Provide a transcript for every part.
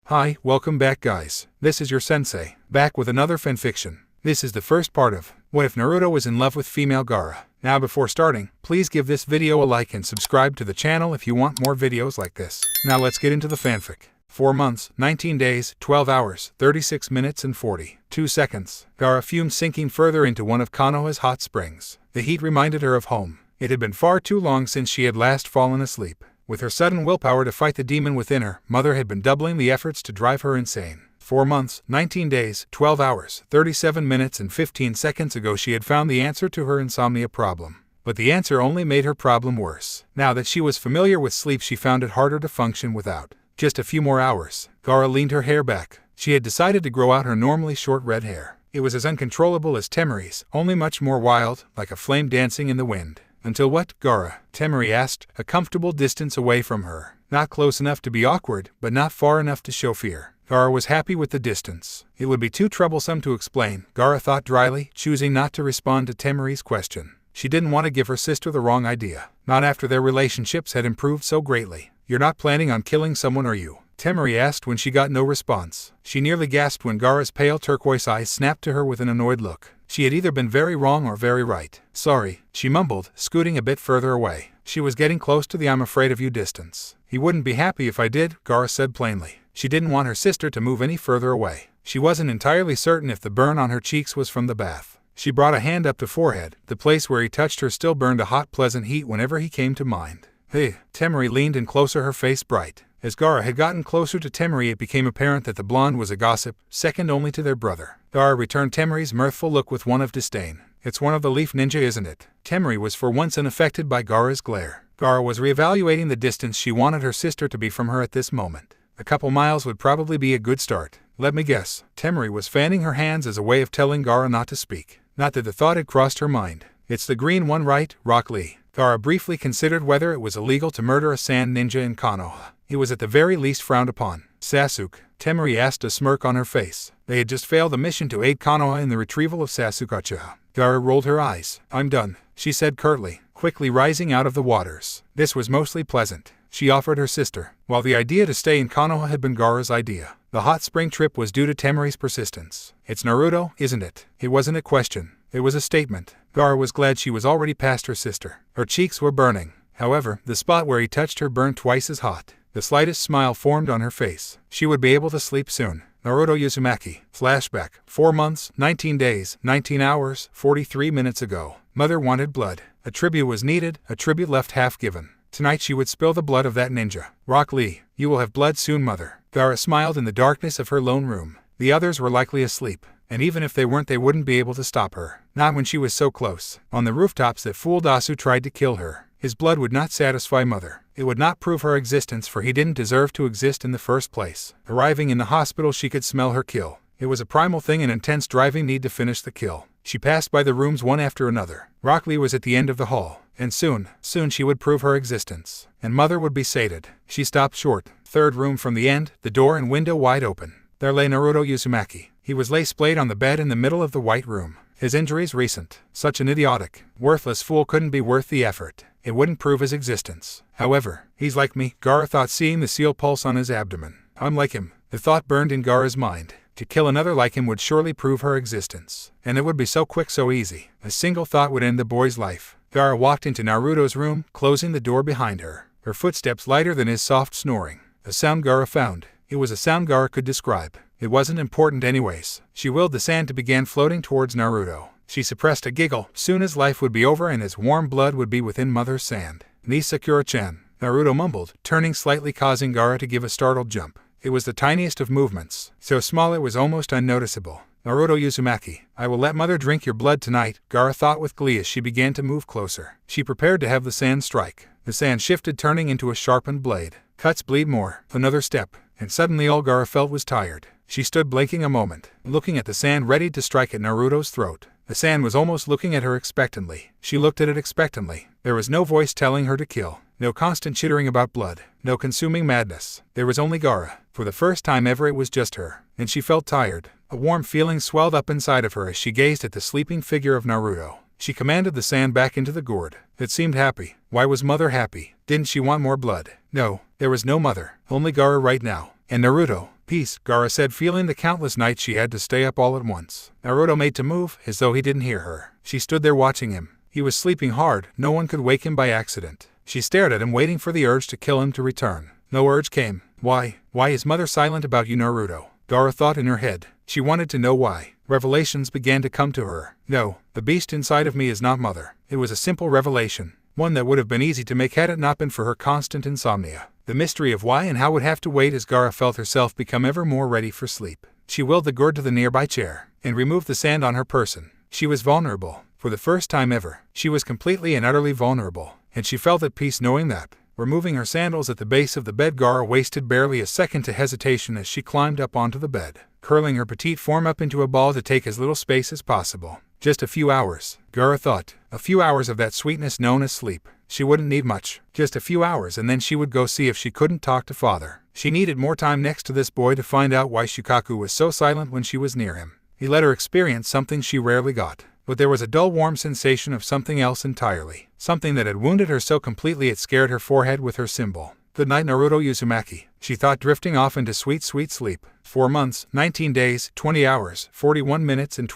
Hi, welcome back guys. This is your sensei, back with another fanfiction. This is the first part of What If Naruto Was in Love with Female Gara. Now before starting, please give this video a like and subscribe to the channel if you want more videos like this. Now let's get into the fanfic. 4 months, 19 days, 12 hours, 36 minutes and 42 seconds. Gara fumed, sinking further into one of Konoha's hot springs. The heat reminded her of home. It had been far too long since she had last fallen asleep. With her sudden willpower to fight the demon within her, Mother had been doubling the efforts to drive her insane. 4 months, 19 days, 12 hours, 37 minutes and 15 seconds ago she had found the answer to her insomnia problem. But the answer only made her problem worse. Now that she was familiar with sleep, she found it harder to function without. Just a few more hours. Gara leaned her hair back. She had decided to grow out her normally short red hair. It was as uncontrollable as Temeri's, only much more wild, like a flame dancing in the wind. Until what, Gara? Temeri asked, a comfortable distance away from her. Not close enough to be awkward, but not far enough to show fear. Gara was happy with the distance. It would be too troublesome to explain, Gara thought dryly, choosing not to respond to Temeri's question. She didn't want to give her sister the wrong idea. Not after their relationships had improved so greatly. You're not planning on killing someone, are you? Temeri asked when she got no response. She nearly gasped when Gara's pale turquoise eyes snapped to her with an annoyed look. She had either been very wrong or very right. Sorry, she mumbled, scooting a bit further away. She was getting close to the I'm afraid of you distance. He wouldn't be happy if I did, Gara said plainly. She didn't want her sister to move any further away. She wasn't entirely certain if the burn on her cheeks was from the bath. She brought a hand up to forehead. The place where he touched her still burned a hot, pleasant heat whenever he came to mind. Hey, Temeri leaned in closer, her face bright. As Gara had gotten closer to Temeri, it became apparent that the blonde was a gossip, second only to their brother. Gara returned Temeri's mirthful look with one of disdain. It's one of the Leaf Ninja, isn't it? Temeri was for once unaffected by Gara's glare. Gara was reevaluating the distance she wanted her sister to be from her at this moment. A couple miles would probably be a good start. Let me guess. Temeri was fanning her hands as a way of telling Gara not to speak. Not that the thought had crossed her mind. It's the green one, right, Rock Lee? Gara briefly considered whether it was illegal to murder a sand ninja in Konoha. It was at the very least frowned upon. Sasuke, Temeri asked, a smirk on her face. They had just failed a mission to aid Konoha in the retrieval of Sasuke-uchiha. Gara rolled her eyes. I'm done, she said curtly, quickly rising out of the waters. This was mostly pleasant. She offered her sister, while the idea to stay in Konoha had been Gara's idea. The hot spring trip was due to Temeri's persistence. It's Naruto, isn't it? It wasn't a question. It was a statement. Gara was glad she was already past her sister. Her cheeks were burning. However, the spot where he touched her burned twice as hot. The slightest smile formed on her face. She would be able to sleep soon. Naruto Uzumaki. Flashback. 4 months, 19 days, 19 hours, 43 minutes ago. Mother wanted blood. A tribute was needed, a tribute left half given. Tonight she would spill the blood of that ninja. Rock Lee, you will have blood soon, Mother. Gara smiled in the darkness of her lone room. The others were likely asleep. And even if they weren't, they wouldn't be able to stop her. Not when she was so close. On the rooftops that fool Dasu tried to kill her. His blood would not satisfy Mother. It would not prove her existence, for he didn't deserve to exist in the first place. Arriving in the hospital, she could smell her kill. It was a primal thing, an intense driving need to finish the kill. She passed by the rooms one after another. Rock Lee was at the end of the hall. And soon she would prove her existence. And Mother would be sated. She stopped short. Third room from the end, the door and window wide open. There lay Naruto Uzumaki. He was lay splayed on the bed in the middle of the white room. His injuries recent. Such an idiotic, worthless fool couldn't be worth the effort. It wouldn't prove his existence. However, he's like me, Gara thought, seeing the seal pulse on his abdomen. I'm like him. The thought burned in Gara's mind. To kill another like him would surely prove her existence. And it would be so quick, so easy. A single thought would end the boy's life. Gara walked into Naruto's room, closing the door behind her. Her footsteps lighter than his soft snoring. A sound Gara found. It was a sound Gara could describe. It wasn't important anyways. She willed the sand to begin floating towards Naruto. She suppressed a giggle. Soon his life would be over and his warm blood would be within Mother's sand. Ni Sakura-chan, Naruto mumbled, turning slightly, causing Gara to give a startled jump. It was the tiniest of movements, so small it was almost unnoticeable. Naruto Uzumaki, I will let Mother drink your blood tonight, Gara thought with glee as she began to move closer. She prepared to have the sand strike. The sand shifted, turning into a sharpened blade. Cuts bleed more. Another step, and suddenly all Gara felt was tired. She stood blinking a moment, looking at the sand, ready to strike at Naruto's throat. The sand was almost looking at her expectantly. She looked at it expectantly. There was no voice telling her to kill. No constant chittering about blood. No consuming madness. There was only Gara. For the first time ever it was just her. And she felt tired. A warm feeling swelled up inside of her as she gazed at the sleeping figure of Naruto. She commanded the sand back into the gourd. It seemed happy. Why was Mother happy? Didn't she want more blood? No, there was no Mother. Only Gara right now. And Naruto. Peace, Gara said, feeling the countless nights she had to stay up all at once. Naruto made to move, as though he didn't hear her. She stood there watching him. He was sleeping hard, no one could wake him by accident. She stared at him, waiting for the urge to kill him to return. No urge came. Why is mother silent about you, Naruto? Gara thought in her head. She wanted to know why. Revelations began to come to her. No, the beast inside of me is not mother. It was a simple revelation. One that would have been easy to make had it not been for her constant insomnia. The mystery of why and how would have to wait as Gara felt herself become ever more ready for sleep. She willed the gourd to the nearby chair and removed the sand on her person. She was vulnerable. For the first time ever, she was completely and utterly vulnerable, and she felt at peace knowing that. Removing her sandals at the base of the bed, Gara wasted barely a second to hesitation as she climbed up onto the bed, curling her petite form up into a ball to take as little space as possible. Just a few hours, Gara thought. A few hours of that sweetness known as sleep. She wouldn't need much. Just a few hours, and then she would go see if she couldn't talk to father. She needed more time next to this boy to find out why Shukaku was so silent when she was near him. He let her experience something she rarely got. But there was a dull warm sensation of something else entirely. Something that had wounded her so completely it scared her forehead with her symbol. Good night, Naruto Uzumaki, she thought, drifting off into sweet, sweet sleep. 4 months, 19 days, 20 hours, 41 minutes and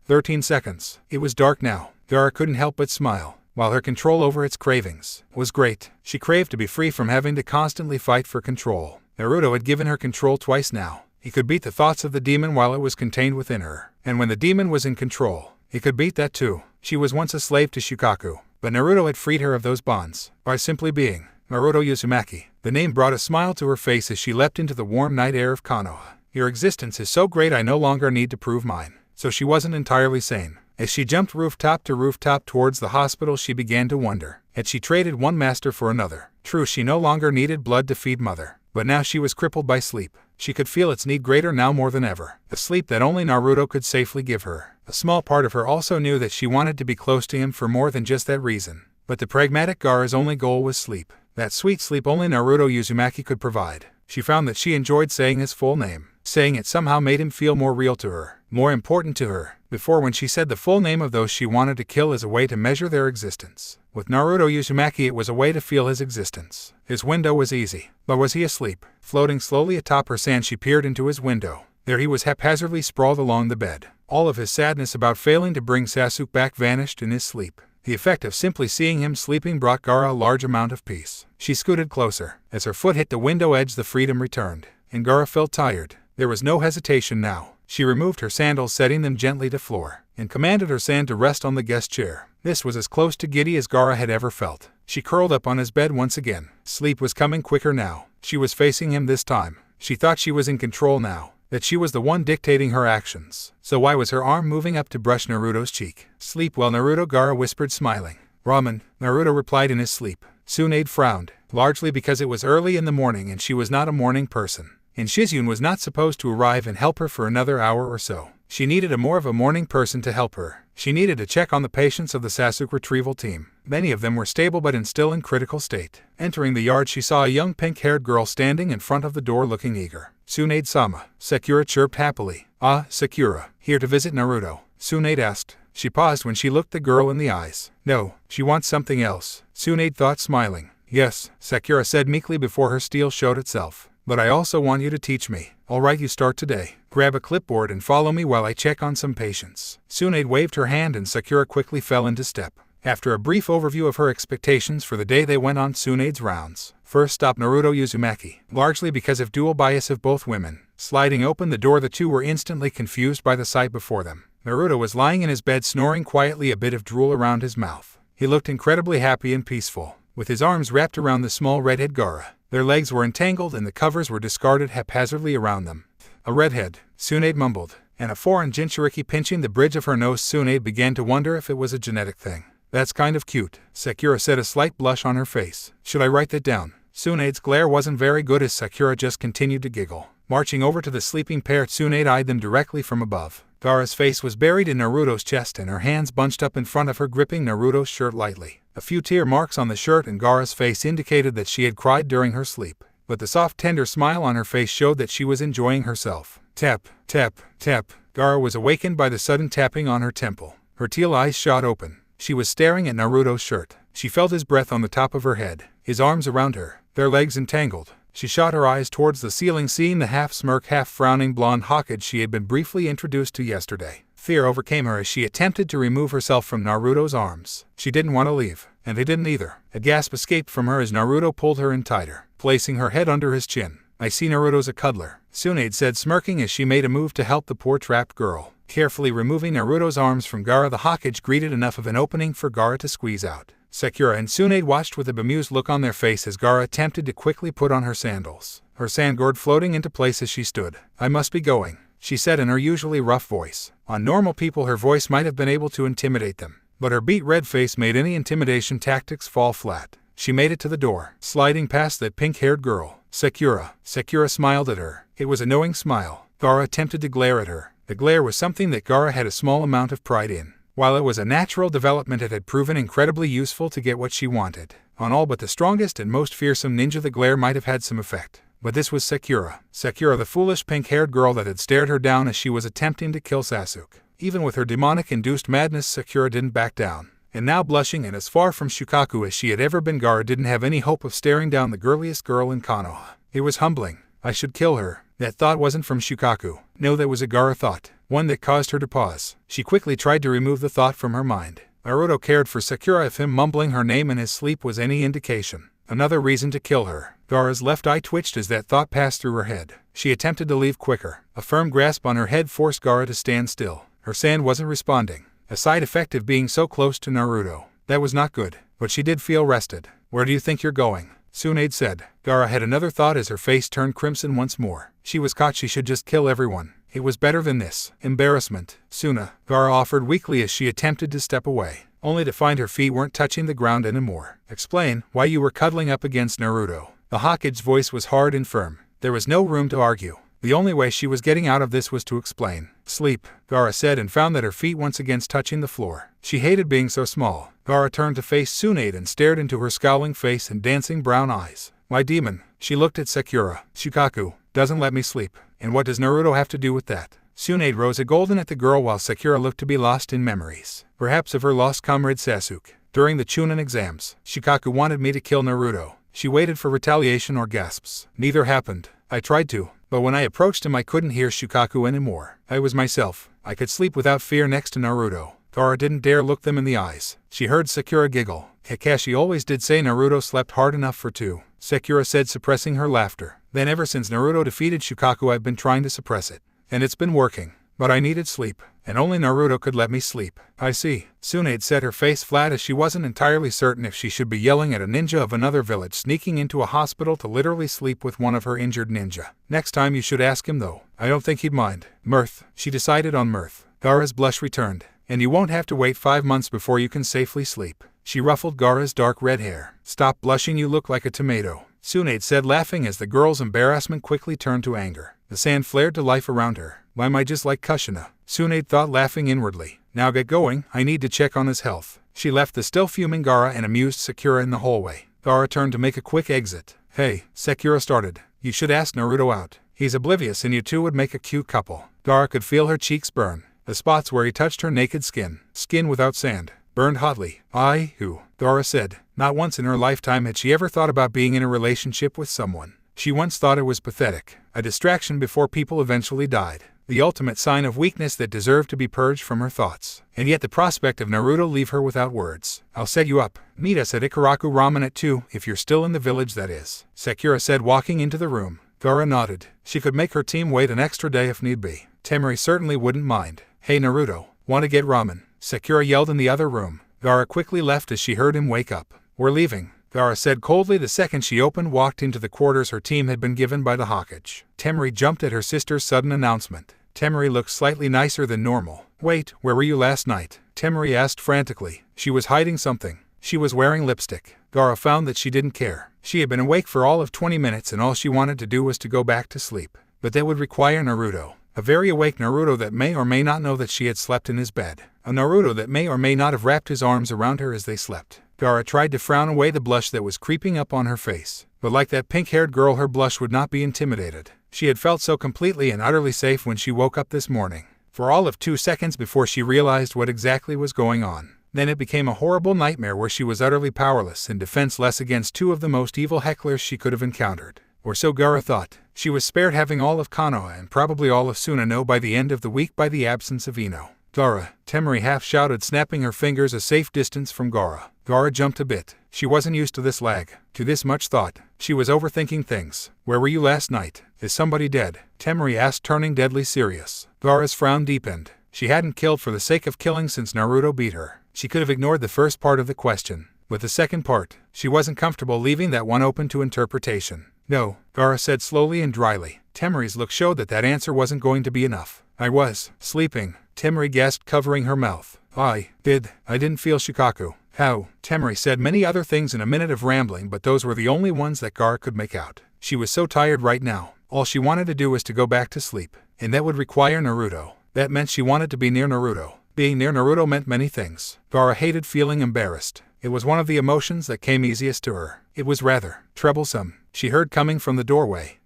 13 seconds. It was dark now. Gara couldn't help but smile. While her control over its cravings was great, she craved to be free from having to constantly fight for control. Naruto had given her control twice now. He could beat the thoughts of the demon while it was contained within her. And when the demon was in control, he could beat that too. She was once a slave to Shukaku, but Naruto had freed her of those bonds by simply being Naruto Uzumaki. The name brought a smile to her face as she leapt into the warm night air of Konoha. Your existence is so great I no longer need to prove mine. So she wasn't entirely sane. As she jumped rooftop to rooftop towards the hospital, she began to wonder. Had she traded one master for another? True, she no longer needed blood to feed mother, but now she was crippled by sleep. She could feel its need greater now more than ever. The sleep that only Naruto could safely give her. A small part of her also knew that she wanted to be close to him for more than just that reason. But the pragmatic Gara's only goal was sleep. That sweet sleep only Naruto Uzumaki could provide. She found that she enjoyed saying his full name. Saying it somehow made him feel more real to her, more important to her. Before, when she said the full name of those she wanted to kill as a way to measure their existence. With Naruto Uzumaki it was a way to feel his existence. His window was easy. But was he asleep? Floating slowly atop her sand, she peered into his window. There he was, haphazardly sprawled along the bed. All of his sadness about failing to bring Sasuke back vanished in his sleep. The effect of simply seeing him sleeping brought Gara a large amount of peace. She scooted closer. As her foot hit the window edge, the freedom returned, and Gara felt tired. There was no hesitation now. She removed her sandals, setting them gently to floor, and commanded her sand to rest on the guest chair. This was as close to giddy as Gara had ever felt. She curled up on his bed once again. Sleep was coming quicker now. She was facing him this time. She thought she was in control now, that she was the one dictating her actions. So why was her arm moving up to brush Naruto's cheek? Sleep well, Naruto, Gara whispered, smiling. Ramen, Naruto replied in his sleep. Tsunade frowned, largely because it was early in the morning and she was not a morning person. And Shizune was not supposed to arrive and help her for another hour or so. She needed more of a morning person to help her. She needed to check on the patients of the Sasuke retrieval team. Many of them were stable but still in critical state. Entering the yard, she saw a young pink-haired girl standing in front of the door looking eager. Tsunade-sama, Sakura chirped happily. Ah, Sakura, here to visit Naruto? Tsunade asked. She paused when she looked the girl in the eyes. No, she wants something else, Tsunade thought, smiling. Yes, Sakura said meekly before her steel showed itself. But I also want you to teach me. All right, you start today. Grab a clipboard and follow me while I check on some patients. Tsunade waved her hand and Sakura quickly fell into step. After a brief overview of her expectations for the day, they went on Tsunade's rounds. First stop, Naruto Uzumaki, largely because of dual bias of both women. Sliding open the door, the two were instantly confused by the sight before them. Naruto was lying in his bed snoring quietly, a bit of drool around his mouth. He looked incredibly happy and peaceful, with his arms wrapped around the small redhead Gara. Their legs were entangled and the covers were discarded haphazardly around them. A redhead, Tsunade mumbled, and a foreign Jinchuriki pinching the bridge of her nose. Tsunade began to wonder if it was a genetic thing. That's kind of cute, Sakura said, a slight blush on her face. Should I write that down? Tsunade's glare wasn't very good as Sakura just continued to giggle. Marching over to the sleeping pair, Tsunade eyed them directly from above. Gara's face was buried in Naruto's chest and her hands bunched up in front of her, gripping Naruto's shirt lightly. A few tear marks on the shirt and Gara's face indicated that she had cried during her sleep, but the soft, tender smile on her face showed that she was enjoying herself. Tap, tap, tap. Gara was awakened by the sudden tapping on her temple. Her teal eyes shot open. She was staring at Naruto's shirt. She felt his breath on the top of her head, his arms around her, their legs entangled. She shot her eyes towards the ceiling, seeing the half-smirk, half-frowning blonde Hokage she had been briefly introduced to yesterday. Fear overcame her as she attempted to remove herself from Naruto's arms. She didn't want to leave, and they didn't either. A gasp escaped from her as Naruto pulled her in tighter, placing her head under his chin. I see Naruto's a cuddler, Tsunade said, smirking as she made a move to help the poor trapped girl. Carefully removing Naruto's arms from Gara, the Hokage greeted enough of an opening for Gara to squeeze out. Sakura and Tsunade watched with a bemused look on their face as Gara attempted to quickly put on her sandals, her sand gourd floating into place as she stood. I must be going, she said in her usually rough voice. On normal people her voice might have been able to intimidate them, but her beet red face made any intimidation tactics fall flat. She made it to the door, sliding past that pink-haired girl. Sakura. Sakura smiled at her. It was a knowing smile. Gara attempted to glare at her. The glare was something that Gara had a small amount of pride in. While it was a natural development, it had proven incredibly useful to get what she wanted. On all but the strongest and most fearsome ninja, the glare might have had some effect. But this was Sakura. Sakura, the foolish pink-haired girl that had stared her down as she was attempting to kill Sasuke. Even with her demonic-induced madness, Sakura didn't back down. And now, blushing and as far from Shukaku as she had ever been, Gara didn't have any hope of staring down the girliest girl in Konoha. It was humbling. I should kill her. That thought wasn't from Shukaku. No, that was a Gara thought, one that caused her to pause. She quickly tried to remove the thought from her mind. Naruto cared for Sakura if him mumbling her name in his sleep was any indication. Another reason to kill her. Gara's left eye twitched as that thought passed through her head. She attempted to leave quicker. A firm grasp on her head forced Gara to stand still. Her sand wasn't responding. A side effect of being so close to Naruto. That was not good, but she did feel rested. Where do you think you're going? Tsunade said. Gara had another thought as her face turned crimson once more. She was caught. She should just kill everyone. It was better than this. Embarrassment. Suna, Gara offered weakly as she attempted to step away, only to find her feet weren't touching the ground anymore. Explain why you were cuddling up against Naruto. The Hokage's voice was hard and firm. There was no room to argue. The only way she was getting out of this was to explain. Sleep, Gara said, and found that her feet once again touching the floor. She hated being so small. Gara turned to face Tsunade and stared into her scowling face and dancing brown eyes. My demon. She looked at Sakura. Shukaku doesn't let me sleep. And what does Naruto have to do with that? Tsunade rose a golden at the girl while Sakura looked to be lost in memories. Perhaps of her lost comrade Sasuke. During the Chunin exams, Shukaku wanted me to kill Naruto. She waited for retaliation or gasps. Neither happened. I tried to, but when I approached him I couldn't hear Shukaku anymore. I was myself. I could sleep without fear next to Naruto. Gara didn't dare look them in the eyes. She heard Sakura giggle. Kakashi always did say Naruto slept hard enough for two, Sakura said, suppressing her laughter. Then ever since Naruto defeated Shukaku I've been trying to suppress it. And it's been working. But I needed sleep, and only Naruto could let me sleep. I see. Tsunade set her face flat as she wasn't entirely certain if she should be yelling at a ninja of another village sneaking into a hospital to literally sleep with one of her injured ninja. Next time you should ask him though. I don't think he'd mind. Mirth. She decided on mirth. Gara's blush returned. And you won't have to wait 5 months before you can safely sleep. She ruffled Gara's dark red hair. Stop blushing, you look like a tomato, Tsunade said, laughing as the girl's embarrassment quickly turned to anger. The sand flared to life around her. Why am I just like Kushina? Tsunade thought, laughing inwardly. Now get going, I need to check on his health. She left the still fuming Gara and amused Sakura in the hallway. Gara turned to make a quick exit. Hey, Sakura started. You should ask Naruto out. He's oblivious and you two would make a cute couple. Gara could feel her cheeks burn. The spots where he touched her naked skin without sand, burned hotly. Gara said. Not once in her lifetime had she ever thought about being in a relationship with someone. She once thought it was pathetic, a distraction before people eventually died, the ultimate sign of weakness that deserved to be purged from her thoughts. And yet the prospect of Naruto leave her without words. I'll set you up. Meet us at Ikaraku Ramen at 2, if you're still in the village, that is, Sakura said, walking into the room. Gara nodded. She could make her team wait an extra day if need be. Temari certainly wouldn't mind. Hey Naruto, want to get ramen? Sakura yelled in the other room. Gara quickly left as she heard him wake up. We're leaving, Gara said coldly the second she walked into the quarters her team had been given by the Hokage. Temari jumped at her sister's sudden announcement. Temari looked slightly nicer than normal. Wait, where were you last night? Temari asked frantically. She was hiding something. She was wearing lipstick. Gara found that she didn't care. She had been awake for all of 20 minutes and all she wanted to do was to go back to sleep. But that would require Naruto. A very awake Naruto that may or may not know that she had slept in his bed. A Naruto that may or may not have wrapped his arms around her as they slept. Gara tried to frown away the blush that was creeping up on her face. But like that pink-haired girl, her blush would not be intimidated. She had felt so completely and utterly safe when she woke up this morning. For all of 2 seconds before she realized what exactly was going on. Then it became a horrible nightmare where she was utterly powerless and defenseless against two of the most evil hecklers she could have encountered. Or so Gara thought. She was spared having all of Konoha and probably all of Sunano by the end of the week by the absence of Ino. Gara, Temari half-shouted, snapping her fingers a safe distance from Gara. Gara jumped a bit. She wasn't used to this lag, to this much thought. She was overthinking things. Where were you last night? Is somebody dead? Temari asked, turning deadly serious. Gara's frown deepened. She hadn't killed for the sake of killing since Naruto beat her. She could have ignored the first part of the question. With the second part, she wasn't comfortable leaving that one open to interpretation. No, Gara said slowly and dryly. Temari's look showed that that answer wasn't going to be enough. I was sleeping. Temari gasped, covering her mouth. I didn't feel Shukaku. How? Temari said many other things in a minute of rambling, but those were the only ones that Gara could make out. She was so tired right now. All she wanted to do was to go back to sleep. And that would require Naruto. That meant she wanted to be near Naruto. Being near Naruto meant many things. Gara hated feeling embarrassed. It was one of the emotions that came easiest to her. It was rather troublesome. She heard coming from the doorway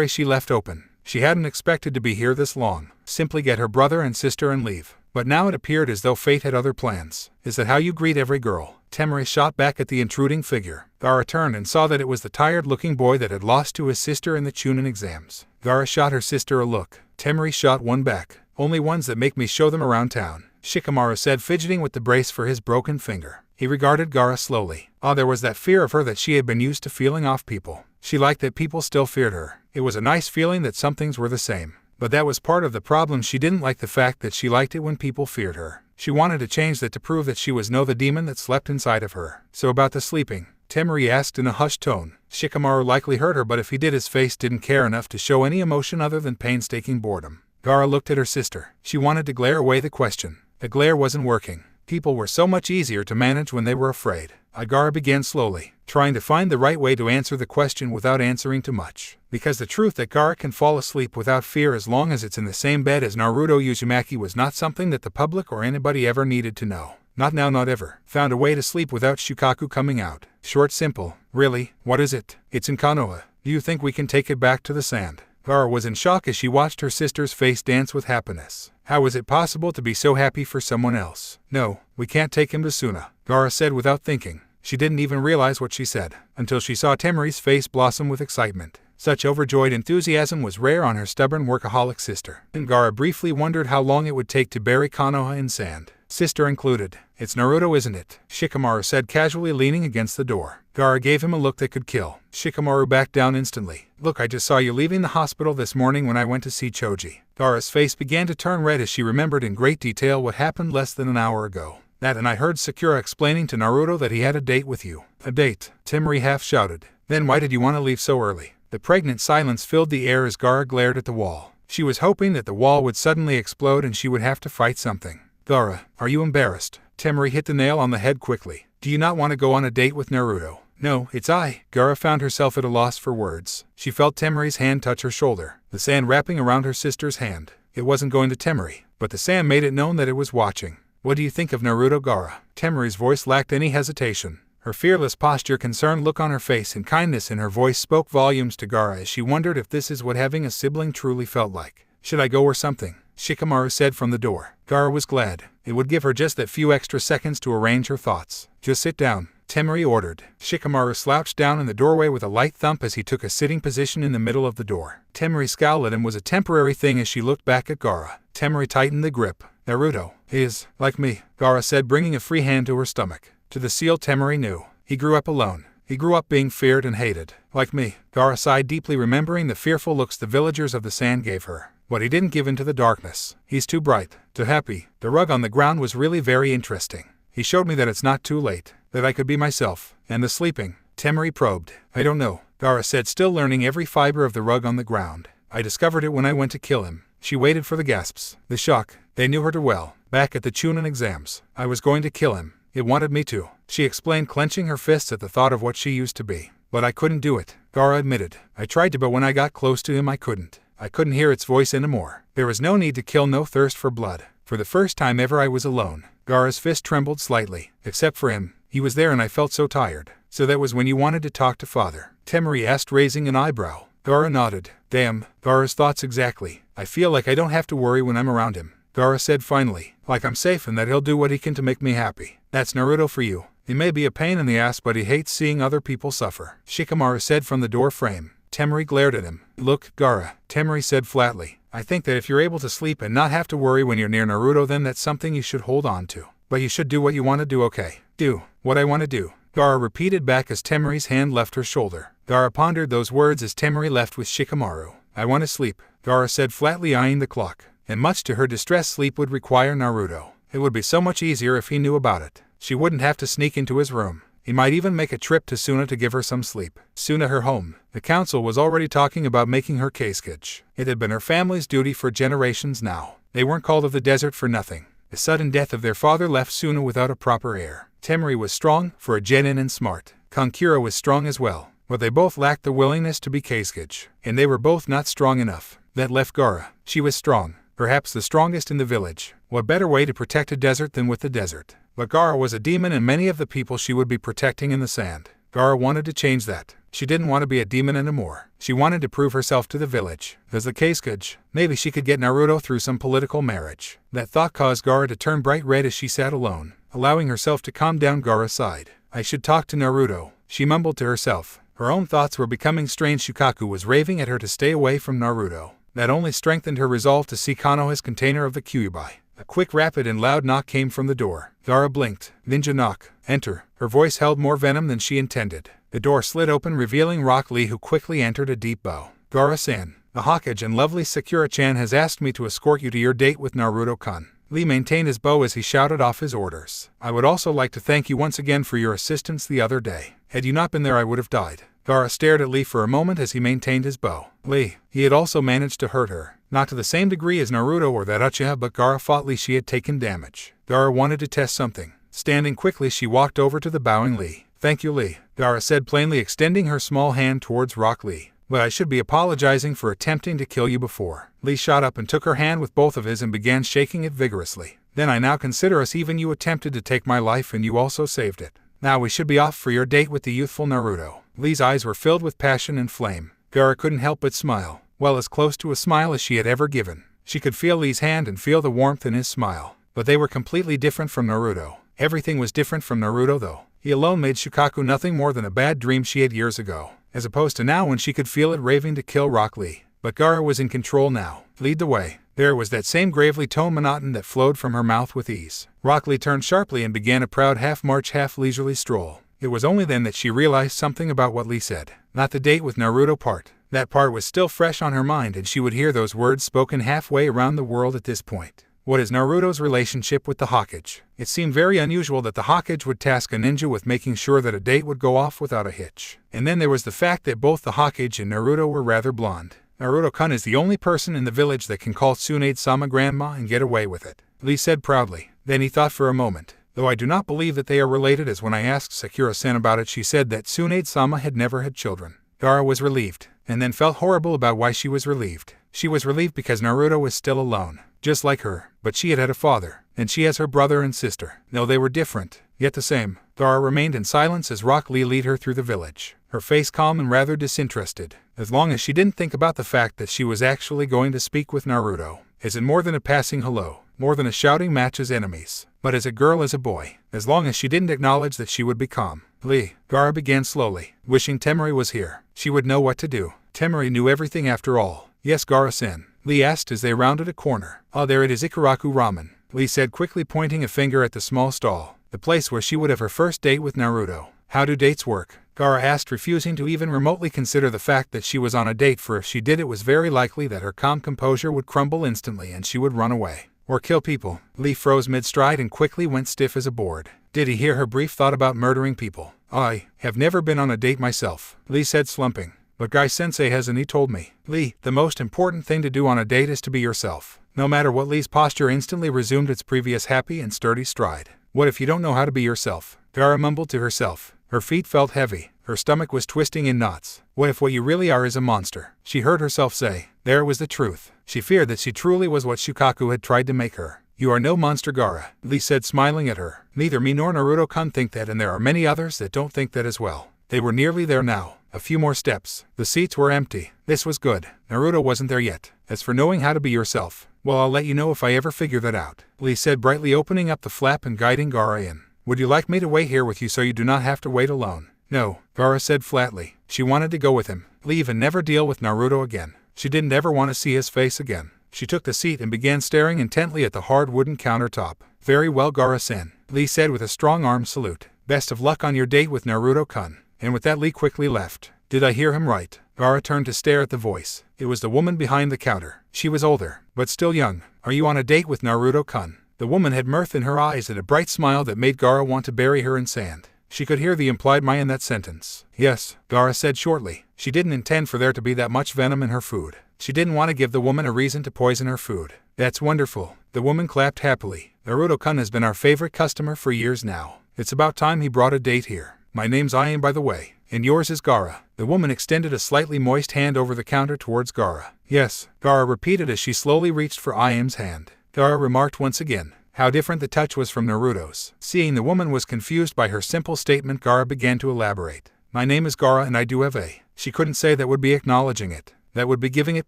she left open. She hadn't expected to be here this long. Simply get her brother and sister and leave. But now it appeared as though fate had other plans. Is that how you greet every girl? Temari shot back at the intruding figure. Gara turned and saw that it was the tired-looking boy that had lost to his sister in the Chunin exams. Gara shot her sister a look. Temari shot one back. Only ones that make me show them around town, Shikamaru said, fidgeting with the brace for his broken finger. He regarded Gara slowly. There was that fear of her that she had been used to feeling off people. She liked that people still feared her. It was a nice feeling that some things were the same. But that was part of the problem. She didn't like the fact that she liked it when people feared her. She wanted to change that to prove that she was the demon that slept inside of her. So about the sleeping, Temari asked in a hushed tone. Shikamaru likely heard her, but if he did, his face didn't care enough to show any emotion other than painstaking boredom. Gara looked at her sister. She wanted to glare away the question. The glare wasn't working. People were so much easier to manage when they were afraid. Gara began slowly, trying to find the right way to answer the question without answering too much. Because the truth that Gara can fall asleep without fear as long as it's in the same bed as Naruto Uzumaki was not something that the public or anybody ever needed to know. Not now, not ever. Found a way to sleep without Shukaku coming out. Short, simple. Really? What is it? It's in Konoha. Do you think we can take it back to the sand? Gara was in shock as she watched her sister's face dance with happiness. How was it possible to be so happy for someone else? No, we can't take him to Suna, Gara said without thinking. She didn't even realize what she said, until she saw Temari's face blossom with excitement. Such overjoyed enthusiasm was rare on her stubborn workaholic sister. And Gara briefly wondered how long it would take to bury Konoha in sand. Sister included. It's Naruto, isn't it? Shikamaru said casually, leaning against the door. Gara gave him a look that could kill. Shikamaru backed down instantly. Look, I just saw you leaving the hospital this morning when I went to see Choji. Gara's face began to turn red as she remembered in great detail what happened less than an hour ago. That, and I heard Sakura explaining to Naruto that he had a date with you. A date? Temari half shouted. Then why did you want to leave so early? The pregnant silence filled the air as Gara glared at the wall. She was hoping that the wall would suddenly explode and she would have to fight something. Gara, are you embarrassed? Temari hit the nail on the head quickly. Do you not want to go on a date with Naruto? No, it's I. Gara found herself at a loss for words. She felt Temari's hand touch her shoulder, the sand wrapping around her sister's hand. It wasn't going to Temari, but the sand made it known that it was watching. What do you think of Naruto, Gara? Temari's voice lacked any hesitation. Her fearless posture, concerned look on her face, and kindness in her voice spoke volumes to Gara as she wondered if this is what having a sibling truly felt like. Should I go or something? Shikamaru said from the door. Gara was glad. It would give her just that few extra seconds to arrange her thoughts. Just sit down, Temari ordered. Shikamaru slouched down in the doorway with a light thump as he took a sitting position in the middle of the door. Temari scowled at him was a temporary thing as she looked back at Gara. Temari tightened the grip. Naruto is like me, Gara said, bringing a free hand to her stomach. To the seal, Temari knew. He grew up alone. He grew up being feared and hated. Like me, Gara sighed deeply, remembering the fearful looks the villagers of the sand gave her. But he didn't give in to the darkness. He's too bright, too happy. The rug on the ground was really very interesting. He showed me that it's not too late, that I could be myself. And the sleeping, Temari probed. I don't know, Gara said, still learning every fiber of the rug on the ground. I discovered it when I went to kill him. She waited for the gasps, the shock. They knew her too well. Back at the Chunin exams, I was going to kill him. It wanted me to, she explained, clenching her fists at the thought of what she used to be. But I couldn't do it, Gara admitted. I tried to, but when I got close to him I couldn't. I couldn't hear its voice anymore. There was no need to kill, no thirst for blood. For the first time ever I was alone. Gara's fist trembled slightly. Except for him. He was there and I felt so tired. So that was when you wanted to talk to father? Temari asked, raising an eyebrow. Gara nodded. Damn, Gara's thoughts exactly. I feel like I don't have to worry when I'm around him, Gara said finally. Like I'm safe and that he'll do what he can to make me happy. That's Naruto for you. He may be a pain in the ass, but he hates seeing other people suffer, Shikamaru said from the door frame. Temari glared at him. Look, Gara, Temari said flatly. I think that if you're able to sleep and not have to worry when you're near Naruto, then that's something you should hold on to. But you should do what you want to do, okay? Do what I want to do, Gara repeated back as Temari's hand left her shoulder. Gara pondered those words as Temari left with Shikamaru. I want to sleep, Gara said flatly, eyeing the clock. And much to her distress, sleep would require Naruto. It would be so much easier if he knew about it. She wouldn't have to sneak into his room. He might even make a trip to Suna to give her some sleep. Suna, her home. The council was already talking about making her Kasuke. It had been her family's duty for generations now. They weren't called of the desert for nothing. The sudden death of their father left Suna without a proper heir. Temari was strong, for a genin, and smart. Kankura was strong as well, but they both lacked the willingness to be Kasuke. And they were both not strong enough. That left Gara. She was strong. Perhaps the strongest in the village. What better way to protect a desert than with the desert? But Gara was a demon, and many of the people she would be protecting in the sand. Gara wanted to change that. She didn't want to be a demon anymore. She wanted to prove herself to the village. As the Kasuke, maybe she could get Naruto through some political marriage. That thought caused Gara to turn bright red as she sat alone, allowing herself to calm down. Gara sighed. I should talk to Naruto, she mumbled to herself. Her own thoughts were becoming strange. Shukaku was raving at her to stay away from Naruto. That only strengthened her resolve to seek Konoha's container of the Kyuubi. A quick, rapid, and loud knock came from the door. Gara blinked. Ninja knock. Enter. Her voice held more venom than she intended. The door slid open, revealing Rock Lee, who quickly entered a deep bow. Gara-san, the Hokage and lovely Sakura-chan has asked me to escort you to your date with Naruto-kun. Lee maintained his bow as he shouted off his orders. I would also like to thank you once again for your assistance the other day. Had you not been there, I would have died. Gara stared at Lee for a moment as he maintained his bow. Lee, he had also managed to hurt her. Not to the same degree as Naruto or that Uchiha, but Gara fought Lee. She had taken damage. Gara wanted to test something. Standing quickly, she walked over to the bowing Lee. Thank you, Lee, Gara said plainly, extending her small hand towards Rock Lee. But I should be apologizing for attempting to kill you before. Lee shot up and took her hand with both of his and began shaking it vigorously. Then I now consider us even. You attempted to take my life and you also saved it. Now we should be off for your date with the youthful Naruto. Lee's eyes were filled with passion and flame. Gara couldn't help but smile. Well, as close to a smile as she had ever given. She could feel Lee's hand and feel the warmth in his smile. But they were completely different from Naruto. Everything was different from Naruto, though. He alone made Shukaku nothing more than a bad dream she had years ago, as opposed to now when she could feel it raving to kill Rock Lee. But Gara was in control now. Lead the way. There was that same gravely toned monotony that flowed from her mouth with ease. Rock Lee turned sharply and began a proud half-march, half-leisurely stroll. It was only then that she realized something about what Lee said. Not the date with Naruto part. That part was still fresh on her mind, and she would hear those words spoken halfway around the world at this point. What is Naruto's relationship with the Hokage? It seemed very unusual that the Hokage would task a ninja with making sure that a date would go off without a hitch. And then there was the fact that both the Hokage and Naruto were rather blonde. Naruto-kun is the only person in the village that can call Tsunade-sama grandma and get away with it, Lee said proudly. Then he thought for a moment. Though I do not believe that they are related, as when I asked Sakura-san about it, she said that Tsunade-sama had never had children. Gara was relieved, and then felt horrible about why she was relieved. She was relieved because Naruto was still alone, just like her, but she had had a father, and she has her brother and sister. Though they were different, yet the same. Gara remained in silence as Rock Lee led her through the village, her face calm and rather disinterested, as long as she didn't think about the fact that she was actually going to speak with Naruto. Is it more than a passing hello, more than a shouting match as enemies, but as a girl, as a boy, as long as she didn't acknowledge that she would be calm. Lee, Gara began slowly, wishing Temari was here. She would know what to do. Temari knew everything after all. Yes, Gara-san, Lee asked as they rounded a corner. Ah, there it is, Ikaraku Ramen, Lee said quickly, pointing a finger at the small stall, the place where she would have her first date with Naruto. How do dates work? Gara asked, refusing to even remotely consider the fact that she was on a date, for if she did, it was very likely that her calm composure would crumble instantly and she would run away. Or kill people. Lee froze mid-stride and quickly went stiff as a board. Did he hear her brief thought about murdering people? I have never been on a date myself, Lee said, slumping. But Guy-sensei hasn't he told me? Lee, the most important thing to do on a date is to be yourself. No matter what. Lee's posture instantly resumed its previous happy and sturdy stride. What if you don't know how to be yourself? Gara mumbled to herself. Her feet felt heavy. Her stomach was twisting in knots. What if what you really are is a monster? She heard herself say. There was the truth. She feared that she truly was what Shukaku had tried to make her. You are no monster, Gara, Lee said, smiling at her. Neither me nor Naruto-kun think that, and there are many others that don't think that as well. They were nearly there now. A few more steps. The seats were empty. This was good. Naruto wasn't there yet. As for knowing how to be yourself, well, I'll let you know if I ever figure that out, Lee said brightly, opening up the flap and guiding Gara in. Would you like me to wait here with you so you do not have to wait alone? No, Gara said flatly. She wanted to go with him. leave and never deal with Naruto again. She didn't ever want to see his face again. She took the seat and began staring intently at the hard wooden countertop. Very well, Gara-san, Lee said with a strong arm salute. Best of luck on your date with Naruto-kun. And with that, Lee quickly left. Did I hear him right? Gara turned to stare at the voice. It was the woman behind the counter. She was older, but still young. Are you on a date with Naruto-kun? The woman had mirth in her eyes and a bright smile that made Gara want to bury her in sand. She could hear the implied "my" in that sentence. Yes, Gara said shortly. She didn't intend for there to be that much venom in her food. She didn't want to give the woman a reason to poison her food. That's wonderful. The woman clapped happily. Naruto-kun has been our favorite customer for years now. It's about time he brought a date here. My name's Ian, by the way. And yours is Gara. The woman extended a slightly moist hand over the counter towards Gara. Yes, Gara repeated as she slowly reached for Iam's hand. Gara remarked once again how different the touch was from Naruto's. Seeing the woman was confused by her simple statement, Gara began to elaborate. My name is Gara and I do have a. She couldn't say that would be acknowledging it. That would be giving it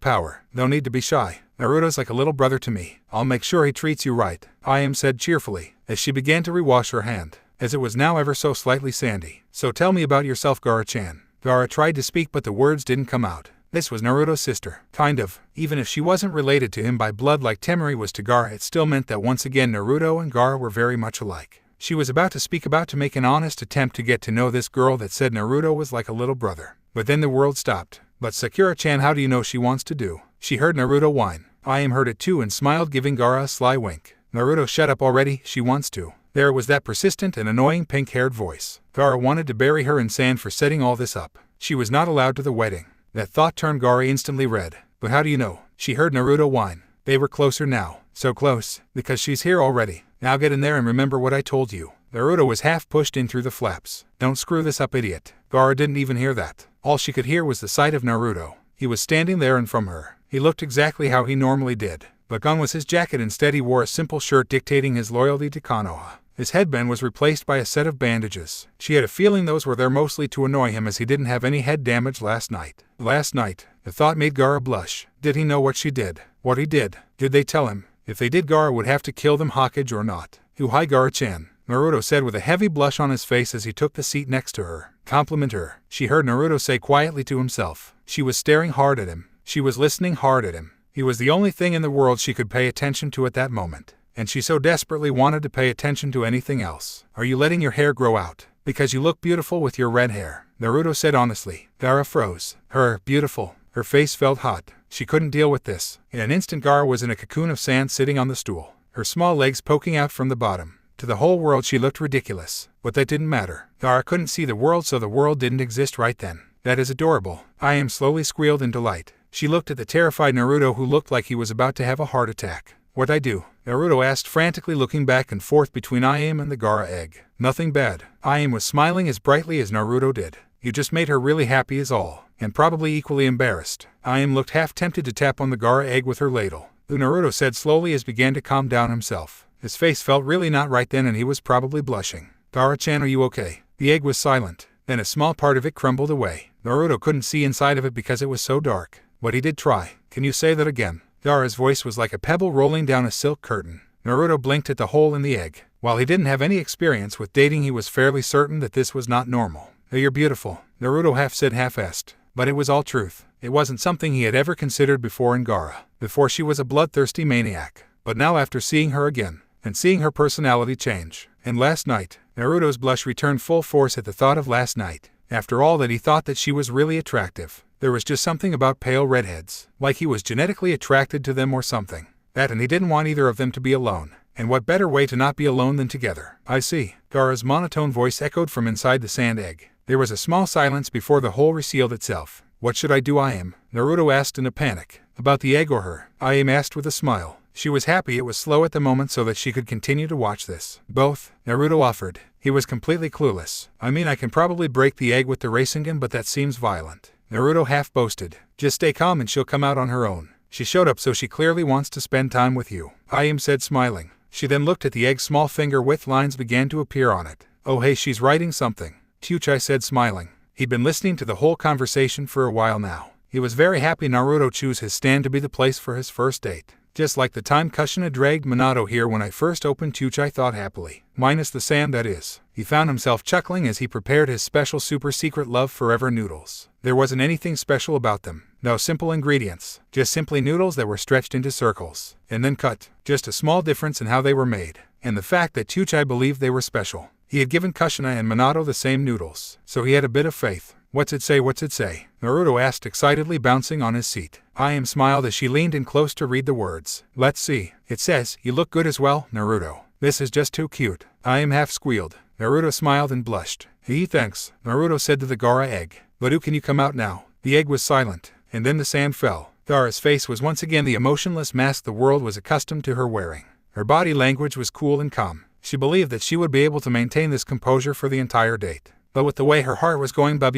power. No need to be shy. Naruto's like a little brother to me. I'll make sure he treats you right, Iam said cheerfully, as she began to rewash her hand, as it was now ever so slightly sandy. So tell me about yourself, Gara-chan. Gara tried to speak, but the words didn't come out. This was Naruto's sister. Kind of. Even if she wasn't related to him by blood like Temari was to Gara, it still meant that once again Naruto and Gara were very much alike. She was about to make an honest attempt to get to know this girl that said Naruto was like a little brother. But then the world stopped. But Sakura-chan, how do you know she wants to do? She heard Naruto whine. Iam heard it too and smiled, giving Gara a sly wink. Naruto, shut up already, she wants to. There was that persistent and annoying pink-haired voice. Gara wanted to bury her in sand for setting all this up. She was not allowed to the wedding. That thought turned Gara instantly red. But how do you know? She heard Naruto whine. They were closer now. So close, because she's here already. Now get in there and remember what I told you. Naruto was half pushed in through the flaps. Don't screw this up, idiot. Gara didn't even hear that. All she could hear was the sight of Naruto. He was standing there and from her. He looked exactly how he normally did. But gone was his jacket. Instead he wore a simple shirt dictating his loyalty to Konoha. His headband was replaced by a set of bandages. She had a feeling those were there mostly to annoy him, as he didn't have any head damage last night. Last night, the thought made Gara blush. Did he know what she did? What he did? Did they tell him? If they did, Gara would have to kill them, Hokage or not. Hi, Gara-chan, Naruto said with a heavy blush on his face as he took the seat next to her. Compliment her, she heard Naruto say quietly to himself. She was staring hard at him. She was listening hard at him. He was the only thing in the world she could pay attention to at that moment. And she so desperately wanted to pay attention to anything else. Are you letting your hair grow out? Because you look beautiful with your red hair, Naruto said honestly. Gara froze. Beautiful. Her face felt hot. She couldn't deal with this. In an instant, Gara was in a cocoon of sand sitting on the stool, her small legs poking out from the bottom. To the whole world she looked ridiculous. But that didn't matter. Gara couldn't see the world, so the world didn't exist right then. That is adorable. Iam slowly squealed in delight. She looked at the terrified Naruto, who looked like he was about to have a heart attack. What'd I do? Naruto asked frantically, looking back and forth between Iam and the Gara egg. Nothing bad. Iam was smiling as brightly as Naruto did. You just made her really happy is all, and probably equally embarrassed. Iam looked half tempted to tap on the Gara egg with her ladle. Naruto said slowly as began to calm down himself. His face felt really not right then, and he was probably blushing. Gara-chan, are you okay? The egg was silent. Then a small part of it crumbled away. Naruto couldn't see inside of it because it was so dark. But he did try. Can you say that again? Gara's voice was like a pebble rolling down a silk curtain. Naruto blinked at the hole in the egg. While he didn't have any experience with dating, he was fairly certain that this was not normal. You're beautiful, Naruto half said, half-assed. But it was all truth. It wasn't something he had ever considered before in Gara. Before, she was a bloodthirsty maniac. But now, after seeing her again, and seeing her personality change, and last night, Naruto's blush returned full force at the thought of last night. After all that, he thought that she was really attractive. There was just something about pale redheads, like he was genetically attracted to them or something. That, and he didn't want either of them to be alone. And what better way to not be alone than together? I see. Gara's monotone voice echoed from inside the sand egg. There was a small silence before the hole resealed itself. What should I do, Iam? Naruto asked in a panic. About the egg or her? Iam asked with a smile. She was happy it was slow at the moment so that she could continue to watch this. Both, Naruto offered. He was completely clueless. I mean, I can probably break the egg with the Rasengan, but that seems violent. Naruto half boasted. Just stay calm and she'll come out on her own. She showed up, so she clearly wants to spend time with you, Iam said, smiling. She then looked at the egg. Small finger-width lines began to appear on it. Oh hey, she's writing something, Chuchai said, smiling. He'd been listening to the whole conversation for a while now. He was very happy Naruto chose his stand to be the place for his first date. Just like the time Kushina dragged Minato here when I first opened, Chuchai thought happily. Minus the sand, that is. He found himself chuckling as he prepared his special super secret love forever noodles. There wasn't anything special about them. No simple ingredients. Just simply noodles that were stretched into circles and then cut. Just a small difference in how they were made. And the fact that Chuchai believed they were special. He had given Kushina and Minato the same noodles, so he had a bit of faith. What's it say, what's it say? Naruto asked excitedly, bouncing on his seat. I.M. smiled as she leaned in close to read the words. Let's see. It says, you look good as well, Naruto. This is just too cute. I.M. half squealed. Naruto smiled and blushed. Thanks, Naruto said to the Gara egg. But can you come out now? The egg was silent, and then the sand fell. Gara's face was once again the emotionless mask the world was accustomed to her wearing. Her body language was cool and calm. She believed that she would be able to maintain this composure for the entire date. But with the way her heart was going bub,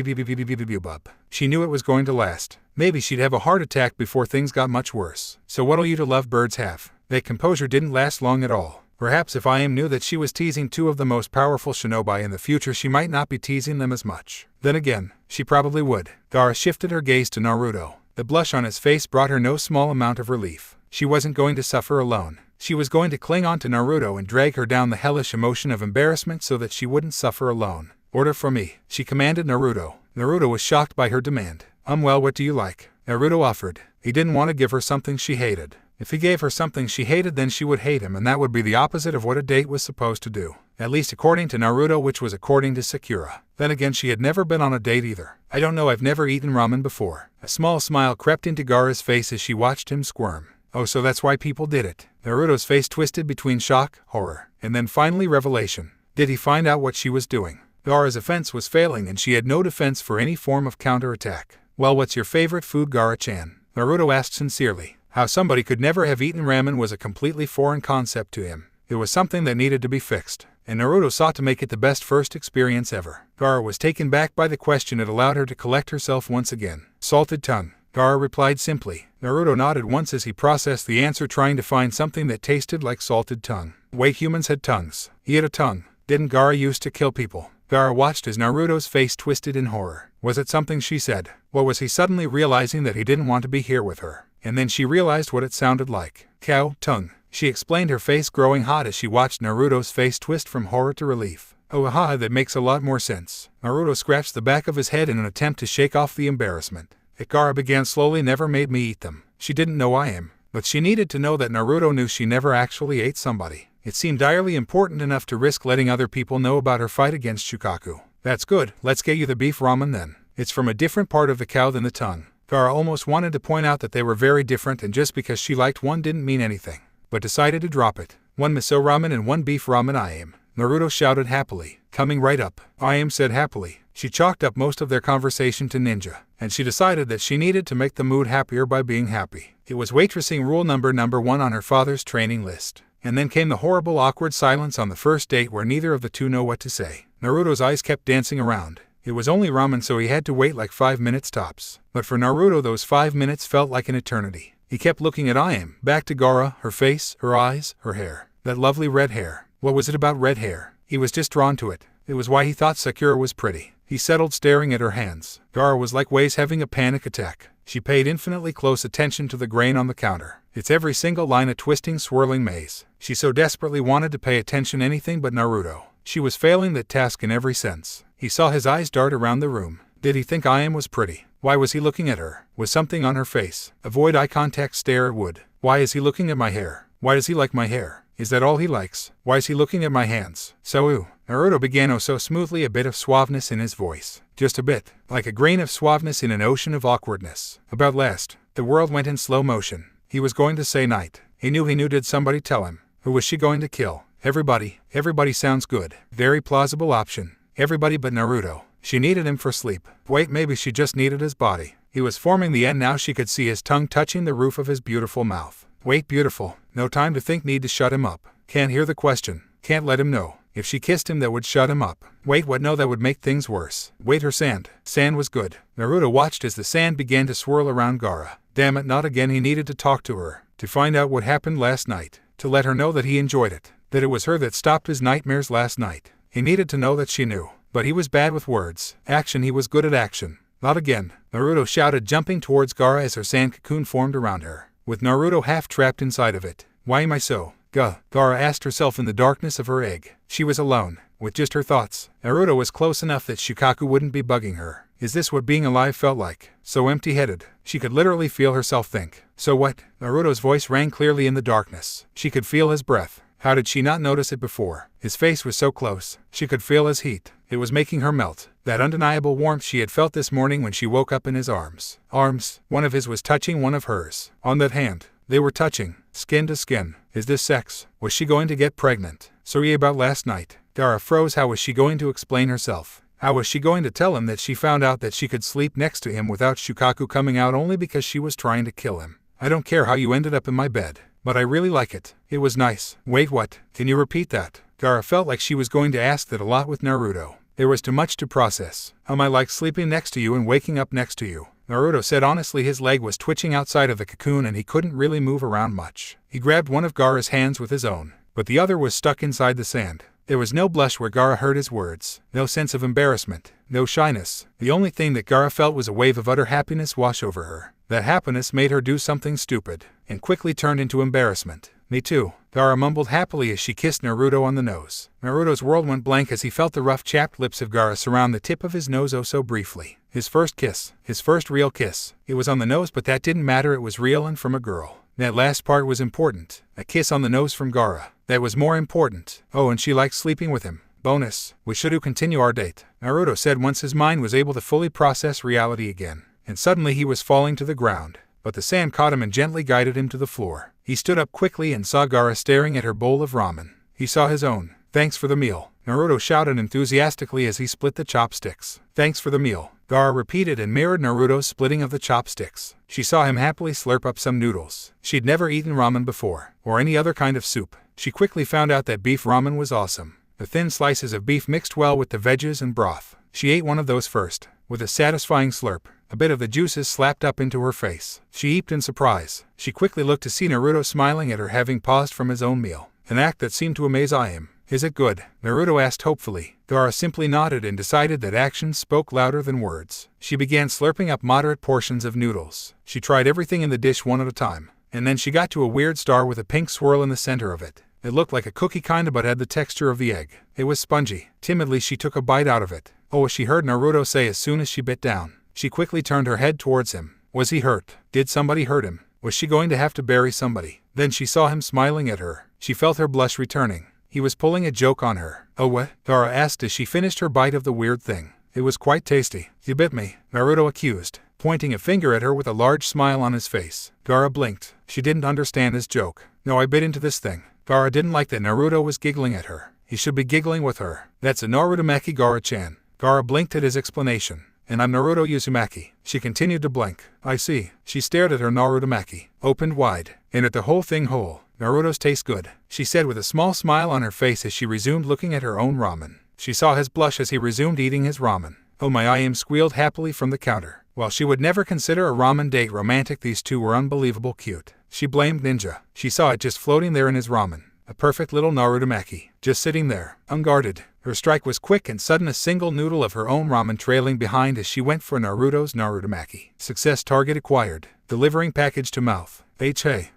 she knew it was going to last. Maybe she'd have a heart attack before things got much worse. So what'll you two lovebirds have? That composure didn't last long at all. Perhaps if I.M. knew that she was teasing two of the most powerful shinobi in the future, she might not be teasing them as much. Then again, she probably would. Gara shifted her gaze to Naruto. The blush on his face brought her no small amount of relief. She wasn't going to suffer alone. She was going to cling on to Naruto and drag her down the hellish emotion of embarrassment so that she wouldn't suffer alone. Order for me, she commanded Naruto. Naruto was shocked by her demand. Well, what do you like? Naruto offered. He didn't want to give her something she hated. If he gave her something she hated, then she would hate him, and that would be the opposite of what a date was supposed to do. At least according to Naruto, which was according to Sakura. Then again, she had never been on a date either. I don't know, I've never eaten ramen before. A small smile crept into Gaara's face as she watched him squirm. Oh, so that's why people did it. Naruto's face twisted between shock, horror, and then finally revelation. Did he find out what she was doing? Gaara's offense was failing and she had no defense for any form of counterattack. Well, what's your favorite food, Gaara-chan? Naruto asked sincerely. How somebody could never have eaten ramen was a completely foreign concept to him. It was something that needed to be fixed, and Naruto sought to make it the best first experience ever. Gaara was taken back by the question. It allowed her to collect herself once again. Salted tongue. Gaara replied simply. Naruto nodded once as he processed the answer, trying to find something that tasted like salted tongue. Wait, humans had tongues. He had a tongue. Didn't Gaara used to kill people? Gaara watched as Naruto's face twisted in horror. Was it something she said? Or was he suddenly realizing that he didn't want to be here with her? And then she realized what it sounded like. Cow tongue. She explained, her face growing hot as she watched Naruto's face twist from horror to relief. Oh, aha, that makes a lot more sense. Naruto scratched the back of his head in an attempt to shake off the embarrassment. Gaara began slowly. Never made me eat them. She didn't know I am. But she needed to know that Naruto knew she never actually ate somebody. It seemed direly important enough to risk letting other people know about her fight against Shukaku. That's good, let's get you the beef ramen then. It's from a different part of the cow than the tongue. Gaara almost wanted to point out that they were very different, and just because she liked one didn't mean anything, but decided to drop it. One miso ramen and one beef ramen, I am. Naruto shouted happily. Coming right up, I am said happily. She chalked up most of their conversation to ninja, and she decided that she needed to make the mood happier by being happy. It was waitressing rule number 1 on her father's training list. And then came the horrible awkward silence on the first date where neither of the two know what to say. Naruto's eyes kept dancing around. It was only ramen, so he had to wait like 5 minutes tops. But for Naruto, those 5 minutes felt like an eternity. He kept looking at I.M. back to Gaara, her face, her eyes, her hair. That lovely red hair. What was it about red hair? He was just drawn to it. It was why he thought Sakura was pretty. He settled, staring at her hands. Gaara was like Waze having a panic attack. She paid infinitely close attention to the grain on the counter. Its every single line a twisting, swirling maze. She so desperately wanted to pay attention anything but Naruto. She was failing that task in every sense. He saw his eyes dart around the room. Did he think I.M. was pretty? Why was he looking at her? Was something on her face? Avoid eye contact, stare at wood. Why is he looking at my hair? Why does he like my hair? Is that all he likes? Why is he looking at my hands? Naruto began so smoothly, a bit of suaveness in his voice. Just a bit, like a grain of suaveness in an ocean of awkwardness. About last, the world went in slow motion. He was going to say night. He knew. Did somebody tell him? Who was she going to kill? Everybody. Everybody sounds good. Very plausible option. Everybody but Naruto. She needed him for sleep. Wait, maybe she just needed his body. He was forming the end now. She could see his tongue touching the roof of his beautiful mouth. Wait, beautiful. No time to think, need to shut him up. Can't hear the question. Can't let him know. If she kissed him, that would shut him up. Wait, what? No, that would make things worse. Wait, her sand. Sand was good. Naruto watched as the sand began to swirl around Gaara. Damn it, not again. He needed to talk to her. To find out what happened last night. To let her know that he enjoyed it. That it was her that stopped his nightmares last night. He needed to know that she knew. But he was bad with words. Action, he was good at action. Not again. Naruto shouted, jumping towards Gaara as her sand cocoon formed around her, with Naruto half trapped inside of it. Why am I so? Gaara asked herself in the darkness of her egg. She was alone. with just her thoughts. Naruto was close enough that Shukaku wouldn't be bugging her. Is this what being alive felt like? So empty-headed. She could literally feel herself think. So what? Naruto's voice rang clearly in the darkness. She could feel his breath. How did she not notice it before? His face was so close. She could feel his heat. It was making her melt. That undeniable warmth she had felt this morning when she woke up in his arms. Arms. One of his was touching one of hers. On that hand. They were touching. Skin to skin. Is this sex? Was she going to get pregnant? Sorry about last night. Gara froze. How was she going to explain herself? How was she going to tell him that she found out that she could sleep next to him without Shukaku coming out only because she was trying to kill him? I don't care how you ended up in my bed, but I really like it. It was nice. Wait, what? Can you repeat that? Gara felt like she was going to ask that a lot with Naruto. There was too much to process. I like sleeping next to you and waking up next to you. Naruto said honestly his leg was twitching outside of the cocoon and he couldn't really move around much. He grabbed one of Gaara's hands with his own, but the other was stuck inside the sand. There was no blush where Gara heard his words, no sense of embarrassment, no shyness. The only thing that Gara felt was a wave of utter happiness wash over her. That happiness made her do something stupid, and quickly turned into embarrassment. Me too, Gara mumbled happily as she kissed Naruto on the nose. Naruto's world went blank as he felt the rough chapped lips of Gara surround the tip of his nose oh so briefly. His first kiss, his first real kiss. It was on the nose, but that didn't matter, it was real and from a girl. That last part was important. A kiss on the nose from Gara. That was more important. Oh, and she liked sleeping with him. Bonus. We should continue our date, Naruto said once his mind was able to fully process reality again. And suddenly he was falling to the ground. But the sand caught him and gently guided him to the floor. He stood up quickly and saw Gara staring at her bowl of ramen. He saw his own. Thanks for the meal, Naruto shouted enthusiastically as he split the chopsticks. Thanks for the meal, Gara repeated and mirrored Naruto's splitting of the chopsticks. She saw him happily slurp up some noodles. She'd never eaten ramen before, or any other kind of soup. She quickly found out that beef ramen was awesome. The thin slices of beef mixed well with the veggies and broth. She ate one of those first, with a satisfying slurp. A bit of the juices slapped up into her face. She eeped in surprise. She quickly looked to see Naruto smiling at her having paused from his own meal, an act that seemed to amaze him. Is it good? Naruto asked hopefully. Gara simply nodded and decided that actions spoke louder than words. She began slurping up moderate portions of noodles. She tried everything in the dish one at a time, and then she got to a weird star with a pink swirl in the center of it. It looked like a cookie kinda but had the texture of the egg. It was spongy. Timidly she took a bite out of it. Oh, she heard Naruto say as soon as she bit down. She quickly turned her head towards him. Was he hurt? Did somebody hurt him? Was she going to have to bury somebody? Then she saw him smiling at her. She felt her blush returning. He was pulling a joke on her. Oh what? Gara asked as she finished her bite of the weird thing. It was quite tasty. You bit me, Naruto accused, pointing a finger at her with a large smile on his face. Gara blinked. She didn't understand his joke. No, I bit into this thing. Gara didn't like that Naruto was giggling at her. He should be giggling with her. That's a Naruto Uzumaki, Gara-chan. Gara blinked at his explanation. And I'm Naruto Uzumaki. She continued to blink. I see. She stared at her Naruto Uzumaki, opened wide, and at the whole thing whole. Naruto's taste good, she said with a small smile on her face as she resumed looking at her own ramen. She saw his blush as he resumed eating his ramen. Oh my, I am squealed happily from the counter. While she would never consider a ramen date romantic, these two were unbelievable cute. She blamed Ninja. She saw it just floating there in his ramen. A perfect little Naruto Uzumaki, just sitting there, unguarded. Her strike was quick and sudden, a single noodle of her own ramen trailing behind as she went for Naruto's Naruto Uzumaki. Success target acquired. Delivering package to mouth. Hey,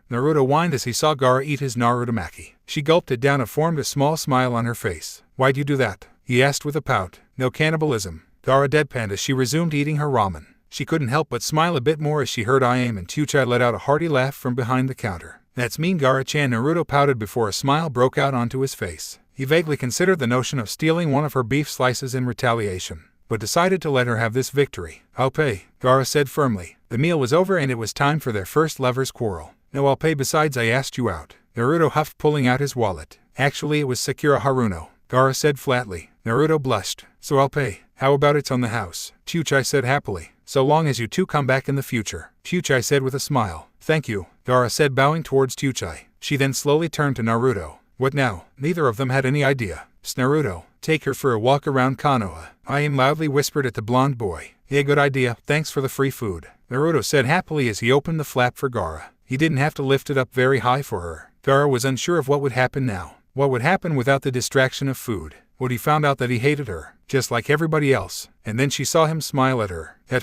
Naruto whined as he saw Gara eat his Naruto Uzumaki. She gulped it down and formed a small smile on her face. Why'd you do that? He asked with a pout. No cannibalism. Gara deadpanned as she resumed eating her ramen. She couldn't help but smile a bit more as she heard Im and Tuchai let out a hearty laugh from behind the counter. That's mean, Gara-chan. Naruto pouted before a smile broke out onto his face. He vaguely considered the notion of stealing one of her beef slices in retaliation, but decided to let her have this victory. I'll pay, Gara said firmly. The meal was over and it was time for their first lover's quarrel. No, I'll pay. Besides, I asked you out, Naruto huffed, pulling out his wallet. Actually, it was Sakura Haruno, Gara said flatly. Naruto blushed. So I'll pay. How about it's on the house? Tuchai said happily. So long as you two come back in the future, Tuchai said with a smile. Thank you, Gara said, bowing towards Tuchai. She then slowly turned to Naruto. What now? Neither of them had any idea. Naruto, take her for a walk around Konoha. Im loudly whispered at the blonde boy. Yeah, good idea. Thanks for the free food, Naruto said happily as he opened the flap for Gara. He didn't have to lift it up very high for her. Gara was unsure of what would happen now. What would happen without the distraction of food? Would he found out that he hated her, just like everybody else, and then she saw him smile at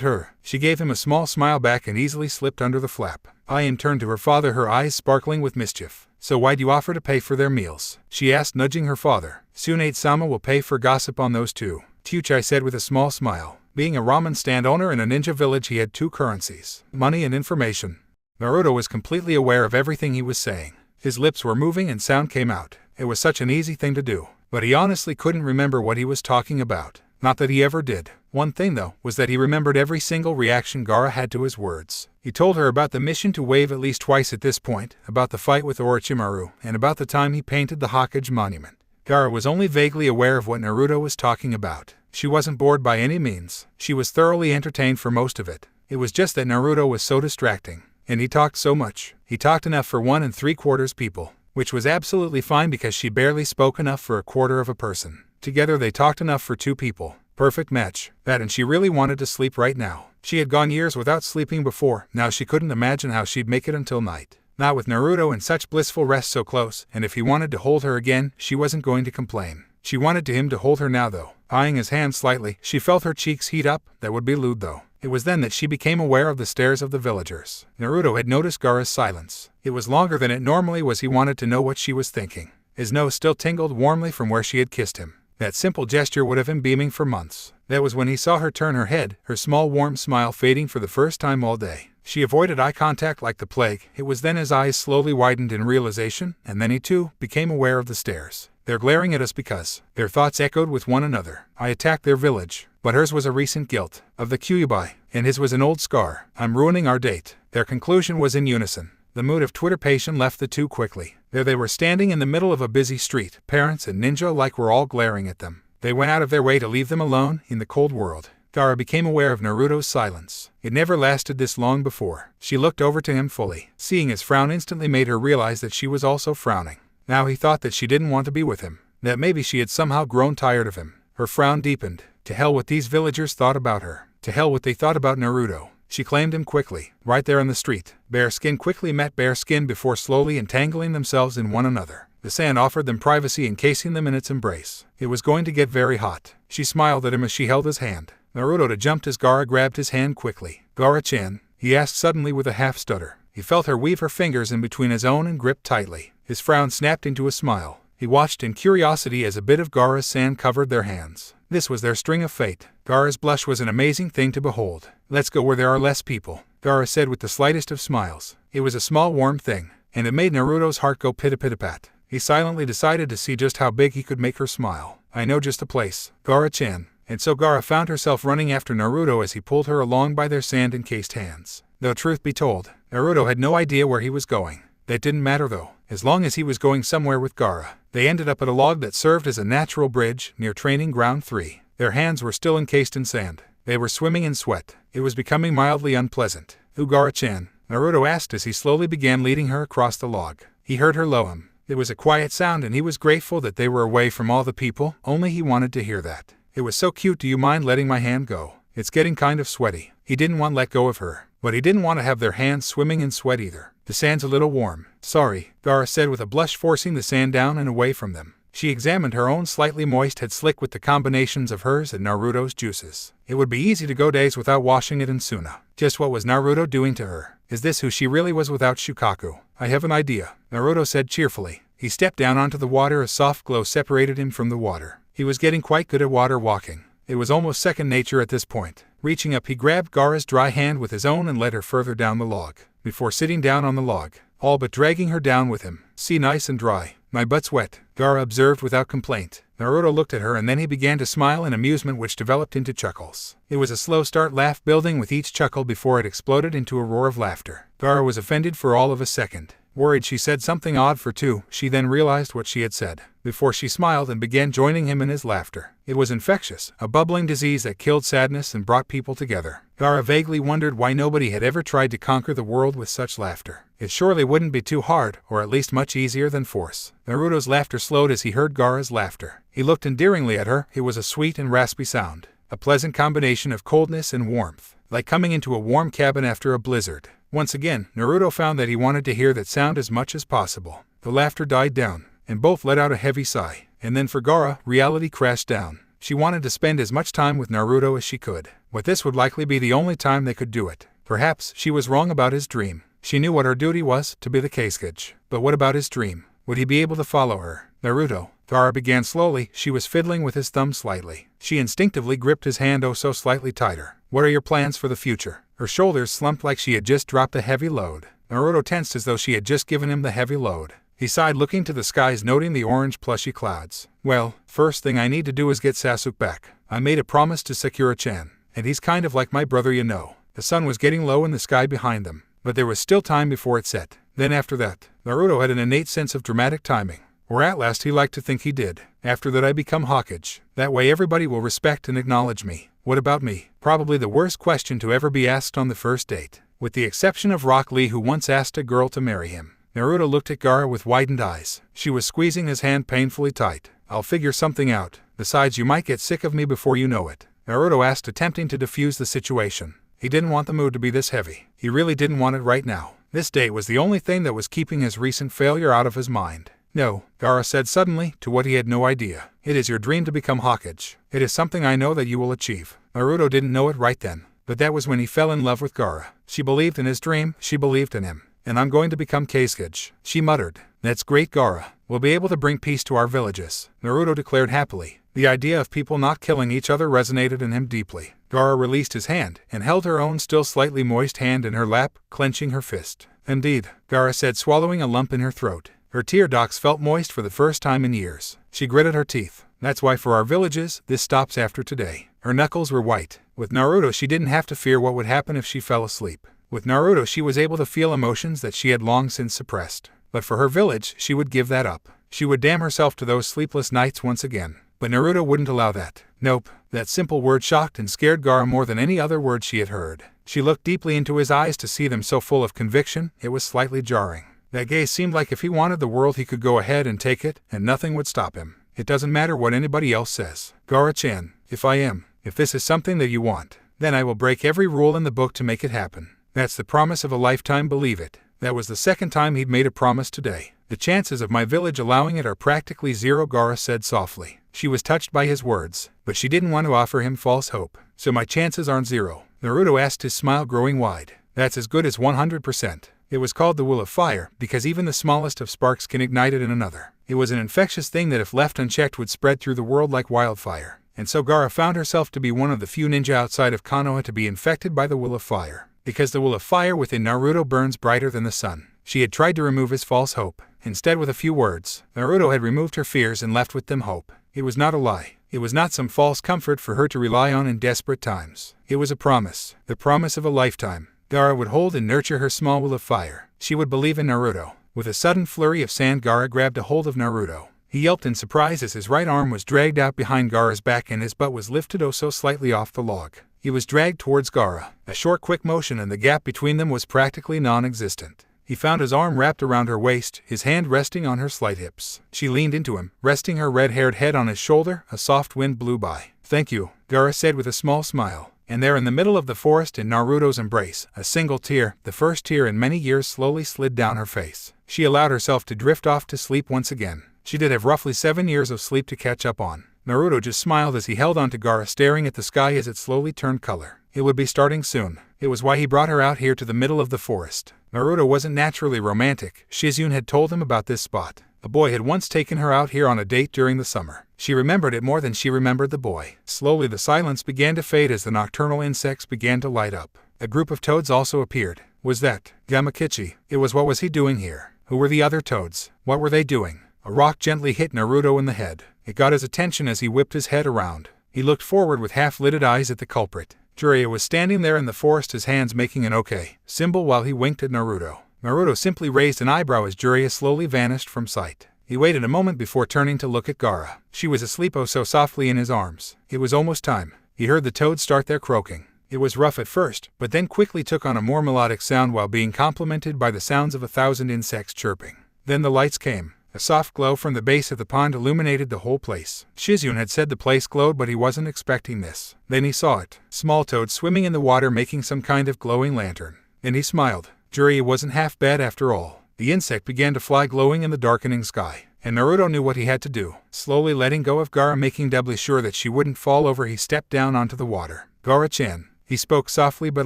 her. She gave him a small smile back and easily slipped under the flap. Ayan turned to her father, her eyes sparkling with mischief. So why'd you offer to pay for their meals? She asked, nudging her father. Tsunade-sama will pay for gossip on those two, Tuchai said with a small smile. Being a ramen stand owner in a ninja village, he had two currencies, money and information. Naruto was completely aware of everything he was saying. His lips were moving and sound came out. It was such an easy thing to do. But he honestly couldn't remember what he was talking about. Not that he ever did. One thing though, was that he remembered every single reaction Gaara had to his words. He told her about the mission to wave at least twice at this point, about the fight with Orochimaru, and about the time he painted the Hokage monument. Gaara was only vaguely aware of what Naruto was talking about. She wasn't bored by any means. She was thoroughly entertained for most of it. It was just that Naruto was so distracting. And he talked so much. He talked enough for 1 3/4 people, which was absolutely fine because she barely spoke enough for a quarter of a person. Together they talked enough for 2 people. Perfect match. That, and she really wanted to sleep right now. She had gone years without sleeping before, now she couldn't imagine how she'd make it until night. Not with Naruto in such blissful rest so close, and if he wanted to hold her again, she wasn't going to complain. She wanted him to hold her now though. Eyeing his hand slightly, she felt her cheeks heat up. That would be lewd though. It was then that she became aware of the stares of the villagers. Naruto had noticed Gaara's silence. It was longer than it normally was. He wanted to know what she was thinking. His nose still tingled warmly from where she had kissed him. That simple gesture would have him beaming for months. That was when he saw her turn her head, her small warm smile fading for the first time all day. She avoided eye contact like the plague. It was then his eyes slowly widened in realization, and then he too became aware of the stares. They're glaring at us because, their thoughts echoed with one another. I attacked their village, but hers was a recent guilt, of the Kyuubi, and his was an old scar. I'm ruining our date. Their conclusion was in unison. The mood of twitterpation left the two quickly. There they were standing in the middle of a busy street, parents and ninja alike were all glaring at them. They went out of their way to leave them alone in the cold world. Gaara became aware of Naruto's silence. It never lasted this long before. She looked over to him fully. Seeing his frown instantly made her realize that she was also frowning. Now he thought that she didn't want to be with him, that maybe she had somehow grown tired of him. Her frown deepened. To hell what these villagers thought about her. To hell what they thought about Naruto. She claimed him quickly, right there on the street. Bare skin quickly met bare skin before slowly entangling themselves in one another. The sand offered them privacy, encasing them in its embrace. It was going to get very hot. She smiled at him as she held his hand. Naruto jumped as Gaara grabbed his hand quickly. Gaara-chan, he asked suddenly with a half stutter. He felt her weave her fingers in between his own and gripped tightly. His frown snapped into a smile. He watched in curiosity as a bit of Gaara's sand covered their hands. This was their string of fate. Gaara's blush was an amazing thing to behold. Let's go where there are less people, Gaara said with the slightest of smiles. It was a small warm thing, and it made Naruto's heart go pit-a-pit-a-pat. He silently decided to see just how big he could make her smile. I know just a place, Gaara-chan. And so Gaara found herself running after Naruto as he pulled her along by their sand-encased hands. Though truth be told, Naruto had no idea where he was going. That didn't matter though, as long as he was going somewhere with Gaara. They ended up at a log that served as a natural bridge near Training Ground 3. Their hands were still encased in sand. They were swimming in sweat. It was becoming mildly unpleasant. Who, Gaara-chan? Naruto asked as he slowly began leading her across the log. He heard her low hum. It was a quiet sound and he was grateful that they were away from all the people, only he wanted to hear that. It was so cute. Do you mind letting my hand go? It's getting kind of sweaty. He didn't want to let go of her, but he didn't want to have their hands swimming in sweat either. The sand's a little warm. Sorry, Gaara said with a blush, forcing the sand down and away from them. She examined her own slightly moist head slick with the combinations of hers and Naruto's juices. It would be easy to go days without washing it in Suna. Just what was Naruto doing to her? Is this who she really was without Shukaku? I have an idea, Naruto said cheerfully. He stepped down onto the water. A soft glow separated him from the water. He was getting quite good at water walking. It was almost second nature at this point. Reaching up, he grabbed Gaara's dry hand with his own and led her further down the log, before sitting down on the log, all but dragging her down with him. See, nice and dry. My butt's wet, Gaara observed without complaint. Naruto looked at her and then he began to smile in amusement, which developed into chuckles. It was a slow start, laugh building with each chuckle before it exploded into a roar of laughter. Gaara was offended for all of a second. Worried she said something odd for two, she then realized what she had said, before she smiled and began joining him in his laughter. It was infectious, a bubbling disease that killed sadness and brought people together. Gaara vaguely wondered why nobody had ever tried to conquer the world with such laughter. It surely wouldn't be too hard, or at least much easier than force. Naruto's laughter slowed as he heard Gaara's laughter. He looked endearingly at her. It was a sweet and raspy sound, a pleasant combination of coldness and warmth, like coming into a warm cabin after a blizzard. Once again, Naruto found that he wanted to hear that sound as much as possible. The laughter died down, and both let out a heavy sigh. And then for Gara, reality crashed down. She wanted to spend as much time with Naruto as she could, but this would likely be the only time they could do it. Perhaps she was wrong about his dream. She knew what her duty was, to be the Kasuke. But what about his dream? Would he be able to follow her? Naruto. Gara began slowly. She was fiddling with his thumb slightly. She instinctively gripped his hand oh so slightly tighter. What are your plans for the future? Her shoulders slumped like she had just dropped a heavy load. Naruto tensed as though she had just given him the heavy load. He sighed, looking to the skies, noting the orange plushy clouds. Well, first thing I need to do is get Sasuke back. I made a promise to Sakura-chan, and he's kind of like my brother, you know. The sun was getting low in the sky behind them, but there was still time before it set. Then after that, Naruto had an innate sense of dramatic timing, or at last he liked to think he did. After that I become Hokage. That way everybody will respect and acknowledge me. What about me? Probably the worst question to ever be asked on the first date, with the exception of Rock Lee, who once asked a girl to marry him. Naruto looked at Gara with widened eyes. She was squeezing his hand painfully tight. I'll figure something out. Besides, you might get sick of me before you know it, Naruto asked, attempting to defuse the situation. He didn't want the mood to be this heavy. He really didn't want it right now. This date was the only thing that was keeping his recent failure out of his mind. No, Gara said suddenly, to what he had no idea. It is your dream to become Hokage. It is something I know that you will achieve. Naruto didn't know it right then, but that was when he fell in love with Gara. She believed in his dream, she believed in him. And I'm going to become Kasuke, she muttered. That's great, Gara. We'll be able to bring peace to our villages, Naruto declared happily. The idea of people not killing each other resonated in him deeply. Gara released his hand and held her own still slightly moist hand in her lap, clenching her fist. Indeed, Gara said, swallowing a lump in her throat. Her tear ducts felt moist for the first time in years. She gritted her teeth. That's why for our villages, this stops after today. Her knuckles were white. With Naruto she didn't have to fear what would happen if she fell asleep. With Naruto she was able to feel emotions that she had long since suppressed. But for her village, she would give that up. She would damn herself to those sleepless nights once again. But Naruto wouldn't allow that. Nope. That simple word shocked and scared Gara more than any other word she had heard. She looked deeply into his eyes to see them so full of conviction, it was slightly jarring. That gaze seemed like if he wanted the world he could go ahead and take it, and nothing would stop him. It doesn't matter what anybody else says. Gara-chan, if this is something that you want, then I will break every rule in the book to make it happen. That's the promise of a lifetime, believe it. That was the second time he'd made a promise today. The chances of my village allowing it are practically zero, Gara said softly. She was touched by his words, but she didn't want to offer him false hope. So my chances aren't zero? Naruto asked, his smile growing wide. That's as good as 100%. It was called the Will of Fire because even the smallest of sparks can ignite it in another. It was an infectious thing that if left unchecked would spread through the world like wildfire. And so Gara found herself to be one of the few ninja outside of Konoha to be infected by the Will of Fire. Because the Will of Fire within Naruto burns brighter than the sun. She had tried to remove his false hope. Instead, with a few words, Naruto had removed her fears and left with them hope. It was not a lie. It was not some false comfort for her to rely on in desperate times. It was a promise. The promise of a lifetime. Gara would hold and nurture her small Will of Fire. She would believe in Naruto. With a sudden flurry of sand, Gara grabbed a hold of Naruto. He yelped in surprise as his right arm was dragged out behind Gara's back and his butt was lifted oh so slightly off the log. He was dragged towards Gara. A short quick motion and the gap between them was practically non-existent. He found his arm wrapped around her waist, his hand resting on her slight hips. She leaned into him, resting her red-haired head on his shoulder. A soft wind blew by. Thank you, Gara said with a small smile. And there in the middle of the forest in Naruto's embrace, a single tear, the first tear in many years, slowly slid down her face. She allowed herself to drift off to sleep once again. She did have roughly 7 years of sleep to catch up on. Naruto just smiled as he held onto Gara, staring at the sky as it slowly turned color. It would be starting soon. It was why he brought her out here to the middle of the forest. Naruto wasn't naturally romantic. Shizune had told him about this spot. A boy had once taken her out here on a date during the summer. She remembered it more than she remembered the boy. Slowly the silence began to fade as the nocturnal insects began to light up. A group of toads also appeared. Was that Gamakichi? It was. What was he doing here? Who were the other toads? What were they doing? A rock gently hit Naruto in the head. It got his attention as he whipped his head around. He looked forward with half-lidded eyes at the culprit. Jiraiya was standing there in the forest, his hands making an OK symbol while he winked at Naruto. Naruto simply raised an eyebrow as Jiraiya slowly vanished from sight. He waited a moment before turning to look at Gara. She was asleep oh so softly in his arms. It was almost time. He heard the toads start their croaking. It was rough at first, but then quickly took on a more melodic sound while being complemented by the sounds of 1,000 insects chirping. Then the lights came. A soft glow from the base of the pond illuminated the whole place. Shizune had said the place glowed, but he wasn't expecting this. Then he saw it. Small toads swimming in the water making some kind of glowing lantern. And he smiled. Jiraiya wasn't half bad after all. The insect began to fly, glowing in the darkening sky. and Naruto knew what he had to do. Slowly letting go of Gara, making doubly sure that she wouldn't fall over, he stepped down onto the water. "Gara-chan," he spoke softly but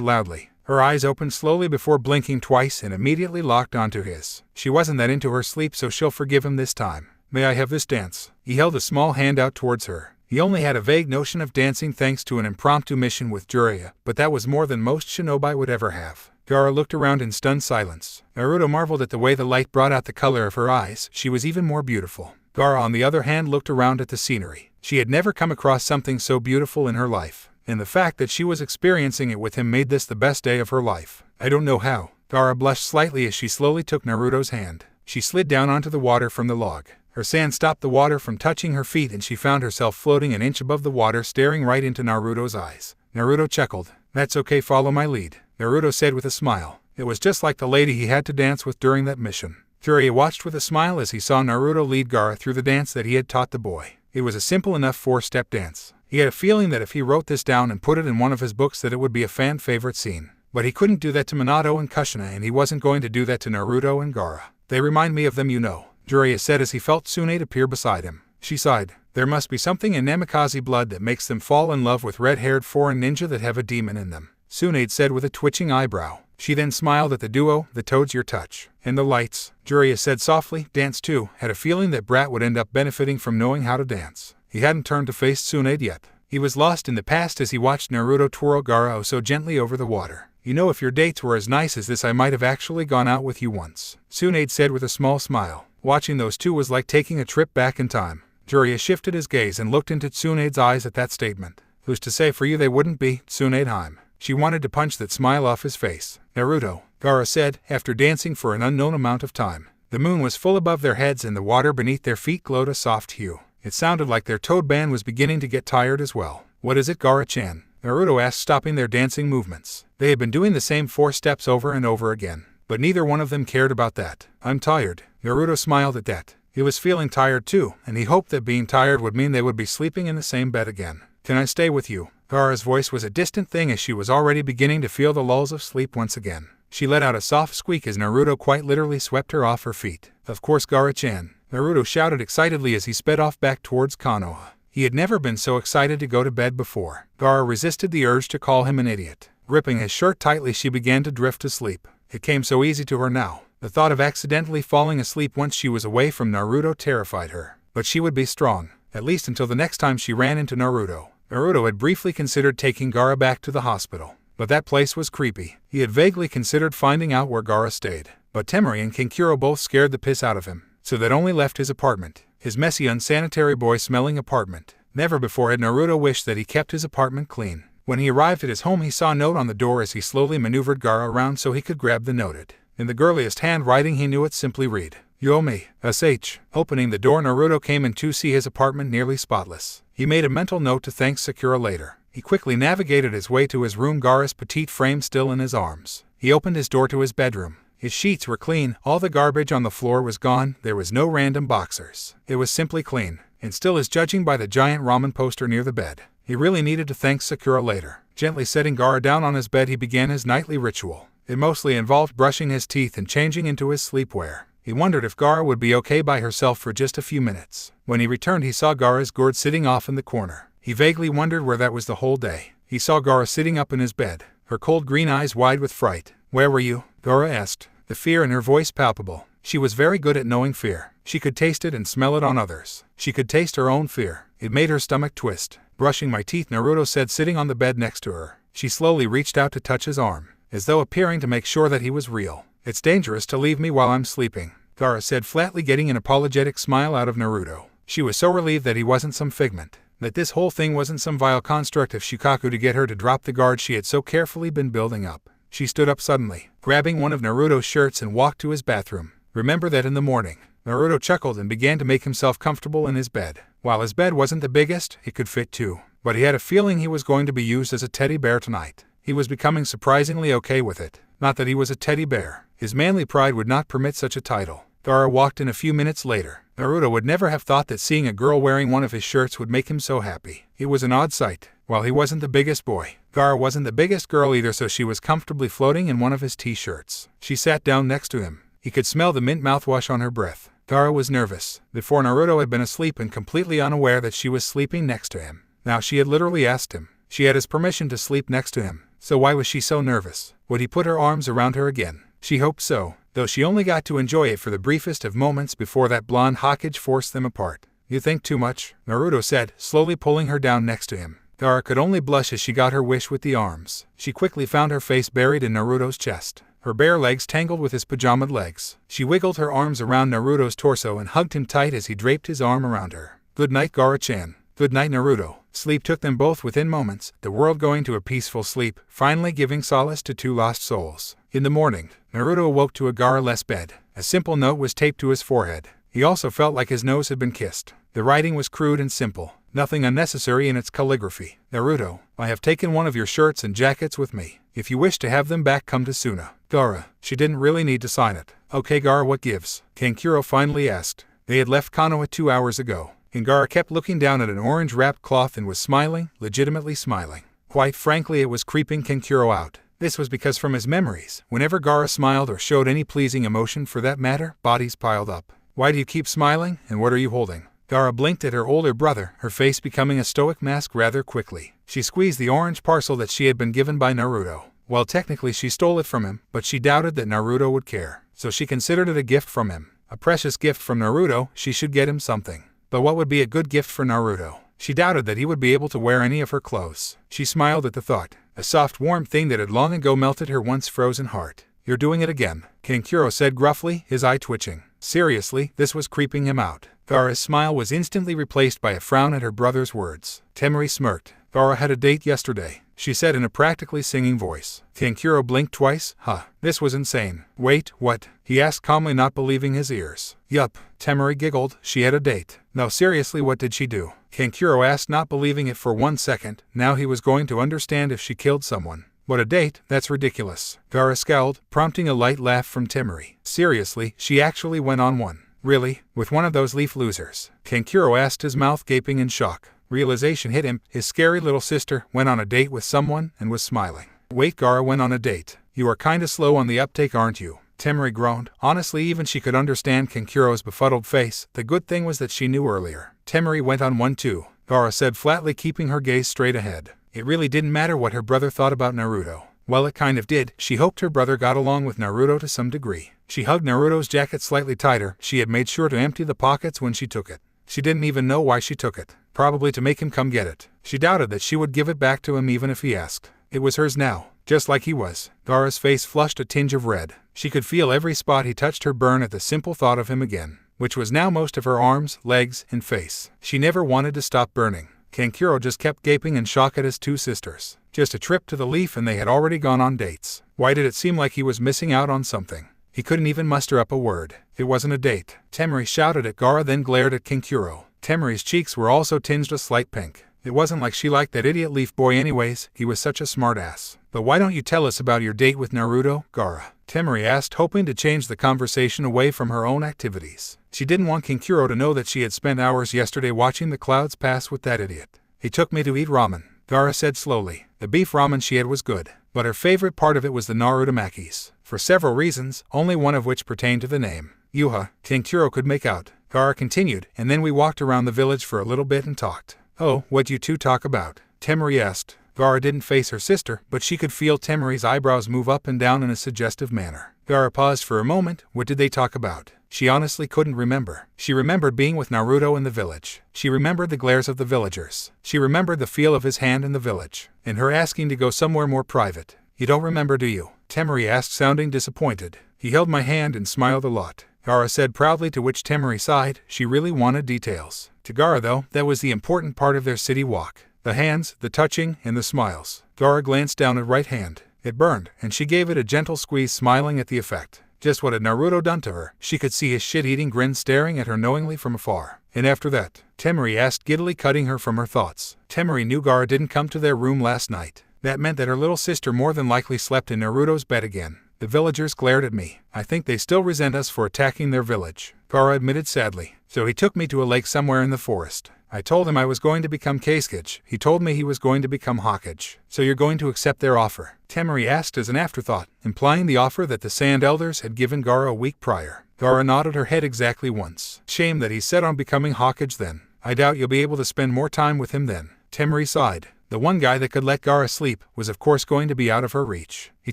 loudly. Her eyes opened slowly before blinking twice and immediately locked onto his. She wasn't that into her sleep, so she'll forgive him this time. "May I have this dance?" He held a small hand out towards her. He only had a vague notion of dancing thanks to an impromptu mission with Jiraiya, but that was more than most shinobi would ever have. Gara looked around in stunned silence. Naruto marveled at the way the light brought out the color of her eyes. She was even more beautiful. Gara, on the other hand, looked around at the scenery. She had never come across something so beautiful in her life, and the fact that she was experiencing it with him made this the best day of her life. "I don't know how." Gara blushed slightly as she slowly took Naruto's hand. She slid down onto the water from the log. Her sand stopped the water from touching her feet, and she found herself floating an inch above the water, staring right into Naruto's eyes. Naruto chuckled. "That's okay, follow my lead," Naruto said with a smile. It was just like the lady he had to dance with during that mission. Jiraiya watched with a smile as he saw Naruto lead Gara through the dance that he had taught the boy. It was a simple enough 4-step dance. He had a feeling that if he wrote this down and put it in one of his books that it would be a fan-favorite scene. But he couldn't do that to Minato and Kushina, and he wasn't going to do that to Naruto and Gara. "They remind me of them, you know," Jiraiya said as he felt Tsunade appear beside him. She sighed. "There must be something in Namikaze blood that makes them fall in love with red-haired foreign ninja that have a demon in them," Tsunade said with a twitching eyebrow. She then smiled at the duo. "The toad's your touch." "And the lights," Jiraiya said softly. "Dance too." Had a feeling that Brat would end up benefiting from knowing how to dance. He hadn't turned to face Tsunade yet. He was lost in the past as he watched Naruto twirl Gara oh so gently over the water. "You know, if your dates were as nice as this, I might have actually gone out with you once," Tsunade said with a small smile. Watching those two was like taking a trip back in time. Jiraiya shifted his gaze and looked into Tsunade's eyes at that statement. "Who's to say for you they wouldn't be, Tsunade Heim?" She wanted to punch that smile off his face. "Naruto," Gara said, after dancing for an unknown amount of time. The moon was full above their heads and the water beneath their feet glowed a soft hue. It sounded like their toad band was beginning to get tired as well. "What is it, Gara-chan?" Naruto asked, stopping their dancing movements. They had been doing the same 4 steps over and over again, but neither one of them cared about that. "I'm tired." Naruto smiled at that. He was feeling tired too, and he hoped that being tired would mean they would be sleeping in the same bed again. "Can I stay with you?" Gara's voice was a distant thing as she was already beginning to feel the lulls of sleep once again. She let out a soft squeak as Naruto quite literally swept her off her feet. "Of course, Gara-chan," Naruto shouted excitedly as he sped off back towards Konoha. He had never been so excited to go to bed before. Gara resisted the urge to call him an idiot. Gripping his shirt tightly, she began to drift to sleep. It came so easy to her now. The thought of accidentally falling asleep once she was away from Naruto terrified her. But she would be strong, at least until the next time she ran into Naruto. Naruto had briefly considered taking Gara back to the hospital, but that place was creepy. He had vaguely considered finding out where Gara stayed, but Temari and Kinkuro both scared the piss out of him, so that only left his apartment. His messy, unsanitary, boy-smelling apartment. Never before had Naruto wished that he kept his apartment clean. When he arrived at his home, he saw a note on the door as he slowly maneuvered Gara around so he could grab the note. In the girliest handwriting he knew it, simply read, "Yomi, SH." Opening the door, Naruto came in to see his apartment nearly spotless. He made a mental note to thank Sakura later. He quickly navigated his way to his room, Gara's petite frame still in his arms. He opened his door to his bedroom. His sheets were clean, all the garbage on the floor was gone, there was no random boxers. It was simply clean, and still as judging by the giant ramen poster near the bed. He really needed to thank Sakura later. Gently setting Gara down on his bed, he began his nightly ritual. It mostly involved brushing his teeth and changing into his sleepwear. He wondered if Gara would be okay by herself for just a few minutes. When he returned, he saw Gara's gourd sitting off in the corner. He vaguely wondered where that was the whole day. He saw Gara sitting up in his bed, her cold green eyes wide with fright. "Where were you?" Gara asked, the fear in her voice palpable. She was very good at knowing fear. She could taste it and smell it on others. She could taste her own fear. It made her stomach twist. "Brushing my teeth," Naruto said, sitting on the bed next to her. She slowly reached out to touch his arm, as though appearing to make sure that he was real. "It's dangerous to leave me while I'm sleeping," Gara said flatly, getting an apologetic smile out of Naruto. She was so relieved that he wasn't some figment, that this whole thing wasn't some vile construct of Shukaku to get her to drop the guard she had so carefully been building up. She stood up suddenly, grabbing one of Naruto's shirts, and walked to his bathroom. "Remember that in the morning." Naruto chuckled and began to make himself comfortable in his bed. While his bed wasn't the biggest, it could fit two. But he had a feeling he was going to be used as a teddy bear tonight. He was becoming surprisingly okay with it. Not that he was a teddy bear. His manly pride would not permit such a title. Gara walked in a few minutes later. Naruto would never have thought that seeing a girl wearing one of his shirts would make him so happy. It was an odd sight. While he wasn't the biggest boy, Gara wasn't the biggest girl either, so she was comfortably floating in one of his t-shirts. She sat down next to him. He could smell the mint mouthwash on her breath. Gara was nervous. Before, Naruto had been asleep and completely unaware that she was sleeping next to him. Now she had literally asked him. She had his permission to sleep next to him. So why was she so nervous? Would he put her arms around her again? She hoped so, though she only got to enjoy it for the briefest of moments before that blonde Hokage forced them apart. You think too much, Naruto said, slowly pulling her down next to him. Gara could only blush as she got her wish with the arms. She quickly found her face buried in Naruto's chest, her bare legs tangled with his pajamaed legs. She wiggled her arms around Naruto's torso and hugged him tight as he draped his arm around her. Good night, Gara-chan. Good night, Naruto. Sleep took them both within moments, the world going to a peaceful sleep, finally giving solace to two lost souls. In the morning, Naruto awoke to a Gara-less bed. A simple note was taped to his forehead. He also felt like his nose had been kissed. The writing was crude and simple, nothing unnecessary in its calligraphy. Naruto, I have taken one of your shirts and jackets with me. If you wish to have them back, come to Suna. Gara. She didn't really need to sign it. Okay, Gara, what gives? Kankuro finally asked. They had left Konoha 2 hours ago, and Gara kept looking down at an orange-wrapped cloth and was smiling, legitimately smiling. Quite frankly, it was creeping Kankuro out. This was because from his memories, whenever Gara smiled or showed any pleasing emotion for that matter, bodies piled up. Why do you keep smiling, and what are you holding? Gara blinked at her older brother, her face becoming a stoic mask rather quickly. She squeezed the orange parcel that she had been given by Naruto. Well, technically she stole it from him, but she doubted that Naruto would care, so she considered it a gift from him. A precious gift from Naruto, she should get him something. But what would be a good gift for Naruto? She doubted that he would be able to wear any of her clothes. She smiled at the thought, a soft warm thing that had long ago melted her once frozen heart. You're doing it again, Kankuro said gruffly, his eye twitching. Seriously, this was creeping him out. Gara's smile was instantly replaced by a frown at her brother's words. Temari smirked. Gara had a date yesterday, she said in a practically singing voice. Kankuro blinked twice. This was insane. Wait, what? He asked calmly, not believing his ears. Yup, Temari giggled. She had a date. No, seriously, what did she do? Kankuro asked, not believing it for 1 second. Now he was going to understand if she killed someone. What a date, that's ridiculous. Gara scowled, prompting a light laugh from Temari. Seriously, she actually went on one. Really? With one of those leaf losers? Kankuro asked, his mouth gaping in shock. Realization hit him. His scary little sister went on a date with someone and was smiling. Wait, Gara went on a date. You are kinda slow on the uptake, aren't you? Temari groaned. Honestly, even she could understand Kankuro's befuddled face. The good thing was that she knew earlier. Temari went on one too, Gara said flatly, keeping her gaze straight ahead. It really didn't matter what her brother thought about Naruto. Well, it kind of did. She hoped her brother got along with Naruto to some degree. She hugged Naruto's jacket slightly tighter. She had made sure to empty the pockets when she took it. She didn't even know why she took it. Probably to make him come get it. She doubted that she would give it back to him even if he asked. It was hers now, just like he was. Gara's face flushed a tinge of red. She could feel every spot he touched her burn at the simple thought of him again, which was now most of her arms, legs, and face. She never wanted to stop burning. Kankuro just kept gaping in shock at his two sisters. Just a trip to the leaf and they had already gone on dates. Why did it seem like he was missing out on something? He couldn't even muster up a word. It wasn't a date. Temari shouted at Gara, then glared at Kankuro. Temari's cheeks were also tinged a slight pink. It wasn't like she liked that idiot leaf boy anyways, he was such a smartass. But why don't you tell us about your date with Naruto, Gara? Temari asked, hoping to change the conversation away from her own activities. She didn't want Kankuro to know that she had spent hours yesterday watching the clouds pass with that idiot. He took me to eat ramen, Gara said slowly. The beef ramen she had was good, but her favorite part of it was the Naruto Uzumakis. For several reasons, only one of which pertained to the name. Yuha, Kankuro could make out. Gara continued, and then we walked around the village for a little bit and talked. Oh, what'd you two talk about? Temari asked. Gara didn't face her sister, but she could feel Temari's eyebrows move up and down in a suggestive manner. Gara paused for a moment. What did they talk about? She honestly couldn't remember. She remembered being with Naruto in the village. She remembered the glares of the villagers. She remembered the feel of his hand in the village, and her asking to go somewhere more private. You don't remember, do you? Temari asked, sounding disappointed. He held my hand and smiled a lot, Gara said proudly, to which Temari sighed. She really wanted details. To Gara, though, that was the important part of their city walk. The hands, the touching, and the smiles. Gara glanced down at right hand. It burned, and she gave it a gentle squeeze, smiling at the effect. Just what had Naruto done to her? She could see his shit-eating grin staring at her knowingly from afar. And after that? Temari asked, giddily cutting her from her thoughts. Temari knew Gara didn't come to their room last night. That meant that her little sister more than likely slept in Naruto's bed again. The villagers glared at me. I think they still resent us for attacking their village, Gara admitted sadly. So he took me to a lake somewhere in the forest. I told him I was going to become Kasuke. He told me he was going to become Hokage. So you're going to accept their offer? Temari asked as an afterthought, implying the offer that the Sand Elders had given Gara a week prior. Gara nodded her head exactly once. Shame that he's set on becoming Hokage then. I doubt you'll be able to spend more time with him then. Temari sighed. The one guy that could let Gara sleep was of course going to be out of her reach. He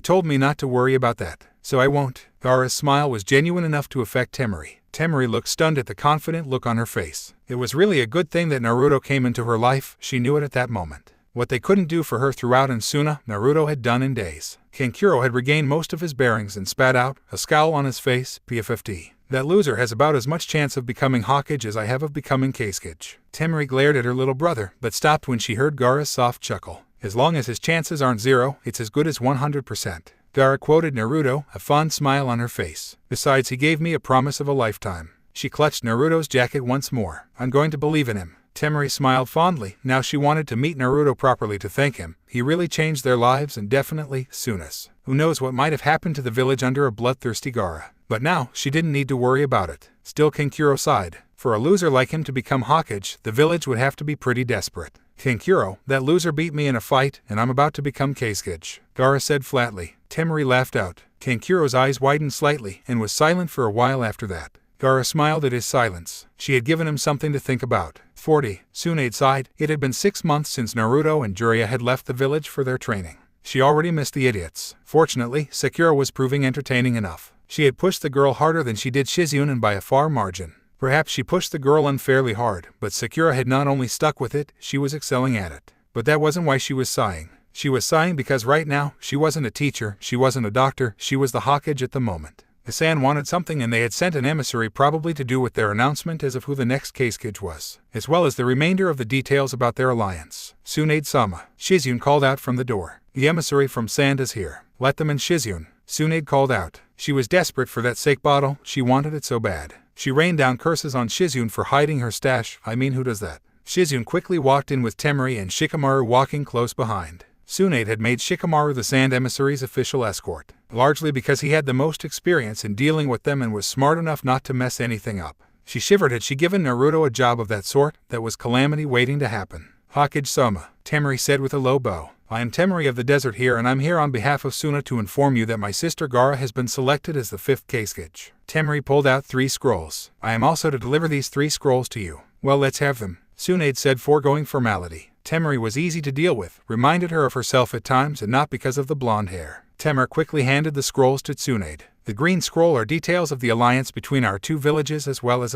told me not to worry about that, so I won't. Gara's smile was genuine enough to affect Temari. Temari looked stunned at the confident look on her face. It was really a good thing that Naruto came into her life, she knew it at that moment. What they couldn't do for her throughout Insomnia, Naruto had done in days. Kankuro had regained most of his bearings and spat out, a scowl on his face, PFFD. That loser has about as much chance of becoming Hokage as I have of becoming Kasuke. Temari glared at her little brother, but stopped when she heard Gaara's soft chuckle. As long as his chances aren't 0, it's as good as 100%. Gara quoted Naruto, a fond smile on her face. Besides, he gave me a promise of a lifetime. She clutched Naruto's jacket once more. I'm going to believe in him. Temari smiled fondly. Now she wanted to meet Naruto properly to thank him. He really changed their lives and definitely, soonest. Who knows what might have happened to the village under a bloodthirsty Gara. But now, she didn't need to worry about it. Still, Kankuro sighed. For a loser like him to become Hokage, the village would have to be pretty desperate. Kankuro, that loser beat me in a fight, and I'm about to become Kasuke, Gara said flatly. Temari laughed out. Kankuro's eyes widened slightly, and was silent for a while after that. Gara smiled at his silence. She had given him something to think about. 40. Tsunade sighed. It had been 6 months since Naruto and Jiraiya had left the village for their training. She already missed the idiots. Fortunately, Sakura was proving entertaining enough. She had pushed the girl harder than she did Shizune and by a far margin. Perhaps she pushed the girl unfairly hard, but Sakura had not only stuck with it, she was excelling at it. But that wasn't why she was sighing. She was sighing because right now, she wasn't a teacher, she wasn't a doctor, she was the Hokage at the moment. The San wanted something and they had sent an emissary probably to do with their announcement as of who the next Kasuke was, as well as the remainder of the details about their alliance. Tsunade-sama, Shizune called out from the door. The emissary from Sand is here. Let them in, Shizune. Tsunade called out. She was desperate for that sake bottle, she wanted it so bad. She rained down curses on Shizune for hiding her stash. I mean, who does that? Shizune quickly walked in with Temari and Shikamaru walking close behind. Tsunade had made Shikamaru the Sand emissary's official escort, largely because he had the most experience in dealing with them and was smart enough not to mess anything up. She shivered had she given Naruto a job of that sort, that was calamity waiting to happen. Hokage-sama, Temari said with a low bow. I am Temari of the desert here and I'm here on behalf of Suna to inform you that my sister Gara has been selected as the 5th Kasuke. Temari pulled out 3 scrolls. I am also to deliver these 3 scrolls to you. Well, let's have them, Tsunade said, foregoing formality. Temari was easy to deal with, reminded her of herself at times and not because of the blonde hair. Temari quickly handed the scrolls to Tsunade. The green scroll are details of the alliance between our 2 villages as well as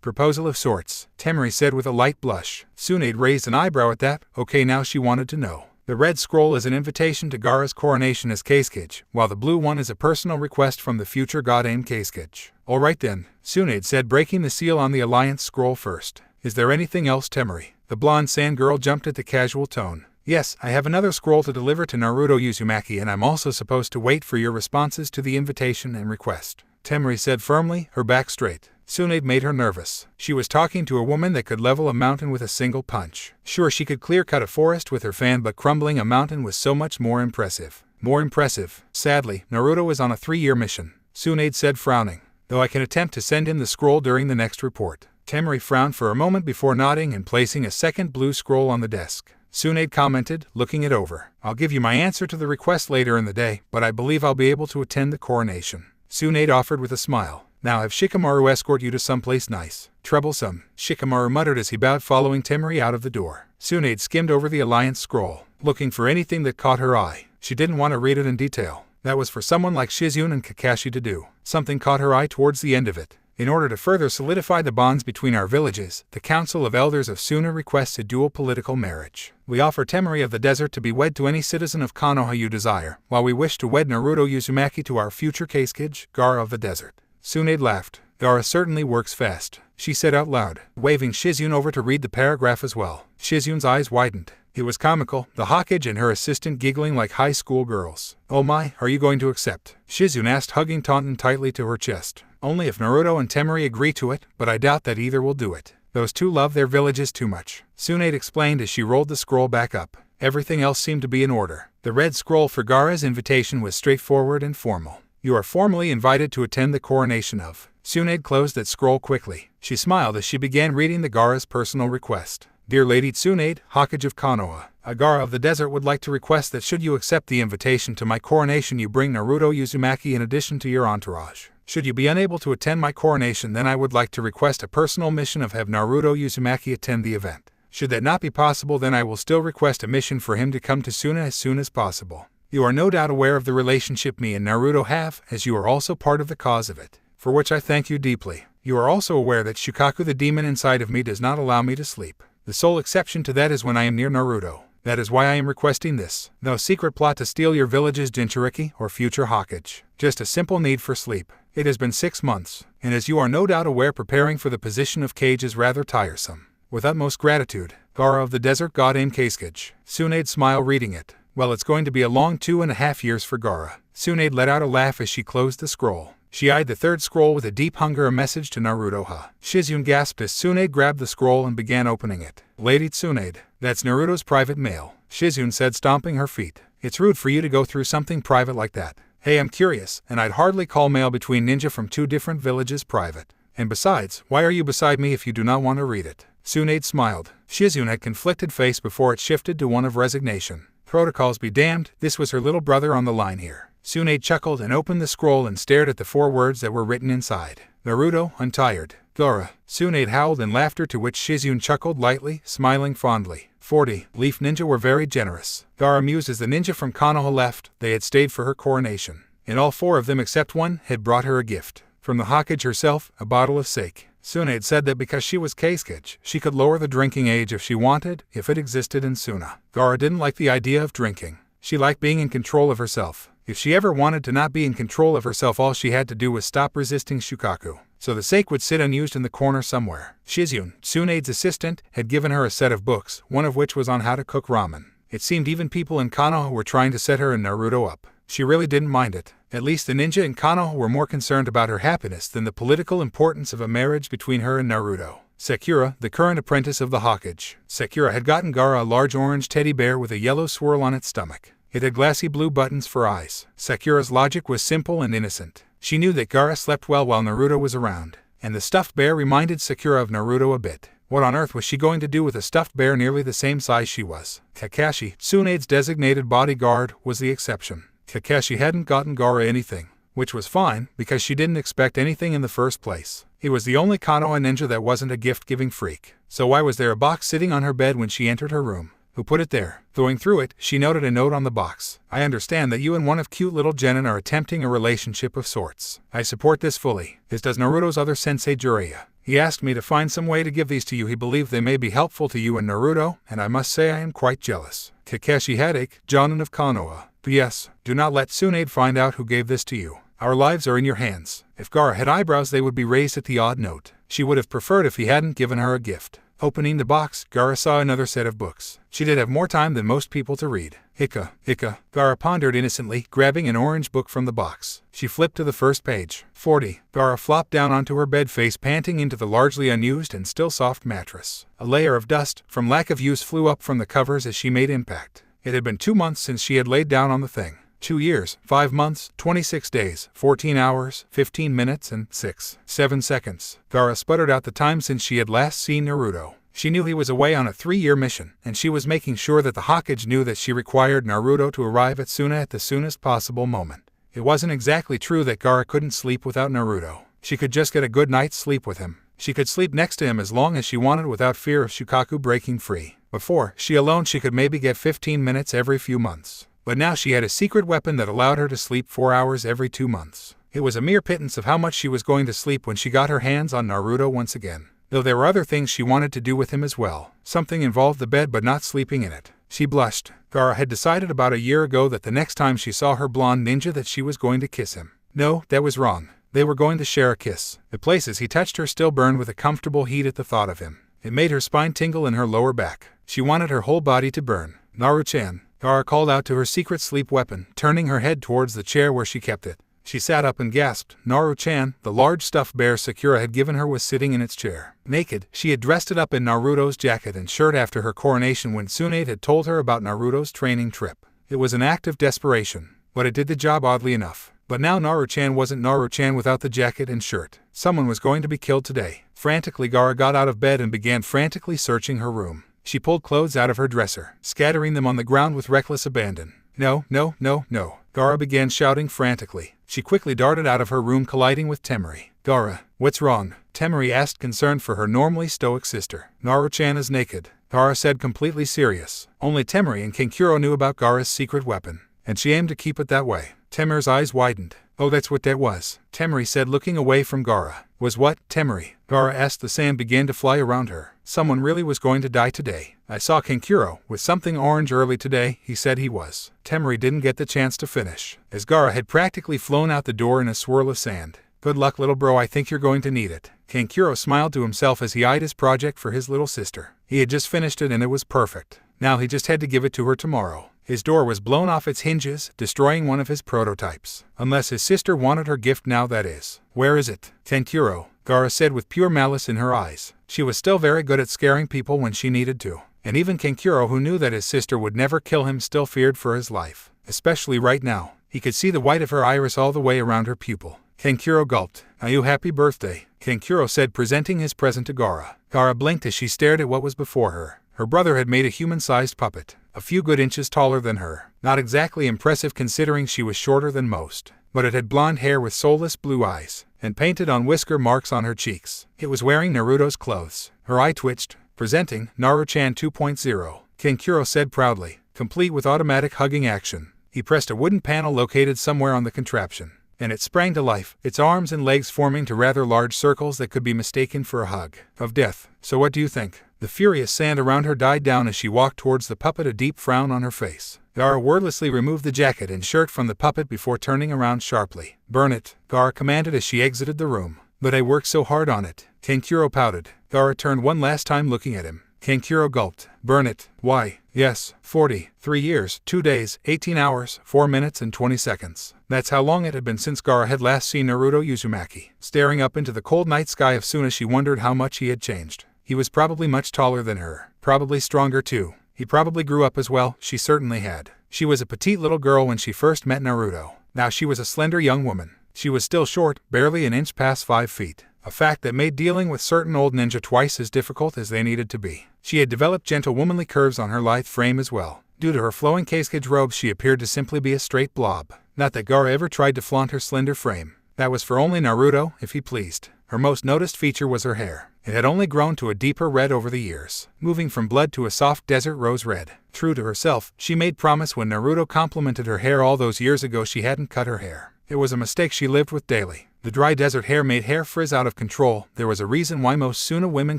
proposal of sorts, Temari said with a light blush. Tsunade raised an eyebrow at that. Okay, now she wanted to know. The red scroll is an invitation to Gaara's coronation as Kasuke, while the blue one is a personal request from the future god-aimed Kasuke. Alright then, Tsunade said, breaking the seal on the alliance scroll first. Is there anything else, Temari? The blonde sand girl jumped at the casual tone. Yes, I have another scroll to deliver to Naruto Uzumaki and I'm also supposed to wait for your responses to the invitation and request, Temari said firmly, her back straight. Tsunade made her nervous. She was talking to a woman that could level a mountain with a single punch. Sure, she could clear-cut a forest with her fan, but crumbling a mountain was so much more impressive. More impressive. Sadly, Naruto is on a 3-year mission, Tsunade said, frowning. Though I can attempt to send him the scroll during the next report. Temari frowned for a moment before nodding and placing a second blue scroll on the desk. Tsunade commented, looking it over. I'll give you my answer to the request later in the day, but I believe I'll be able to attend the coronation, Tsunade offered with a smile. Now have Shikamaru escort you to someplace nice. Troublesome, Shikamaru muttered as he bowed, following Temari out of the door. Tsunade skimmed over the alliance scroll, looking for anything that caught her eye. She didn't want to read it in detail. That was for someone like Shizune and Kakashi to do. Something caught her eye towards the end of it. In order to further solidify the bonds between our villages, the Council of Elders of Suna requests a dual political marriage. We offer Temari of the Desert to be wed to any citizen of Konoha you desire, while we wish to wed Naruto Uzumaki to our future Kasuke, Gara of the Desert. Tsunade laughed. Gara certainly works fast, she said out loud, waving Shizune over to read the paragraph as well. Shizune's eyes widened. It was comical, the Hokage and her assistant giggling like high school girls. Oh my, are you going to accept? Shizune asked, hugging Taunton tightly to her chest. Only if Naruto and Temari agree to it, but I doubt that either will do it. Those two love their villages too much, Tsunade explained as she rolled the scroll back up. Everything else seemed to be in order. The red scroll for Gaara's invitation was straightforward and formal. You are formally invited to attend the coronation of. Tsunade closed that scroll quickly. She smiled as she began reading the Gaara's personal request. Dear Lady Tsunade, Hokage of Konoha, Gara of the Desert would like to request that should you accept the invitation to my coronation you bring Naruto Uzumaki in addition to your entourage. Should you be unable to attend my coronation, then I would like to request a personal mission of have Naruto Uzumaki attend the event. Should that not be possible, then I will still request a mission for him to come to Suna as soon as possible. You are no doubt aware of the relationship me and Naruto have, as you are also part of the cause of it, for which I thank you deeply. You are also aware that Shukaku, the demon inside of me, does not allow me to sleep. The sole exception to that is when I am near Naruto. That is why I am requesting this. No secret plot to steal your village's Jinchuriki or future Hokage. Just a simple need for sleep. It has been 6 months, and as you are no doubt aware, preparing for the position of Kage is rather tiresome. With utmost gratitude, Gara of the Desert God in Kage. Tsunade smiled reading it. Well, it's going to be a long 2.5 years for Gara. Tsunade let out a laugh as she closed the scroll. She eyed the third scroll with a deep hunger, a message to Naruto. Shizune gasped as Tsunade grabbed the scroll and began opening it. Lady Tsunade, that's Naruto's private mail, Shizune said, stomping her feet. It's rude for you to go through something private like that. Hey, I'm curious, and I'd hardly call mail between ninja from 2 different villages private. And besides, why are you beside me if you do not want to read it? Tsunade smiled. Shizune had conflicted face before it shifted to one of resignation. Protocols be damned, this was her little brother on the line here. Tsunade chuckled and opened the scroll and stared at the 4 words that were written inside. Naruto, untired. Gara. Tsunade howled in laughter, to which Shizune chuckled lightly, smiling fondly. 40. Leaf Ninja were very generous. Gara mused as the ninja from Konoha left. They had stayed for her coronation, and all 4 of them except one had brought her a gift. From the Hokage herself, a bottle of sake. Tsunade said that because she was Kage, she could lower the drinking age if she wanted, if it existed in Suna. Gara didn't like the idea of drinking. She liked being in control of herself. If she ever wanted to not be in control of herself, all she had to do was stop resisting Shukaku. So the sake would sit unused in the corner somewhere. Shizune, Tsunade's assistant, had given her a set of books, one of which was on how to cook ramen. It seemed even people in Konoha were trying to set her and Naruto up. She really didn't mind it. At least the ninja in Konoha were more concerned about her happiness than the political importance of a marriage between her and Naruto. Sakura, the current apprentice of the Hokage. Sakura had gotten Gara a large orange teddy bear with a yellow swirl on its stomach. It had glassy blue buttons for eyes. Sakura's logic was simple and innocent. She knew that Gara slept well while Naruto was around, and the stuffed bear reminded Sakura of Naruto a bit. What on earth was she going to do with a stuffed bear nearly the same size she was? Kakashi, Tsunade's designated bodyguard, was the exception. Kakashi hadn't gotten Gara anything, which was fine, because she didn't expect anything in the first place. He was the only Konoha ninja that wasn't a gift-giving freak. So why was there a box sitting on her bed when she entered her room? Who put it there? Going through it, she noted a note on the box. I understand that you and one of cute little Genin are attempting a relationship of sorts. I support this fully, as does Naruto's other sensei Jiraiya. He asked me to find some way to give these to you. He believed they may be helpful to you and Naruto, and I must say I am quite jealous. Kakashi Headache, Jonin of Konoha. P.S. Do not let Tsunade find out who gave this to you. Our lives are in your hands. If Gara had eyebrows, they would be raised at the odd note. She would have preferred if he hadn't given her a gift. Opening the box, Gara saw another set of books. She did have more time than most people to read. Hicka. Gara pondered innocently, grabbing an orange book from the box. She flipped to the first page. 40. Gara flopped down onto her bed, face panting into the largely unused and still soft mattress. A layer of dust, from lack of use, flew up from the covers as she made impact. It had been 2 months since she had laid down on the thing. 2 years, 5 months, 26 days, 14 hours, 15 minutes, and 7 seconds. Gara sputtered out the time since she had last seen Naruto. She knew he was away on a 3-year mission, and she was making sure that the Hokage knew that she required Naruto to arrive at Suna at the soonest possible moment. It wasn't exactly true that Gara couldn't sleep without Naruto. She could just get a good night's sleep with him. She could sleep next to him as long as she wanted without fear of Shukaku breaking free. Before, she alone she could maybe get 15 minutes every few months. But now she had a secret weapon that allowed her to sleep 4 hours every 2 months. It was a mere pittance of how much she was going to sleep when she got her hands on Naruto once again. Though there were other things she wanted to do with him as well. Something involved the bed but not sleeping in it. She blushed. Gara had decided about a year ago that the next time she saw her blonde ninja that she was going to kiss him. No, that was wrong. They were going to share a kiss. The places he touched her still burned with a comfortable heat at the thought of him. It made her spine tingle in her lower back. She wanted her whole body to burn. Naru-chan. Gara called out to her secret sleep weapon, turning her head towards the chair where she kept it. She sat up and gasped. Naru-chan, the large stuffed bear Sakura had given her, was sitting in its chair. Naked, she had dressed it up in Naruto's jacket and shirt after her coronation when Tsunade had told her about Naruto's training trip. It was an act of desperation, but it did the job oddly enough. But now Naru-chan wasn't Naru-chan without the jacket and shirt. Someone was going to be killed today. Frantically, Gara got out of bed and began frantically searching her room. She pulled clothes out of her dresser, scattering them on the ground with reckless abandon. No, no, no, no. Gara began shouting frantically. She quickly darted out of her room, colliding with Temari. Gara, what's wrong? Temari asked, concerned for her normally stoic sister. Naruto-chan is naked, Gara said, completely serious. Only Temari and Kankuro knew about Gara's secret weapon, and she aimed to keep it that way. Temari's eyes widened. Oh, that's what that was, Temari said, looking away from Gara. Was what, Temari? Gara asked. The sand began to fly around her. Someone really was going to die today. I saw Kankuro with something orange early today, he said he was. Temari didn't get the chance to finish, as Gara had practically flown out the door in a swirl of sand. Good luck, little bro, I think you're going to need it. Kankuro smiled to himself as he eyed his project for his little sister. He had just finished it and it was perfect. Now he just had to give it to her tomorrow. His door was blown off its hinges, destroying one of his prototypes. Unless his sister wanted her gift now, that is. Where is it? Kankuro, Gara said with pure malice in her eyes. She was still very good at scaring people when she needed to. And even Kankuro, who knew that his sister would never kill him, still feared for his life. Especially right now. He could see the white of her iris all the way around her pupil. Kankuro gulped. Are you happy birthday? Kankuro said, presenting his present to Gara. Gara blinked as she stared at what was before her. Her brother had made a human-sized puppet, a few good inches taller than her. Not exactly impressive considering she was shorter than most, but it had blonde hair with soulless blue eyes, and painted on whisker marks on her cheeks. It was wearing Naruto's clothes. Her eye twitched. Presenting Naruto-chan 2.0, Kankuro said proudly, complete with automatic hugging action. He pressed a wooden panel located somewhere on the contraption, and it sprang to life, its arms and legs forming to rather large circles that could be mistaken for a hug of death. So what do you think? The furious sand around her died down as she walked towards the puppet, a deep frown on her face. Gara wordlessly removed the jacket and shirt from the puppet before turning around sharply. Burn it, Gara commanded as she exited the room. But I worked so hard on it, Kankuro pouted. Gara turned one last time, looking at him. Kankuro gulped. Burn it? Why? Yes, 43 years, 2 days, 18 hours, 4 minutes and 20 seconds. That's how long it had been since Gara had last seen Naruto Uzumaki. Staring up into the cold night sky, as soon as she wondered how much he had changed. He was probably much taller than her. Probably stronger too. He probably grew up as well. She certainly had. She was a petite little girl when she first met Naruto. Now she was a slender young woman. She was still short, barely an inch past 5 feet. A fact that made dealing with certain old ninja twice as difficult as they needed to be. She had developed gentle womanly curves on her lithe frame as well. Due to her flowing cascade robes, she appeared to simply be a straight blob. Not that Gara ever tried to flaunt her slender frame. That was for only Naruto, if he pleased. Her most noticed feature was her hair. It had only grown to a deeper red over the years, moving from blood to a soft desert rose red. True to herself, she made promise when Naruto complimented her hair all those years ago she hadn't cut her hair. It was a mistake she lived with daily. The dry desert hair made hair frizz out of control. There was a reason why most Suna women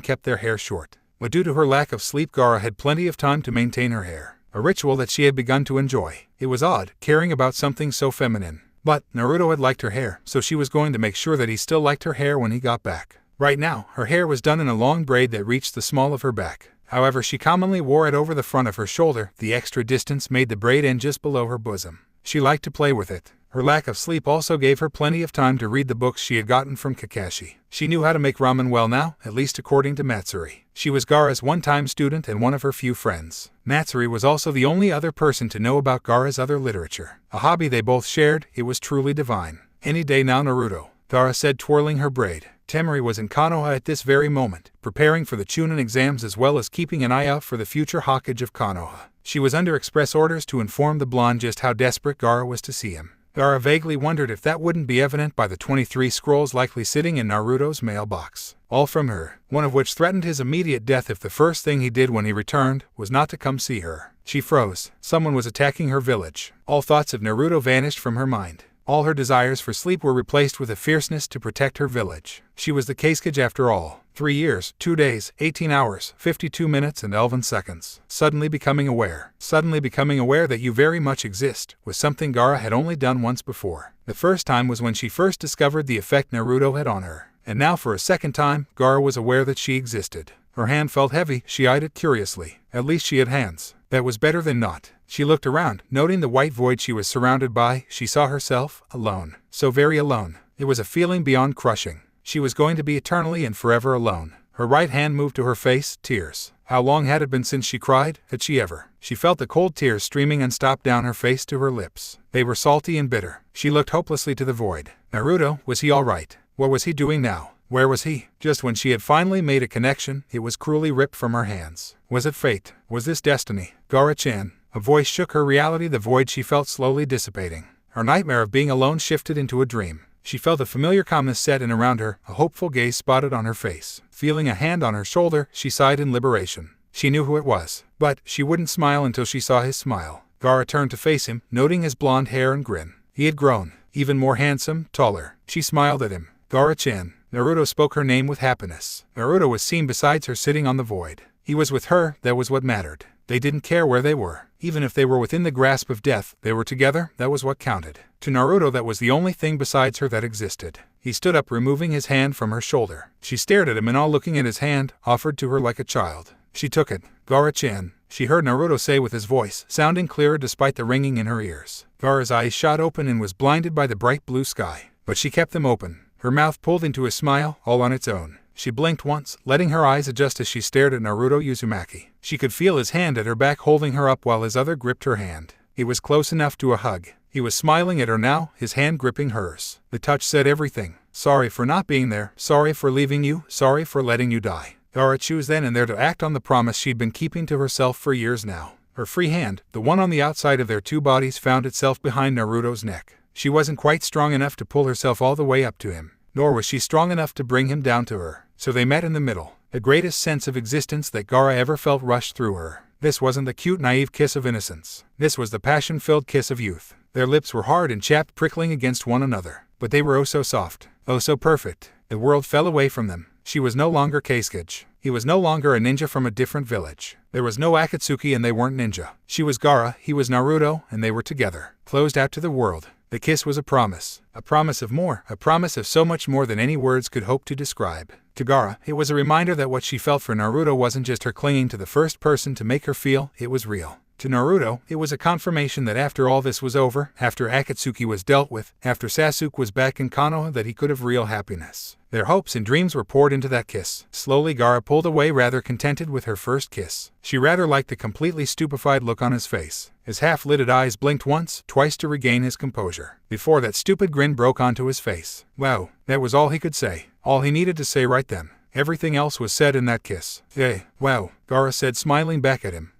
kept their hair short. But due to her lack of sleep, Gara had plenty of time to maintain her hair. A ritual that she had begun to enjoy. It was odd, caring about something so feminine. But Naruto had liked her hair, so she was going to make sure that he still liked her hair when he got back. Right now, her hair was done in a long braid that reached the small of her back. However, she commonly wore it over the front of her shoulder. The extra distance made the braid end just below her bosom. She liked to play with it. Her lack of sleep also gave her plenty of time to read the books she had gotten from Kakashi. She knew how to make ramen well now, at least according to Matsuri. She was Gaara's one-time student and one of her few friends. Matsuri was also the only other person to know about Gaara's other literature. A hobby they both shared. It was truly divine. Any day now, Naruto, Gaara said, twirling her braid. Temari was in Konoha at this very moment, preparing for the Chunin exams as well as keeping an eye out for the future Hokage of Konoha. She was under express orders to inform the blonde just how desperate Gaara was to see him. Gaara vaguely wondered if that wouldn't be evident by the 23 scrolls likely sitting in Naruto's mailbox. All from her, one of which threatened his immediate death if the first thing he did when he returned was not to come see her. She froze. Someone was attacking her village. All thoughts of Naruto vanished from her mind. All her desires for sleep were replaced with a fierceness to protect her village. She was the Kazekage after all. 3 years, 2 days, 18 hours, 52 minutes and 11 seconds. Suddenly becoming aware that you very much exist, was something Gaara had only done once before. The first time was when she first discovered the effect Naruto had on her. And now for a second time, Gaara was aware that she existed. Her hand felt heavy. She eyed it curiously. At least she had hands. That was better than not. She looked around, noting the white void she was surrounded by. She saw herself alone. So very alone. It was a feeling beyond crushing. She was going to be eternally and forever alone. Her right hand moved to her face. Tears. How long had it been since she cried? Had she ever? She felt the cold tears streaming and stopped down her face to her lips. They were salty and bitter. She looked hopelessly to the void. Naruto, was he all right? What was he doing now? Where was he? Just when she had finally made a connection, it was cruelly ripped from her hands. Was it fate? Was this destiny? Gara-chan. A voice shook her reality, the void she felt slowly dissipating. Her nightmare of being alone shifted into a dream. She felt a familiar calmness set in around her, a hopeful gaze spotted on her face. Feeling a hand on her shoulder, she sighed in liberation. She knew who it was, but she wouldn't smile until she saw his smile. Gara turned to face him, noting his blonde hair and grin. He had grown, even more handsome, taller. She smiled at him. Gara-chan. Naruto spoke her name with happiness. Naruto was seen beside her sitting on the void. He was with her, that was what mattered. They didn't care where they were. Even if they were within the grasp of death, they were together, that was what counted. To Naruto, that was the only thing besides her that existed. He stood up, removing his hand from her shoulder. She stared at him in awe, looking at his hand, offered to her like a child. She took it. Gara-chan, she heard Naruto say with his voice, sounding clearer despite the ringing in her ears. Gara's eyes shot open and was blinded by the bright blue sky. But she kept them open. Her mouth pulled into a smile, all on its own. She blinked once, letting her eyes adjust as she stared at Naruto Uzumaki. She could feel his hand at her back holding her up while his other gripped her hand. It was close enough to a hug. He was smiling at her now, his hand gripping hers. The touch said everything. Sorry for not being there, sorry for leaving you, sorry for letting you die. Gara chose then and there to act on the promise she'd been keeping to herself for years now. Her free hand, the one on the outside of their two bodies, found itself behind Naruto's neck. She wasn't quite strong enough to pull herself all the way up to him, nor was she strong enough to bring him down to her. So they met in the middle. The greatest sense of existence that Gara ever felt rushed through her. This wasn't the cute, naive kiss of innocence. This was the passion-filled kiss of youth. Their lips were hard and chapped, prickling against one another. But they were oh so soft, oh so perfect. The world fell away from them. She was no longer Keisuke. He was no longer a ninja from a different village. There was no Akatsuki and they weren't ninja. She was Gara, he was Naruto, and they were together. Closed out to the world. The kiss was a promise of more, a promise of so much more than any words could hope to describe. To Gara, it was a reminder that what she felt for Naruto wasn't just her clinging to the first person to make her feel, it was real. To Naruto, it was a confirmation that after all this was over, after Akatsuki was dealt with, after Sasuke was back in Konoha, that he could have real happiness. Their hopes and dreams were poured into that kiss. Slowly Gara pulled away, rather contented with her first kiss. She rather liked the completely stupefied look on his face. His half-lidded eyes blinked once, twice to regain his composure, before that stupid grin broke onto his face. Wow, that was all he could say. All he needed to say right then. Everything else was said in that kiss. Hey, wow, Gara said, smiling back at him.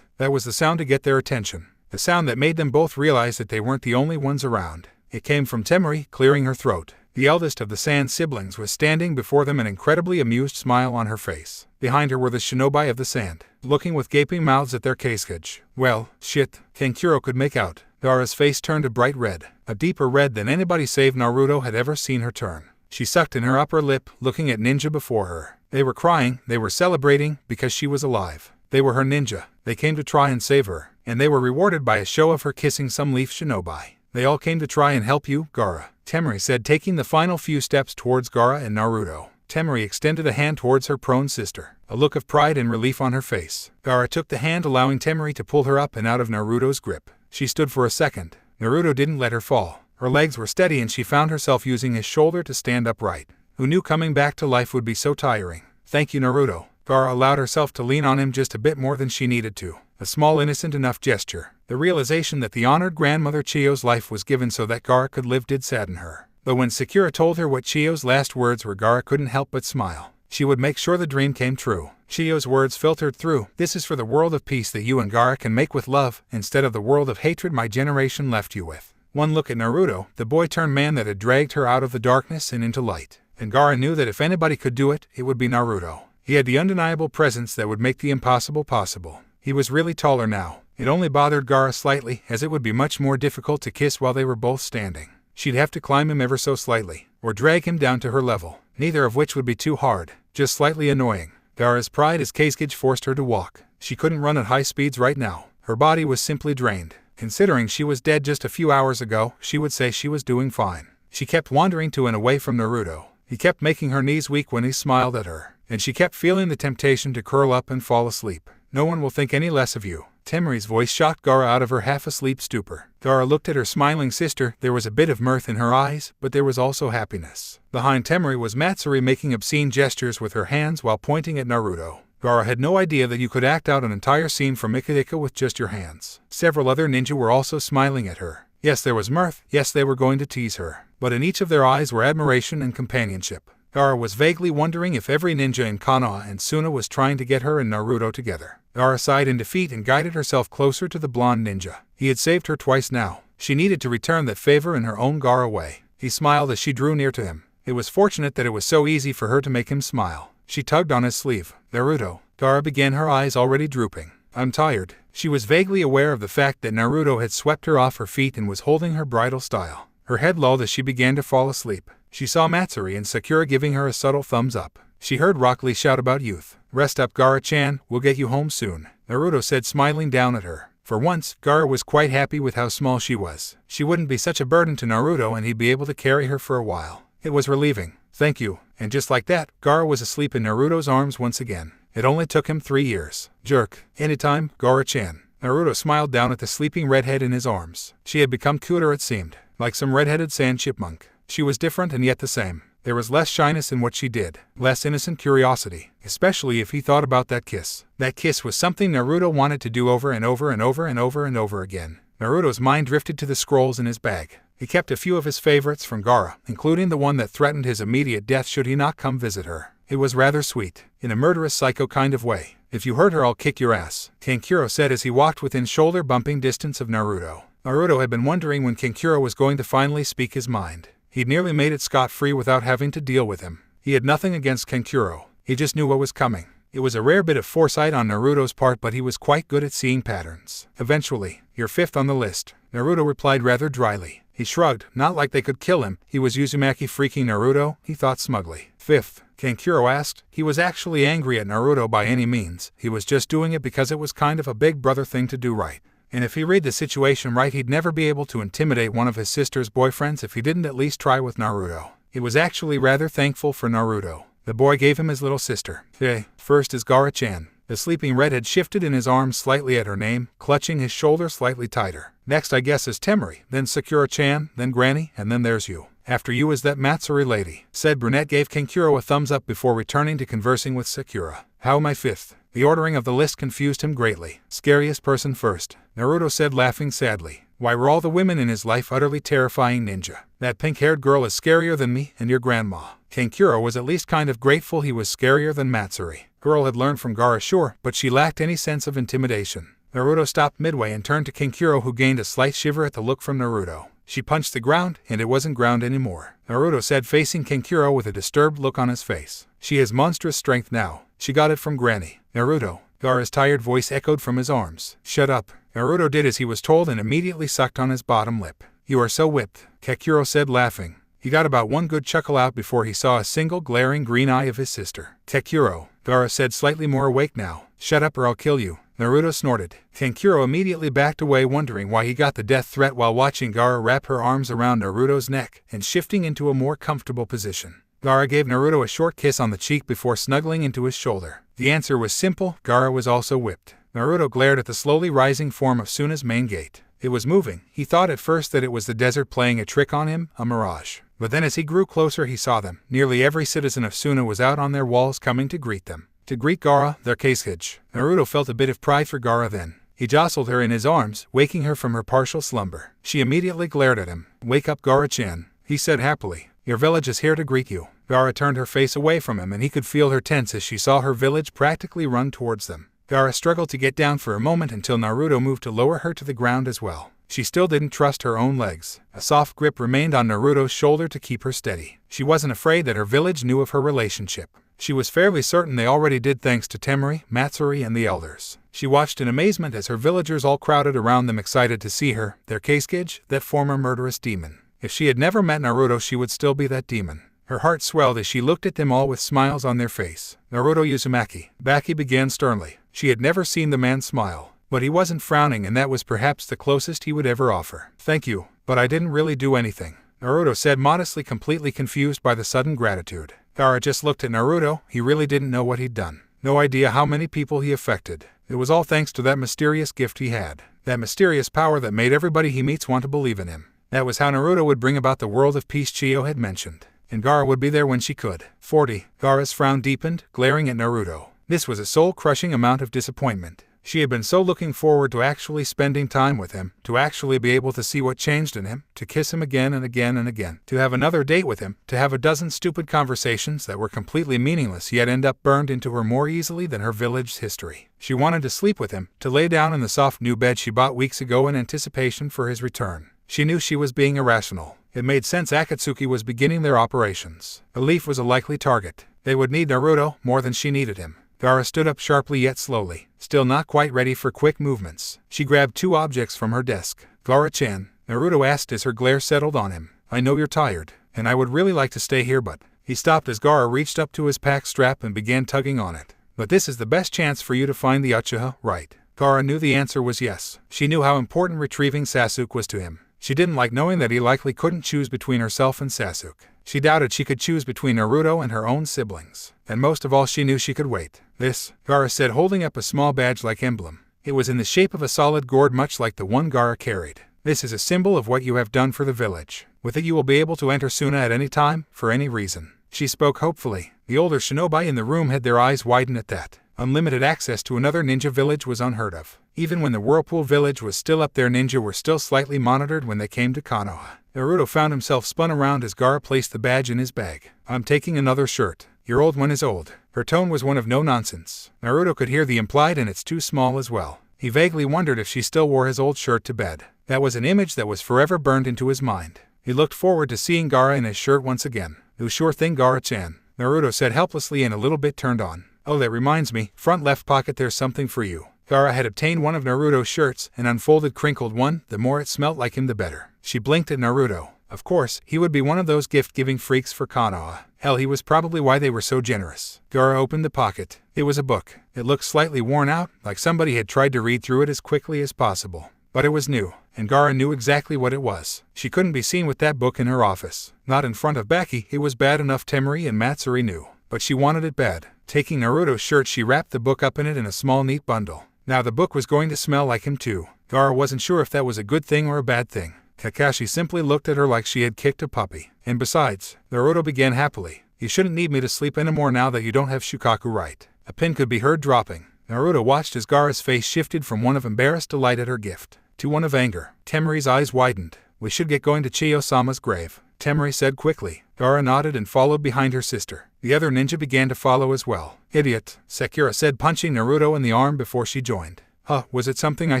That was the sound to get their attention. The sound that made them both realize that they weren't the only ones around. It came from Temari, clearing her throat. The eldest of the Sand siblings was standing before them, an incredibly amused smile on her face. Behind her were the shinobi of the Sand, looking with gaping mouths at their Keisuke. Well, shit, Kankuro could make out. Gara's face turned a bright red, a deeper red than anybody save Naruto had ever seen her turn. She sucked in her upper lip, looking at ninja before her. They were crying, they were celebrating, because she was alive. They were her ninja. They came to try and save her, and they were rewarded by a show of her kissing some leaf shinobi. They all came to try and help you, Gara, Temari said, taking the final few steps towards Gara and Naruto. Temari extended a hand towards her prone sister, a look of pride and relief on her face. Gara took the hand, allowing Temari to pull her up and out of Naruto's grip. She stood for a second. Naruto didn't let her fall. Her legs were steady and she found herself using his shoulder to stand upright. Who knew coming back to life would be so tiring? Thank you, Naruto. Gara allowed herself to lean on him just a bit more than she needed to. A small, innocent enough gesture. The realization that the honored grandmother Chiyo's life was given so that Gara could live did sadden her. Though when Sakura told her what Chiyo's last words were, Gara couldn't help but smile. She would make sure the dream came true. Chiyo's words filtered through. This is for the world of peace that you and Gara can make with love, instead of the world of hatred my generation left you with. One look at Naruto, the boy-turned-man that had dragged her out of the darkness and into light. And Gara knew that if anybody could do it, it would be Naruto. He had the undeniable presence that would make the impossible possible. He was really taller now. It only bothered Gara slightly, as it would be much more difficult to kiss while they were both standing. She'd have to climb him ever so slightly, or drag him down to her level, neither of which would be too hard, just slightly annoying. Gara's pride as Keisuke forced her to walk. She couldn't run at high speeds right now. Her body was simply drained. Considering she was dead just a few hours ago, she would say she was doing fine. She kept wandering to and away from Naruto. He kept making her knees weak when he smiled at her, and she kept feeling the temptation to curl up and fall asleep. No one will think any less of you. Temari's voice shocked Gara out of her half-asleep stupor. Gara looked at her smiling sister. There was a bit of mirth in her eyes, but there was also happiness. Behind Temari was Matsuri making obscene gestures with her hands while pointing at Naruto. Gara had no idea that you could act out an entire scene from Ikadika with just your hands. Several other ninja were also smiling at her. Yes, there was mirth. Yes, they were going to tease her. But in each of their eyes were admiration and companionship. Gara was vaguely wondering if every ninja in Konoha and Suna was trying to get her and Naruto together. Gara sighed in defeat and guided herself closer to the blonde ninja. He had saved her twice now. She needed to return that favor in her own Gara way. He smiled as she drew near to him. It was fortunate that it was so easy for her to make him smile. She tugged on his sleeve. Naruto. Gara began, her eyes already drooping. I'm tired. She was vaguely aware of the fact that Naruto had swept her off her feet and was holding her bridal style. Her head lulled as she began to fall asleep. She saw Matsuri and Sakura giving her a subtle thumbs up. She heard Rock Lee shout about youth. Rest up, Gara-chan, we'll get you home soon, Naruto said, smiling down at her. For once, Gara was quite happy with how small she was. She wouldn't be such a burden to Naruto and he'd be able to carry her for a while. It was relieving. Thank you. And just like that, Gara was asleep in Naruto's arms once again. It only took him 3 years. Jerk. Anytime, Gara-chan. Naruto smiled down at the sleeping redhead in his arms. She had become cuter, it seemed. Like some redheaded sand chipmunk. She was different and yet the same. There was less shyness in what she did, less innocent curiosity, especially if he thought about that kiss. That kiss was something Naruto wanted to do over and over and over and over and over again. Naruto's mind drifted to the scrolls in his bag. He kept a few of his favorites from Gara, including the one that threatened his immediate death should he not come visit her. It was rather sweet, in a murderous psycho kind of way. If you hurt her, I'll kick your ass, Kankuro said as he walked within shoulder-bumping distance of Naruto. Naruto had been wondering when Kankuro was going to finally speak his mind. He'd nearly made it scot-free without having to deal with him. He had nothing against Kankuro. He just knew what was coming. It was a rare bit of foresight on Naruto's part, but he was quite good at seeing patterns. Eventually, you're fifth on the list, Naruto replied rather dryly. He shrugged, not like they could kill him. He was Uzumaki freaking Naruto, he thought smugly. Fifth, Kankuro asked. He was actually angry at Naruto by any means. He was just doing it because it was kind of a big brother thing to do right. And if he read the situation right, he'd never be able to intimidate one of his sister's boyfriends if he didn't at least try with Naruto. He was actually rather thankful for Naruto. The boy gave him his little sister. Hey, first is Gara-chan. The sleeping redhead shifted in his arms slightly at her name, clutching his shoulder slightly tighter. Next I guess is Temari, then Sakura-chan, then Granny, and then there's you. After you is that Matsuri lady, said Brunette gave Kankuro a thumbs up before returning to conversing with Sakura. How am I fifth? The ordering of the list confused him greatly. Scariest person first, Naruto said, laughing sadly. Why were all the women in his life utterly terrifying, ninja? That pink-haired girl is scarier than me and your grandma. Kankuro was at least kind of grateful he was scarier than Matsuri. Girl had learned from Gara, sure, but she lacked any sense of intimidation. Naruto stopped midway and turned to Kankuro, who gained a slight shiver at the look from Naruto. She punched the ground, and it wasn't ground anymore, Naruto said, facing Kankuro with a disturbed look on his face. She has monstrous strength now. She got it from Granny. Naruto. Gara's tired voice echoed from his arms. Shut up. Naruto did as he was told and immediately sucked on his bottom lip. You are so whipped, Kankuro said, laughing. He got about one good chuckle out before he saw a single glaring green eye of his sister. Kankuro, Gara said, slightly more awake now. Shut up or I'll kill you, Naruto snorted. Kankuro immediately backed away, wondering why he got the death threat while watching Gara wrap her arms around Naruto's neck and shifting into a more comfortable position. Gara gave Naruto a short kiss on the cheek before snuggling into his shoulder. The answer was simple. Gara was also whipped. Naruto glared at the slowly rising form of Suna's main gate. It was moving. He thought at first that it was the desert playing a trick on him, a mirage. But then as he grew closer he saw them. Nearly every citizen of Suna was out on their walls coming to greet them. To greet Gara, their Kasehige. Naruto felt a bit of pride for Gara then. He jostled her in his arms, waking her from her partial slumber. She immediately glared at him. Wake up, Gara-chan, he said happily. Your village is here to greet you. Gara turned her face away from him and he could feel her tense as she saw her village practically run towards them. Gara struggled to get down for a moment until Naruto moved to lower her to the ground as well. She still didn't trust her own legs. A soft grip remained on Naruto's shoulder to keep her steady. She wasn't afraid that her village knew of her relationship. She was fairly certain they already did, thanks to Temari, Matsuri, and the elders. She watched in amazement as her villagers all crowded around them, excited to see her, their Kasehige, that former murderous demon. If she had never met Naruto, she would still be that demon. Her heart swelled as she looked at them all with smiles on their face. Naruto Uzumaki, Baki began sternly. She had never seen the man smile. But he wasn't frowning, and that was perhaps the closest he would ever offer. Thank you, but I didn't really do anything, Naruto said modestly, completely confused by the sudden gratitude. Gara just looked at Naruto. He really didn't know what he'd done. No idea how many people he affected. It was all thanks to that mysterious gift he had. That mysterious power that made everybody he meets want to believe in him. That was how Naruto would bring about the world of peace Chiyo had mentioned. And Gara would be there when she could. 40. Gara's frown deepened, glaring at Naruto. This was a soul-crushing amount of disappointment. She had been so looking forward to actually spending time with him, to actually be able to see what changed in him, to kiss him again and again and again, to have another date with him, to have a dozen stupid conversations that were completely meaningless yet end up burned into her more easily than her village's history. She wanted to sleep with him, to lay down in the soft new bed she bought weeks ago in anticipation for his return. She knew she was being irrational. It made sense Akatsuki was beginning their operations. The leaf was a likely target. They would need Naruto more than she needed him. Gara stood up sharply yet slowly, still not quite ready for quick movements. She grabbed two objects from her desk. Gara-chan, Naruto asked as her glare settled on him. I know you're tired, and I would really like to stay here but... He stopped as Gara reached up to his pack strap and began tugging on it. But this is the best chance for you to find the Uchiha, right? Gara knew the answer was yes. She knew how important retrieving Sasuke was to him. She didn't like knowing that he likely couldn't choose between herself and Sasuke. She doubted she could choose between Naruto and her own siblings. And most of all she knew she could wait. This, Gara said holding up a small badge-like emblem. It was in the shape of a solid gourd much like the one Gara carried. This is a symbol of what you have done for the village. With it you will be able to enter Suna at any time, for any reason. She spoke hopefully. The older shinobi in the room had their eyes widen at that. Unlimited access to another ninja village was unheard of. Even when the Whirlpool village was still up there, ninja were still slightly monitored when they came to Konoha. Naruto found himself spun around as Gara placed the badge in his bag. I'm taking another shirt. Your old one is old. Her tone was one of no nonsense. Naruto could hear the implied and it's too small as well. He vaguely wondered if she still wore his old shirt to bed. That was an image that was forever burned into his mind. He looked forward to seeing Gara in his shirt once again. "Do sure thing, Gara-chan," Naruto said helplessly and a little bit turned on. "Oh, that reminds me, front left pocket, there's something for you." Gara had obtained one of Naruto's shirts, an unfolded crinkled one. The more it smelt like him the better. She blinked at Naruto. Of course, he would be one of those gift-giving freaks for Konoha. Hell, he was probably why they were so generous. Gara opened the pocket. It was a book. It looked slightly worn out, like somebody had tried to read through it as quickly as possible. But it was new, and Gara knew exactly what it was. She couldn't be seen with that book in her office. Not in front of Baki. It was bad enough Temari and Matsuri knew. But she wanted it bad. Taking Naruto's shirt, she wrapped the book up in it in a small neat bundle. Now the book was going to smell like him too. Gara wasn't sure if that was a good thing or a bad thing. Kakashi simply looked at her like she had kicked a puppy. And besides, Naruto began happily, you shouldn't need me to sleep anymore now that you don't have Shukaku, right? A pin could be heard dropping. Naruto watched as Gara's face shifted from one of embarrassed delight at her gift to one of anger. Temari's eyes widened. We should get going to Chiyo-sama's grave, Temari said quickly. Gara nodded and followed behind her sister. The other ninja began to follow as well. Idiot, Sakura said, punching Naruto in the arm before she joined. Huh, was it something I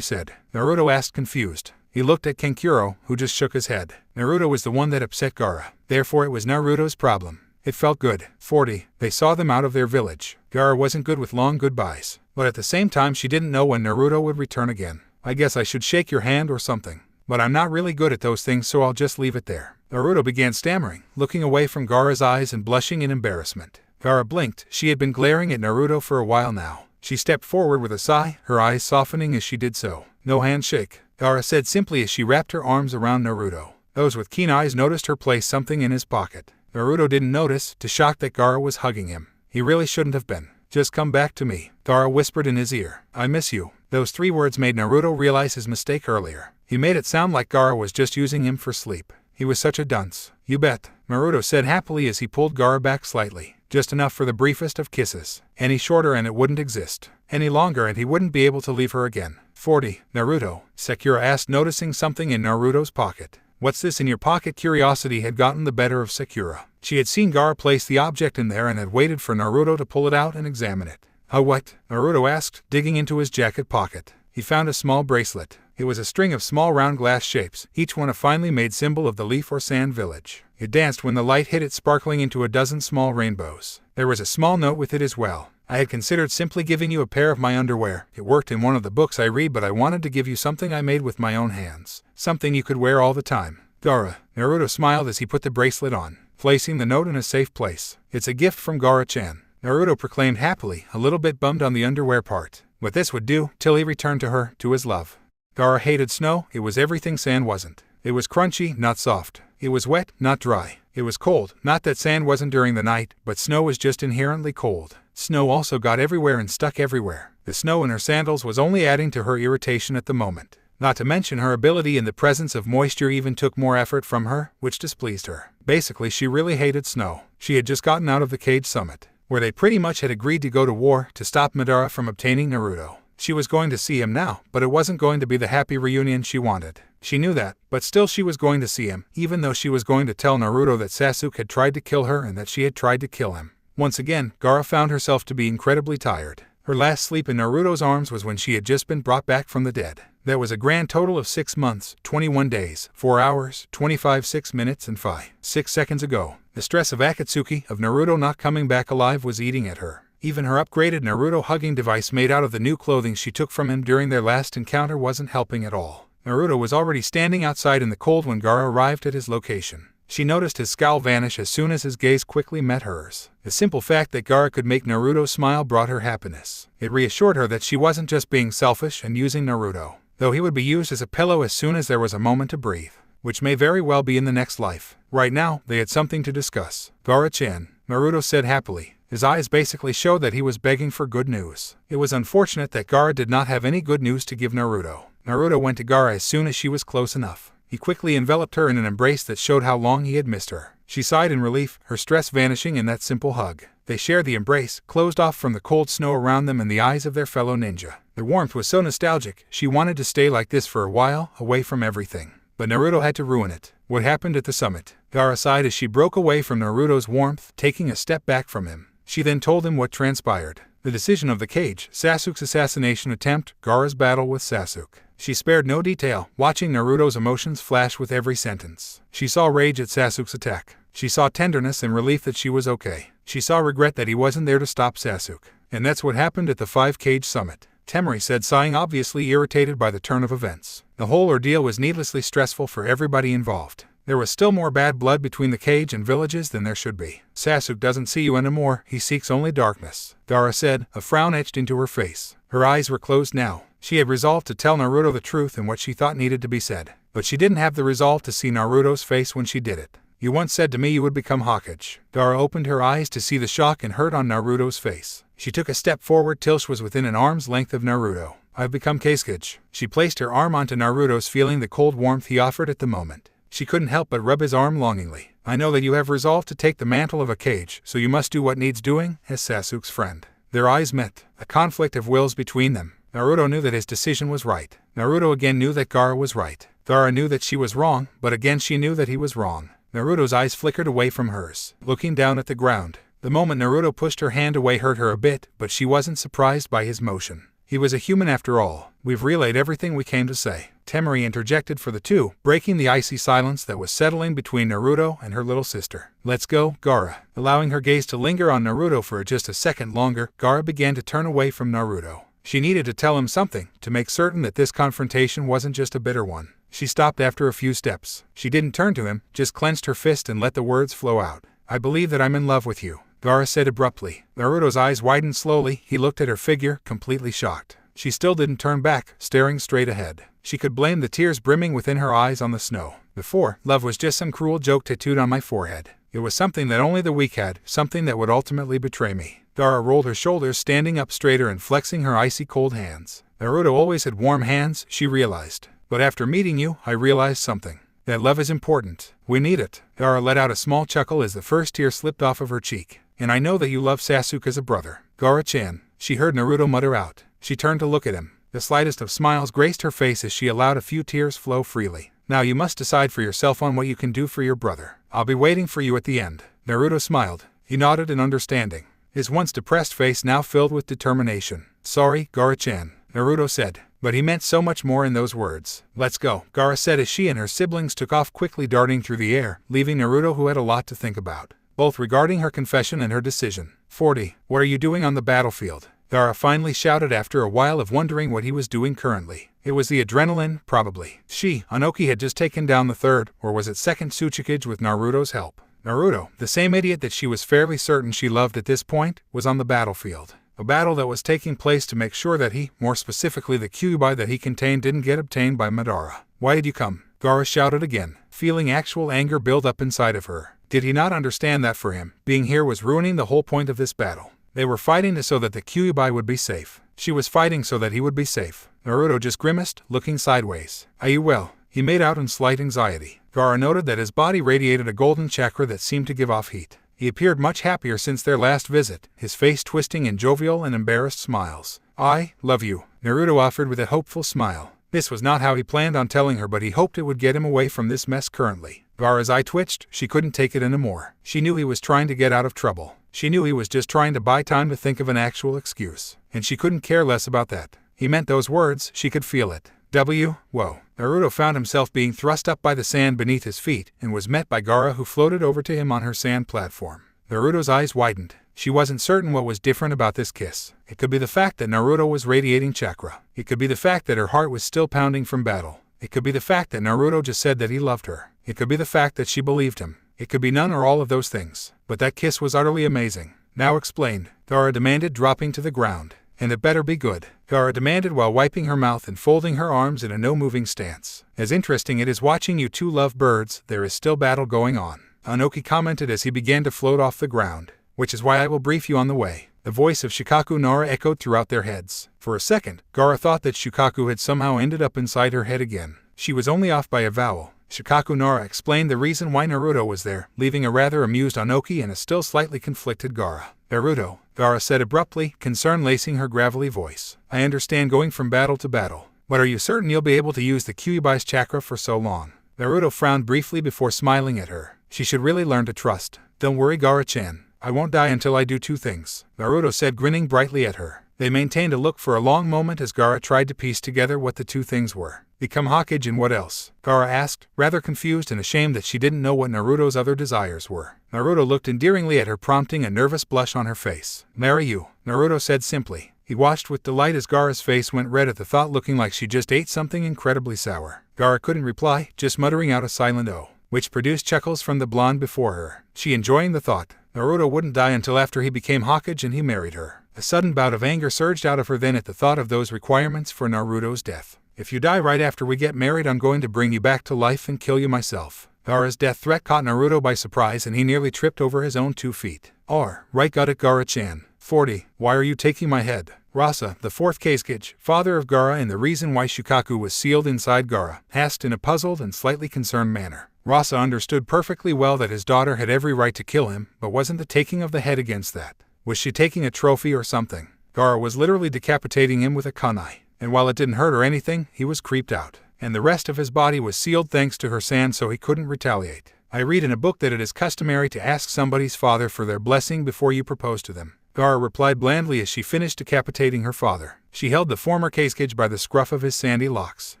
said? Naruto asked, confused. He looked at Kankuro, who just shook his head. Naruto was the one that upset Gara. Therefore it was Naruto's problem. It felt good. 40. They saw them out of their village. Gara wasn't good with long goodbyes. But at the same time she didn't know when Naruto would return again. I guess I should shake your hand or something. But I'm not really good at those things, so I'll just leave it there. Naruto began stammering, looking away from Gara's eyes and blushing in embarrassment. Gara blinked. She had been glaring at Naruto for a while now. She stepped forward with a sigh, her eyes softening as she did so. No handshake, Gara said simply as she wrapped her arms around Naruto. Those with keen eyes noticed her place something in his pocket. Naruto didn't notice, too shocked that Gara was hugging him. He really shouldn't have been. Just come back to me, Gara whispered in his ear. I miss you. Those 3 words made Naruto realize his mistake earlier. He made it sound like Gara was just using him for sleep. He was such a dunce. You bet, Naruto said happily as he pulled Gara back slightly. Just enough for the briefest of kisses. Any shorter and it wouldn't exist. Any longer and he wouldn't be able to leave her again. 40. Naruto, Sakura asked, noticing something in Naruto's pocket. What's this in your pocket? Curiosity had gotten the better of Sakura. She had seen Gara place the object in there and had waited for Naruto to pull it out and examine it. What? Naruto asked, digging into his jacket pocket. He found a small bracelet. It was a string of small round glass shapes, each one a finely made symbol of the leaf or sand village. It danced when the light hit it, sparkling into a dozen small rainbows. There was a small note with it as well. I had considered simply giving you a pair of my underwear. It worked in one of the books I read, but I wanted to give you something I made with my own hands. Something you could wear all the time. Gara. Naruto smiled as he put the bracelet on, placing the note in a safe place. It's a gift from Gara-chan, Naruto proclaimed happily, a little bit bummed on the underwear part. But this would do, till he returned to her, to his love. Gara hated snow. It was everything sand wasn't. It was crunchy, not soft. It was wet, not dry. It was cold. Not that sand wasn't during the night, but snow was just inherently cold. Snow also got everywhere and stuck everywhere. The snow in her sandals was only adding to her irritation at the moment. Not to mention her ability in the presence of moisture even took more effort from her, which displeased her. Basically, she really hated snow. She had just gotten out of the Cage Summit, where they pretty much had agreed to go to war to stop Madara from obtaining Naruto. She was going to see him now, but it wasn't going to be the happy reunion she wanted. She knew that, but still she was going to see him, even though she was going to tell Naruto that Sasuke had tried to kill her and that she had tried to kill him. Once again, Gaara found herself to be incredibly tired. Her last sleep in Naruto's arms was when she had just been brought back from the dead. That was a grand total of 6 months, 21 days, 4 hours, 6 minutes and 6 seconds ago. The stress of Akatsuki, of Naruto not coming back alive, was eating at her. Even her upgraded Naruto hugging device made out of the new clothing she took from him during their last encounter wasn't helping at all. Naruto was already standing outside in the cold when Gaara arrived at his location. She noticed his scowl vanish as soon as his gaze quickly met hers. The simple fact that Gaara could make Naruto smile brought her happiness. It reassured her that she wasn't just being selfish and using Naruto, though he would be used as a pillow as soon as there was a moment to breathe, which may very well be in the next life. Right now, they had something to discuss. Gaara-chan, Naruto said happily. His eyes basically showed that he was begging for good news. It was unfortunate that Gaara did not have any good news to give Naruto. Naruto went to Gaara as soon as she was close enough. He quickly enveloped her in an embrace that showed how long he had missed her. She sighed in relief, her stress vanishing in that simple hug. They shared the embrace, closed off from the cold snow around them and the eyes of their fellow ninja. The warmth was so nostalgic, she wanted to stay like this for a while, away from everything. But Naruto had to ruin it. What happened at the summit? Gaara sighed as she broke away from Naruto's warmth, taking a step back from him. She then told him what transpired. The decision of the cage, Sasuke's assassination attempt, Gaara's battle with Sasuke. She spared no detail, watching Naruto's emotions flash with every sentence. She saw rage at Sasuke's attack. She saw tenderness and relief that she was okay. She saw regret that he wasn't there to stop Sasuke. And that's what happened at the 5-cage summit. Temari said, sighing, obviously irritated by the turn of events. The whole ordeal was needlessly stressful for everybody involved. There was still more bad blood between the cage and villages than there should be. Sasuke doesn't see you anymore, he seeks only darkness, Gaara said, a frown etched into her face. Her eyes were closed now. She had resolved to tell Naruto the truth and what she thought needed to be said. But she didn't have the resolve to see Naruto's face when she did it. You once said to me you would become Hokage. Gaara opened her eyes to see the shock and hurt on Naruto's face. She took a step forward till she was within an arm's length of Naruto. I've become Kasuke. She placed her arm onto Naruto's, feeling the cold warmth he offered at the moment. She couldn't help but rub his arm longingly. I know that you have resolved to take the mantle of a Kage, so you must do what needs doing, as Sasuke's friend. Their eyes met, a conflict of wills between them. Naruto knew that his decision was right. Naruto again knew that Gaara was right. Gaara knew that she was wrong, but again she knew that he was wrong. Naruto's eyes flickered away from hers, looking down at the ground. The moment Naruto pushed her hand away hurt her a bit, but she wasn't surprised by his motion. He was a human after all. We've relayed everything we came to say. Temari interjected for the two, breaking the icy silence that was settling between Naruto and her little sister. Let's go, Gaara. Allowing her gaze to linger on Naruto for just a second longer, Gaara began to turn away from Naruto. She needed to tell him something, to make certain that this confrontation wasn't just a bitter one. She stopped after a few steps. She didn't turn to him, just clenched her fist and let the words flow out. I believe that I'm in love with you, Gaara said abruptly. Naruto's eyes widened slowly. He looked at her figure, completely shocked. She still didn't turn back, staring straight ahead. She could blame the tears brimming within her eyes on the snow. Before, love was just some cruel joke tattooed on my forehead. It was something that only the weak had, something that would ultimately betray me. Gaara rolled her shoulders, standing up straighter and flexing her icy cold hands. Naruto always had warm hands, she realized. But after meeting you, I realized something. That love is important. We need it. Gaara let out a small chuckle as the first tear slipped off of her cheek. And I know that you love Sasuke as a brother. Gaara-chan, she heard Naruto mutter out. She turned to look at him. The slightest of smiles graced her face as she allowed a few tears flow freely. Now you must decide for yourself on what you can do for your brother. I'll be waiting for you at the end. Naruto smiled. He nodded in understanding. His once depressed face now filled with determination. Sorry, Gaara-chan, Naruto said. But he meant so much more in those words. Let's go, Gaara said as she and her siblings took off quickly, darting through the air, leaving Naruto who had a lot to think about, both regarding her confession and her decision. 40. What are you doing on the battlefield? Gaara finally shouted after a while of wondering what he was doing currently. It was the adrenaline, probably. Anoki had just taken down the third, or was it second Tsuchikage with Naruto's help. Naruto, the same idiot that she was fairly certain she loved at this point, was on the battlefield. A battle that was taking place to make sure that he, more specifically the Kyuubi that he contained, didn't get obtained by Madara. Why did you come? Gaara shouted again, feeling actual anger build up inside of her. Did he not understand that for him, being here was ruining the whole point of this battle? They were fighting so that the Kyuubi would be safe. She was fighting so that he would be safe. Naruto just grimaced, looking sideways. Are you well? He made out in slight anxiety. Gaara noted that his body radiated a golden chakra that seemed to give off heat. He appeared much happier since their last visit, his face twisting in jovial and embarrassed smiles. I love you. Naruto offered with a hopeful smile. This was not how he planned on telling her, but he hoped it would get him away from this mess currently. Gaara's eye twitched. She couldn't take it anymore. She knew he was trying to get out of trouble. She knew he was just trying to buy time to think of an actual excuse. And she couldn't care less about that. He meant those words. She could feel it. Whoa. Naruto found himself being thrust up by the sand beneath his feet and was met by Gaara, who floated over to him on her sand platform. Naruto's eyes widened. She wasn't certain what was different about this kiss. It could be the fact that Naruto was radiating chakra. It could be the fact that her heart was still pounding from battle. It could be the fact that Naruto just said that he loved her. It could be the fact that she believed him. It could be none or all of those things. But that kiss was utterly amazing. Now explain, Gaara demanded, dropping to the ground. And it better be good, Gaara demanded while wiping her mouth and folding her arms in a no-moving stance. As interesting it is watching you two love birds, there is still battle going on, Anoki commented as he began to float off the ground. Which is why I will brief you on the way. The voice of Shukaku Nara echoed throughout their heads. For a second, Gaara thought that Shukaku had somehow ended up inside her head again. She was only off by a vowel. Shukaku Nara explained the reason why Naruto was there, leaving a rather amused Anoki and a still slightly conflicted Gaara. Naruto, Gaara said abruptly, concern lacing her gravelly voice. I understand going from battle to battle. But are you certain you'll be able to use the Kyuubi's chakra for so long? Naruto frowned briefly before smiling at her. She should really learn to trust. Don't worry, Gaara-chan. I won't die until I do two things, Naruto said, grinning brightly at her. They maintained a look for a long moment as Gaara tried to piece together what the two things were. Become Hokage and what else? Gaara asked, rather confused and ashamed that she didn't know what Naruto's other desires were. Naruto looked endearingly at her, prompting a nervous blush on her face. Marry you, Naruto said simply. He watched with delight as Gaara's face went red at the thought, looking like she just ate something incredibly sour. Gaara couldn't reply, just muttering out a silent "oh," which produced chuckles from the blonde before her. She enjoying the thought. Naruto wouldn't die until after he became Hokage and he married her. A sudden bout of anger surged out of her then at the thought of those requirements for Naruto's death. If you die right after we get married, I'm going to bring you back to life and kill you myself. Gaara's death threat caught Naruto by surprise and he nearly tripped over his own 2 feet. Right, got it, Gaara-chan. 40. Why are you taking my head? Rasa, the fourth Kazekage, father of Gaara and the reason why Shukaku was sealed inside Gaara, asked in a puzzled and slightly concerned manner. Rasa understood perfectly well that his daughter had every right to kill him, but wasn't the taking of the head against that. Was she taking a trophy or something? Gaara was literally decapitating him with a kunai, and while it didn't hurt or anything, he was creeped out, and the rest of his body was sealed thanks to her sand, so he couldn't retaliate. I read in a book that it is customary to ask somebody's father for their blessing before you propose to them. Gaara replied blandly as she finished decapitating her father. She held the former Kazekage by the scruff of his sandy locks.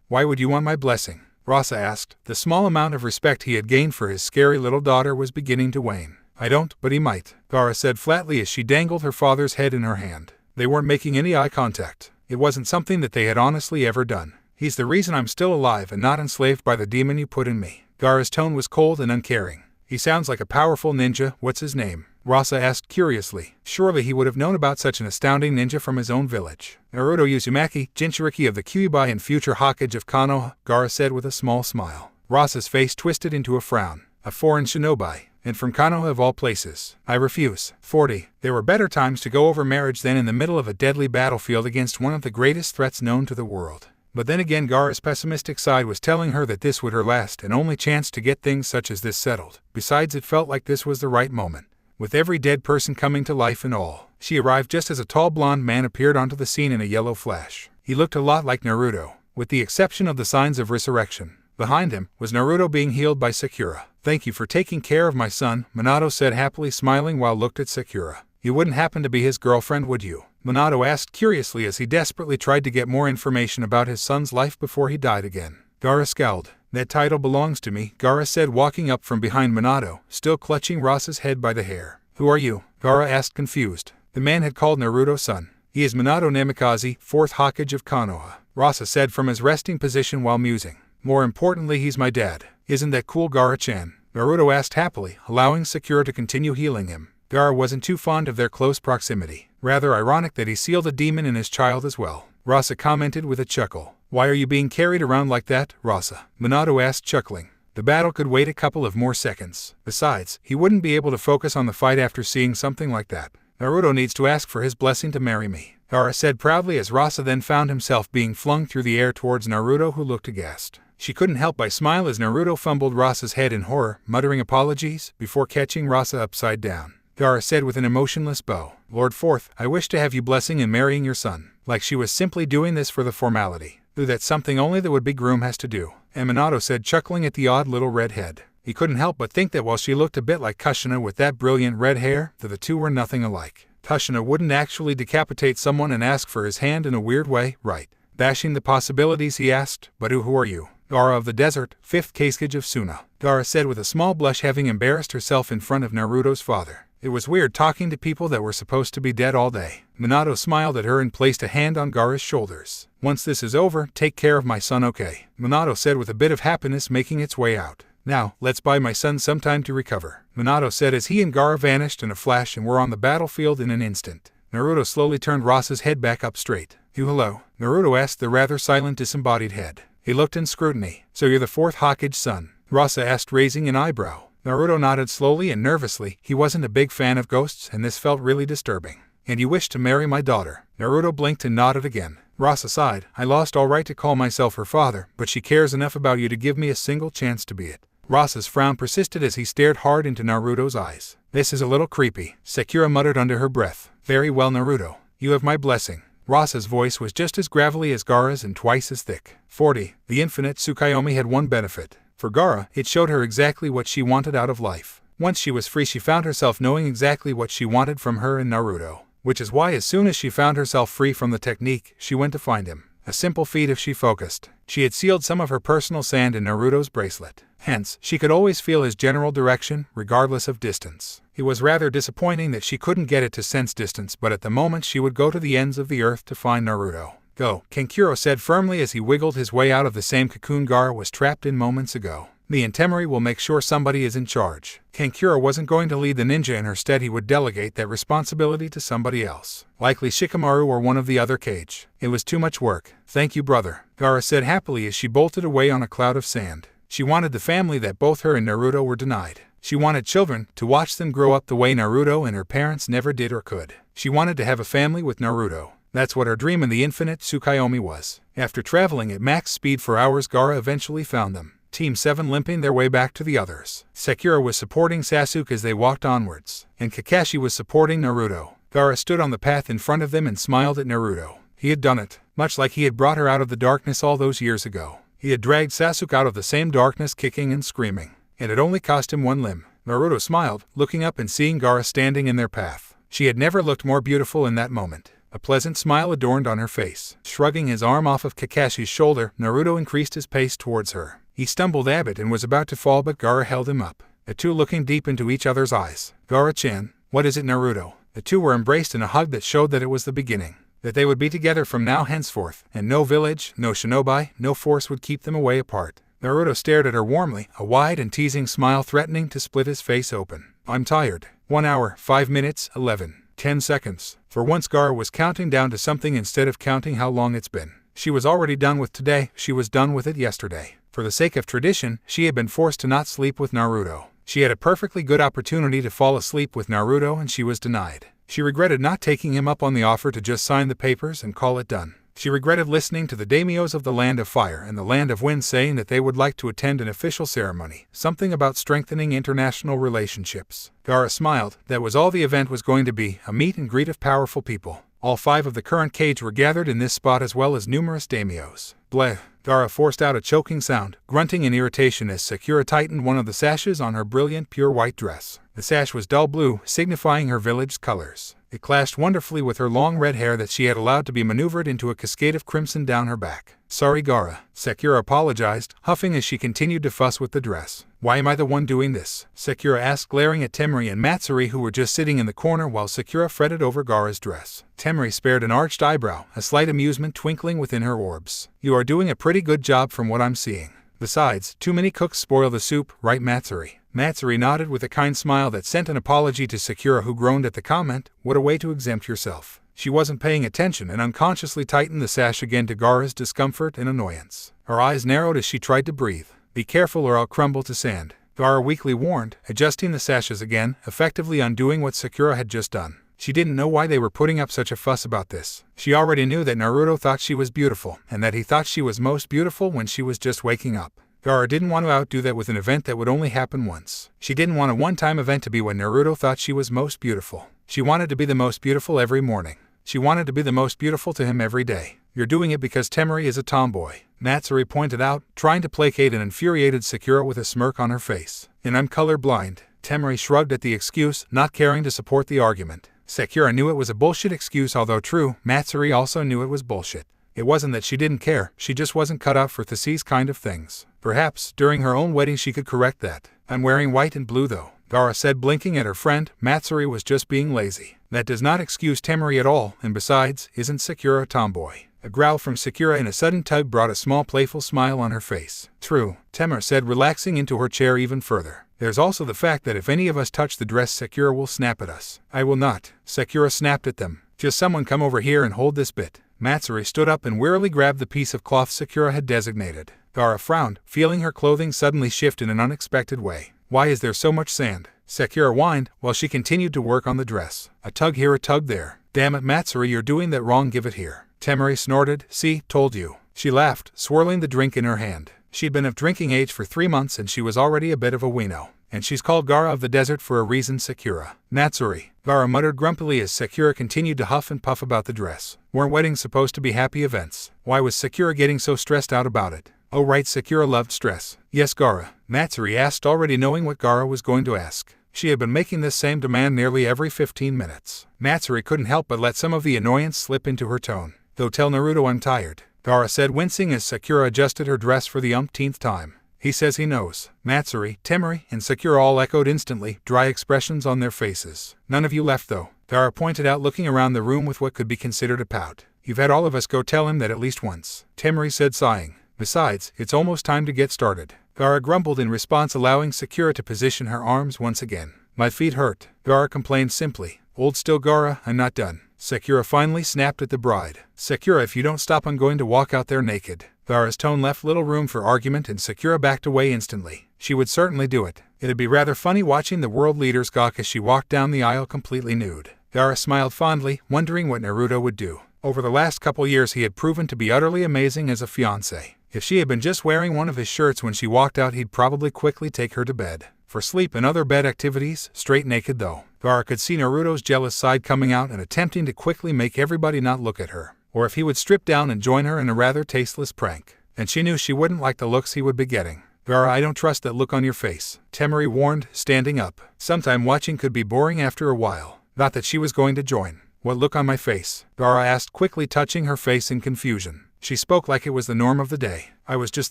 Why would you want my blessing? Rasa asked. The small amount of respect he had gained for his scary little daughter was beginning to wane. I don't, but he might, Gaara said flatly as she dangled her father's head in her hand. They weren't making any eye contact. It wasn't something that they had honestly ever done. He's the reason I'm still alive and not enslaved by the demon you put in me. Gaara's tone was cold and uncaring. He sounds like a powerful ninja. What's his name? Rasa asked curiously. Surely he would have known about such an astounding ninja from his own village. Naruto Uzumaki, Jinchuriki of the Kyuubi and future Hokage of Konoha, Gaara said with a small smile. Rasa's face twisted into a frown. A foreign shinobi, and from Konoha of all places. I refuse. 40. There were better times to go over marriage than in the middle of a deadly battlefield against one of the greatest threats known to the world. But then again, Gaara's pessimistic side was telling her that this would her last and only chance to get things such as this settled. Besides, it felt like this was the right moment. With every dead person coming to life and all. She arrived just as a tall blonde man appeared onto the scene in a yellow flash. He looked a lot like Naruto, with the exception of the signs of resurrection. Behind him was Naruto being healed by Sakura. Thank you for taking care of my son, Minato said happily, smiling while looked at Sakura. You wouldn't happen to be his girlfriend, would you? Minato asked curiously as he desperately tried to get more information about his son's life before he died again. Gaara scowled. That title belongs to me, Gaara said, walking up from behind Minato, still clutching Rasa's head by the hair. Who are you? Gaara asked confused. The man had called Naruto son. He is Minato Namikaze, 4th Hokage of Konoha, Rasa said from his resting position while musing. More importantly, he's my dad. Isn't that cool, Gaara-chan? Naruto asked happily, allowing Sakura to continue healing him. Gaara wasn't too fond of their close proximity. Rather ironic that he sealed a demon in his child as well. Rasa commented with a chuckle. Why are you being carried around like that, Rasa? Minato asked, chuckling. The battle could wait a couple of more seconds. Besides, he wouldn't be able to focus on the fight after seeing something like that. Naruto needs to ask for his blessing to marry me, Gaara said proudly as Rasa then found himself being flung through the air towards Naruto, who looked aghast. She couldn't help but smile as Naruto fumbled Rasa's head in horror, muttering apologies, before catching Rasa upside down. Gara said with an emotionless bow. Lord Fourth, I wish to have you blessing in marrying your son. Like she was simply doing this for the formality. That's something only the would-be groom has to do, Minato said, chuckling at the odd little red head. He couldn't help but think that while she looked a bit like Kushina with that brilliant red hair, that the two were nothing alike. Kushina wouldn't actually decapitate someone and ask for his hand in a weird way, right? Bashing the possibilities, he asked, but who are you? Gara of the desert, 5th Kage of Suna, Gara said with a small blush, having embarrassed herself in front of Naruto's father. It was weird talking to people that were supposed to be dead all day. Minato smiled at her and placed a hand on Gara's shoulders. Once this is over, take care of my son, okay? Minato said with a bit of happiness making its way out. Now, let's buy my son some time to recover, Minato said as he and Gara vanished in a flash and were on the battlefield in an instant. Naruto slowly turned Rasa's head back up straight. Hello? Naruto asked the rather silent disembodied head. He looked in scrutiny. So you're the 4th Hokage's son? Rasa asked, raising an eyebrow. Naruto nodded slowly and nervously. He wasn't a big fan of ghosts, and this felt really disturbing. And you wish to marry my daughter? Naruto blinked and nodded again. Rasa sighed. I lost all right to call myself her father, but she cares enough about you to give me a single chance to be it. Rasa's frown persisted as he stared hard into Naruto's eyes. This is a little creepy, Sakura muttered under her breath. Very well, Naruto. You have my blessing. Rasa's voice was just as gravelly as Gara's and twice as thick. 40. The infinite Tsukuyomi had one benefit. For Gara, it showed her exactly what she wanted out of life. Once she was free, she found herself knowing exactly what she wanted from her and Naruto. Which is why as soon as she found herself free from the technique, she went to find him. A simple feat if she focused. She had sealed some of her personal sand in Naruto's bracelet. Hence, she could always feel his general direction, regardless of distance. It was rather disappointing that she couldn't get it to sense distance, but at the moment she would go to the ends of the earth to find Naruto. Go, Kankuro said firmly as he wiggled his way out of the same cocoon Gara was trapped in moments ago. Me and Temari will make sure somebody is in charge. Kankuro wasn't going to lead the ninja, in her stead he would delegate that responsibility to somebody else. Likely Shikamaru or one of the other Kage. It was too much work. Thank you, brother, Gara said happily as she bolted away on a cloud of sand. She wanted the family that both her and Naruto were denied. She wanted children, to watch them grow up the way Naruto and her parents never did or could. She wanted to have a family with Naruto. That's what her dream in the infinite Tsukuyomi was. After traveling at max speed for hours, Gara eventually found them. Team 7 limping their way back to the others. Sakura was supporting Sasuke as they walked onwards, and Kakashi was supporting Naruto. Gara stood on the path in front of them and smiled at Naruto. He had done it, much like he had brought her out of the darkness all those years ago. He had dragged Sasuke out of the same darkness kicking and screaming. It had only cost him one limb. Naruto smiled, looking up and seeing Gara standing in their path. She had never looked more beautiful in that moment. A pleasant smile adorned on her face. Shrugging his arm off of Kakashi's shoulder, Naruto increased his pace towards her. He stumbled a bit and was about to fall, but Gara held him up. The two looking deep into each other's eyes. Gara-chan, what is it, Naruto? The two were embraced in a hug that showed that it was the beginning. That they would be together from now henceforth, and no village, no shinobi, no force would keep them away apart. Naruto stared at her warmly, a wide and teasing smile threatening to split his face open. I'm tired. 1 hour, 5 minutes, 11, 10 seconds. For once Gara was counting down to something instead of counting how long it's been. She was already done with today, she was done with it yesterday. For the sake of tradition, she had been forced to not sleep with Naruto. She had a perfectly good opportunity to fall asleep with Naruto and she was denied. She regretted not taking him up on the offer to just sign the papers and call it done. She regretted listening to the daimyos of the Land of Fire and the Land of Wind saying that they would like to attend an official ceremony, something about strengthening international relationships. Gara smiled. That was all the event was going to be, a meet and greet of powerful people. All 5 of the current Kage were gathered in this spot as well as numerous daimyos. Bleh. Gara forced out a choking sound, grunting in irritation as Sakura tightened one of the sashes on her brilliant pure white dress. The sash was dull blue, signifying her village's colors. It clashed wonderfully with her long red hair that she had allowed to be maneuvered into a cascade of crimson down her back. Sorry, Gara, Sakura apologized, huffing as she continued to fuss with the dress. Why am I the one doing this? Sakura asked, glaring at Temari and Matsuri, who were just sitting in the corner while Sakura fretted over Gara's dress. Temari spared an arched eyebrow, a slight amusement twinkling within her orbs. You are doing a pretty good job from what I'm seeing. Besides, too many cooks spoil the soup, right, Matsuri? Matsuri nodded with a kind smile that sent an apology to Sakura, who groaned at the comment. What a way to exempt yourself. She wasn't paying attention and unconsciously tightened the sash again to Gara's discomfort and annoyance. Her eyes narrowed as she tried to breathe. Be careful or I'll crumble to sand, Gara weakly warned, adjusting the sashes again, effectively undoing what Sakura had just done. She didn't know why they were putting up such a fuss about this. She already knew that Naruto thought she was beautiful, and that he thought she was most beautiful when she was just waking up. Gara didn't want to outdo that with an event that would only happen once. She didn't want a one-time event to be when Naruto thought she was most beautiful. She wanted to be the most beautiful every morning. She wanted to be the most beautiful to him every day. You're doing it because Temari is a tomboy, Matsuri pointed out, trying to placate an infuriated Sakura with a smirk on her face. And I'm colorblind. Temari shrugged at the excuse, not caring to support the argument. Sakura knew it was a bullshit excuse, although true, Matsuri also knew it was bullshit. It wasn't that she didn't care, she just wasn't cut out for these kind of things. Perhaps, during her own wedding she could correct that. I'm wearing white and blue though, Gara said, blinking at her friend. Matsuri was just being lazy. That does not excuse Temari at all, and besides, isn't Sakura a tomboy? A growl from Sakura in a sudden tug brought a small playful smile on her face. True, Temari said, relaxing into her chair even further. There's also the fact that if any of us touch the dress, Sakura will snap at us. I will not. Sakura snapped at them. Just someone come over here and hold this bit. Matsuri stood up and wearily grabbed the piece of cloth Sakura had designated. Gara frowned, feeling her clothing suddenly shift in an unexpected way. Why is there so much sand? Sakura whined, while she continued to work on the dress. A tug here, a tug there. Damn it, Matsuri, you're doing that wrong, give it here. Temari snorted. See, told you. She laughed, swirling the drink in her hand. She'd been of drinking age for 3 months and she was already a bit of a weeno. And she's called Gara of the desert for a reason, Sakura. Matsuri, Gara muttered grumpily as Sakura continued to huff and puff about the dress. Weren't weddings supposed to be happy events? Why was Sakura getting so stressed out about it? Oh right, Sakura loved stress. Yes, Gara, Matsuri asked, already knowing what Gara was going to ask. She had been making this same demand nearly every 15 minutes. Matsuri couldn't help but let some of the annoyance slip into her tone. Though tell Naruto I'm tired, Gara said, wincing as Sakura adjusted her dress for the umpteenth time. He says he knows. Matsuri, Temari, and Sakura all echoed instantly, dry expressions on their faces. None of you left though, Gara pointed out, looking around the room with what could be considered a pout. You've had all of us go tell him that at least once, Temari said, sighing. Besides, it's almost time to get started. Gara grumbled in response, allowing Sakura to position her arms once again. My feet hurt, Gara complained simply. Hold still, Gara, I'm not done. Sakura finally snapped at the bride. Sakura, if you don't stop, I'm going to walk out there naked. Gara's tone left little room for argument and Sakura backed away instantly. She would certainly do it. It'd be rather funny watching the world leaders gawk as she walked down the aisle completely nude. Gara smiled fondly, wondering what Naruto would do. Over the last couple years he had proven to be utterly amazing as a fiancé. If she had been just wearing one of his shirts when she walked out, he'd probably quickly take her to bed. For sleep and other bed activities, straight naked though. Gara could see Naruto's jealous side coming out and attempting to quickly make everybody not look at her. Or if he would strip down and join her in a rather tasteless prank. And she knew she wouldn't like the looks he would be getting. Gara, I don't trust that look on your face, Temari warned, standing up. Sometime watching could be boring after a while. Not that she was going to join. What look on my face? Gara asked, quickly touching her face in confusion. She spoke like it was the norm of the day. I was just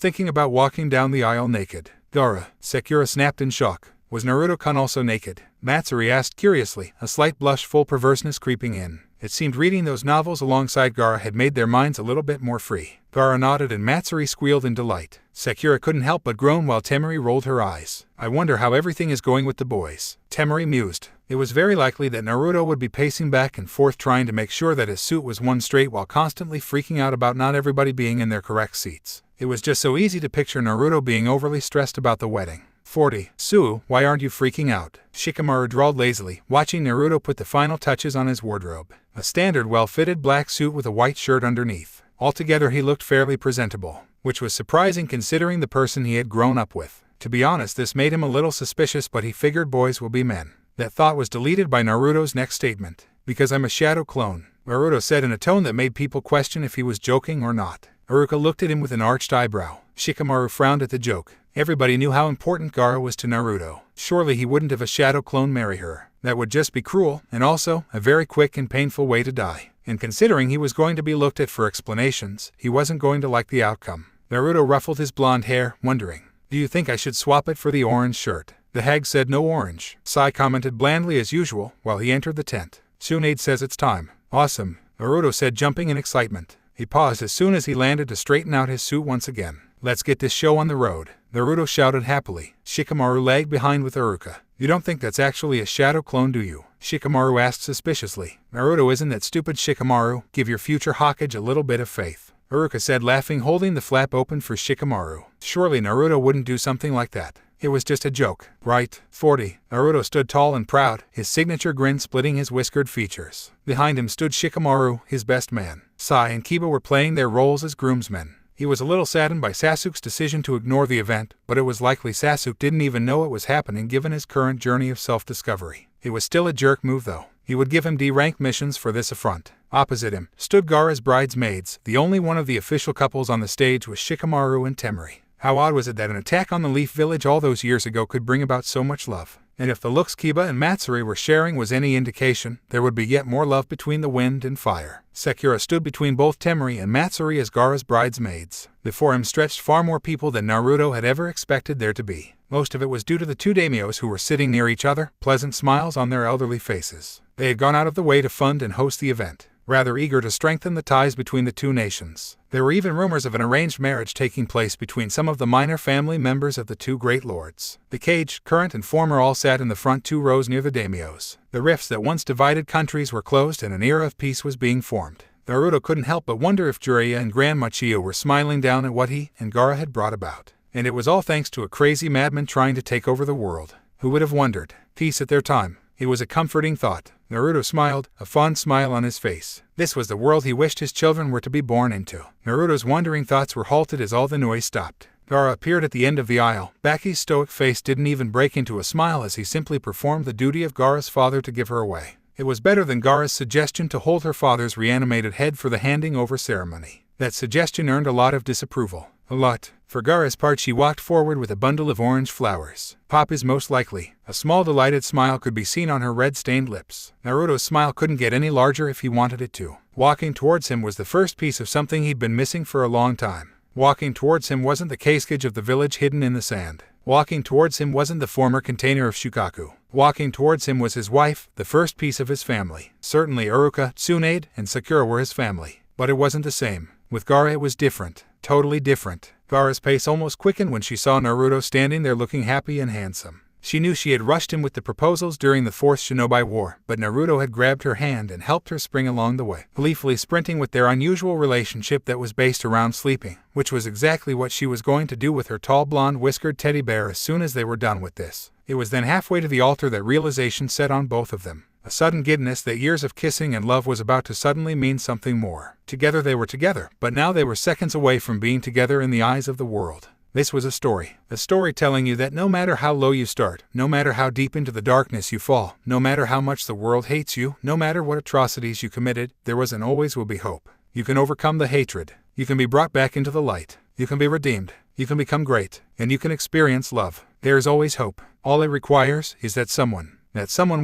thinking about walking down the aisle naked. Gara, Sakura snapped in shock. Was Naruto-kun also naked? Matsuri asked curiously, a slight blush full perverseness creeping in. It seemed reading those novels alongside Gara had made their minds a little bit more free. Gara nodded and Matsuri squealed in delight. Sakura couldn't help but groan while Temari rolled her eyes. I wonder how everything is going with the boys. Temari mused. It was very likely that Naruto would be pacing back and forth trying to make sure that his suit was one straight while constantly freaking out about not everybody being in their correct seats. It was just so easy to picture Naruto being overly stressed about the wedding. 40. Sue, why aren't you freaking out? Shikamaru drawled lazily, watching Naruto put the final touches on his wardrobe. A standard well-fitted black suit with a white shirt underneath. Altogether he looked fairly presentable, which was surprising considering the person he had grown up with. To be honest, this made him a little suspicious, but he figured boys will be men. That thought was deleted by Naruto's next statement. Because I'm a shadow clone, Naruto said in a tone that made people question if he was joking or not. Haruka looked at him with an arched eyebrow. Shikamaru frowned at the joke. Everybody knew how important Gara was to Naruto. Surely he wouldn't have a shadow clone marry her. That would just be cruel, and also a very quick and painful way to die. And considering he was going to be looked at for explanations, he wasn't going to like the outcome. Naruto ruffled his blonde hair, wondering, do you think I should swap it for the orange shirt? The hag said no orange. Sai commented blandly as usual while he entered the tent. Tsunade says it's time. Awesome, Naruto said, jumping in excitement. He paused as soon as he landed to straighten out his suit once again. Let's get this show on the road, Naruto shouted happily. Shikamaru lagged behind with Haruka. You don't think that's actually a shadow clone, do you? Shikamaru asked suspiciously. Naruto isn't that stupid, Shikamaru. Give your future Hokage a little bit of faith, Haruka said, laughing, holding the flap open for Shikamaru. Surely Naruto wouldn't do something like that. It was just a joke, right? 40. Naruto stood tall and proud, his signature grin splitting his whiskered features. Behind him stood Shikamaru, his best man. Sai and Kiba were playing their roles as groomsmen. He was a little saddened by Sasuke's decision to ignore the event, but it was likely Sasuke didn't even know it was happening given his current journey of self-discovery. It was still a jerk move though. He would give him D-rank missions for this affront. Opposite him stood Gaara's bridesmaids. The only one of the official couples on the stage was Shikamaru and Temari. How odd was it that an attack on the Leaf Village all those years ago could bring about so much love? And if the looks Kiba and Matsuri were sharing was any indication, there would be yet more love between the wind and fire. Sakura stood between both Temari and Matsuri as Gaara's bridesmaids. Before him stretched far more people than Naruto had ever expected there to be. Most of it was due to the two daimyos who were sitting near each other, pleasant smiles on their elderly faces. They had gone out of the way to fund and host the event, rather eager to strengthen the ties between the two nations. There were even rumors of an arranged marriage taking place between some of the minor family members of the two great lords. The Kage, current and former, all sat in the front 2 rows near the daimyos. The rifts that once divided countries were closed and an era of peace was being formed. Naruto couldn't help but wonder if Jiraiya and Grandma Chiyo were smiling down at what he and Gaara had brought about. And it was all thanks to a crazy madman trying to take over the world. Who would have wondered? Peace at their time. It was a comforting thought. Naruto smiled, a fond smile on his face. This was the world he wished his children were to be born into. Naruto's wandering thoughts were halted as all the noise stopped. Gaara appeared at the end of the aisle. Baki's stoic face didn't even break into a smile as he simply performed the duty of Gaara's father to give her away. It was better than Gaara's suggestion to hold her father's reanimated head for the handing over ceremony. That suggestion earned a lot of disapproval. A lot. For Gaara's part, she walked forward with a bundle of orange flowers. Pop is most likely. A small delighted smile could be seen on her red-stained lips. Naruto's smile couldn't get any larger if he wanted it to. Walking towards him was the first piece of something he'd been missing for a long time. Walking towards him wasn't the case of the village hidden in the sand. Walking towards him wasn't the former container of Shukaku. Walking towards him was his wife, the first piece of his family. Certainly Iruka, Tsunade, and Sakura were his family. But it wasn't the same. With Gaara it was different. Totally different. Gaara's pace almost quickened when she saw Naruto standing there looking happy and handsome. She knew she had rushed him with the proposals during the Fourth Shinobi War, but Naruto had grabbed her hand and helped her spring along the way, gleefully sprinting with their unusual relationship that was based around sleeping, which was exactly what she was going to do with her tall blonde whiskered teddy bear as soon as they were done with this. It was then halfway to the altar that realization set on both of them. A sudden giddiness that years of kissing and love was about to suddenly mean something more. Together they were together, but now they were seconds away from being together in the eyes of the world. This was a story telling you that no matter how low you start, no matter how deep into the darkness you fall, no matter how much the world hates you, no matter what atrocities you committed, there was and always will be hope. You can overcome the hatred. You can be brought back into the light. You can be redeemed. You can become great. And you can experience love. There is always hope. All it requires is that someone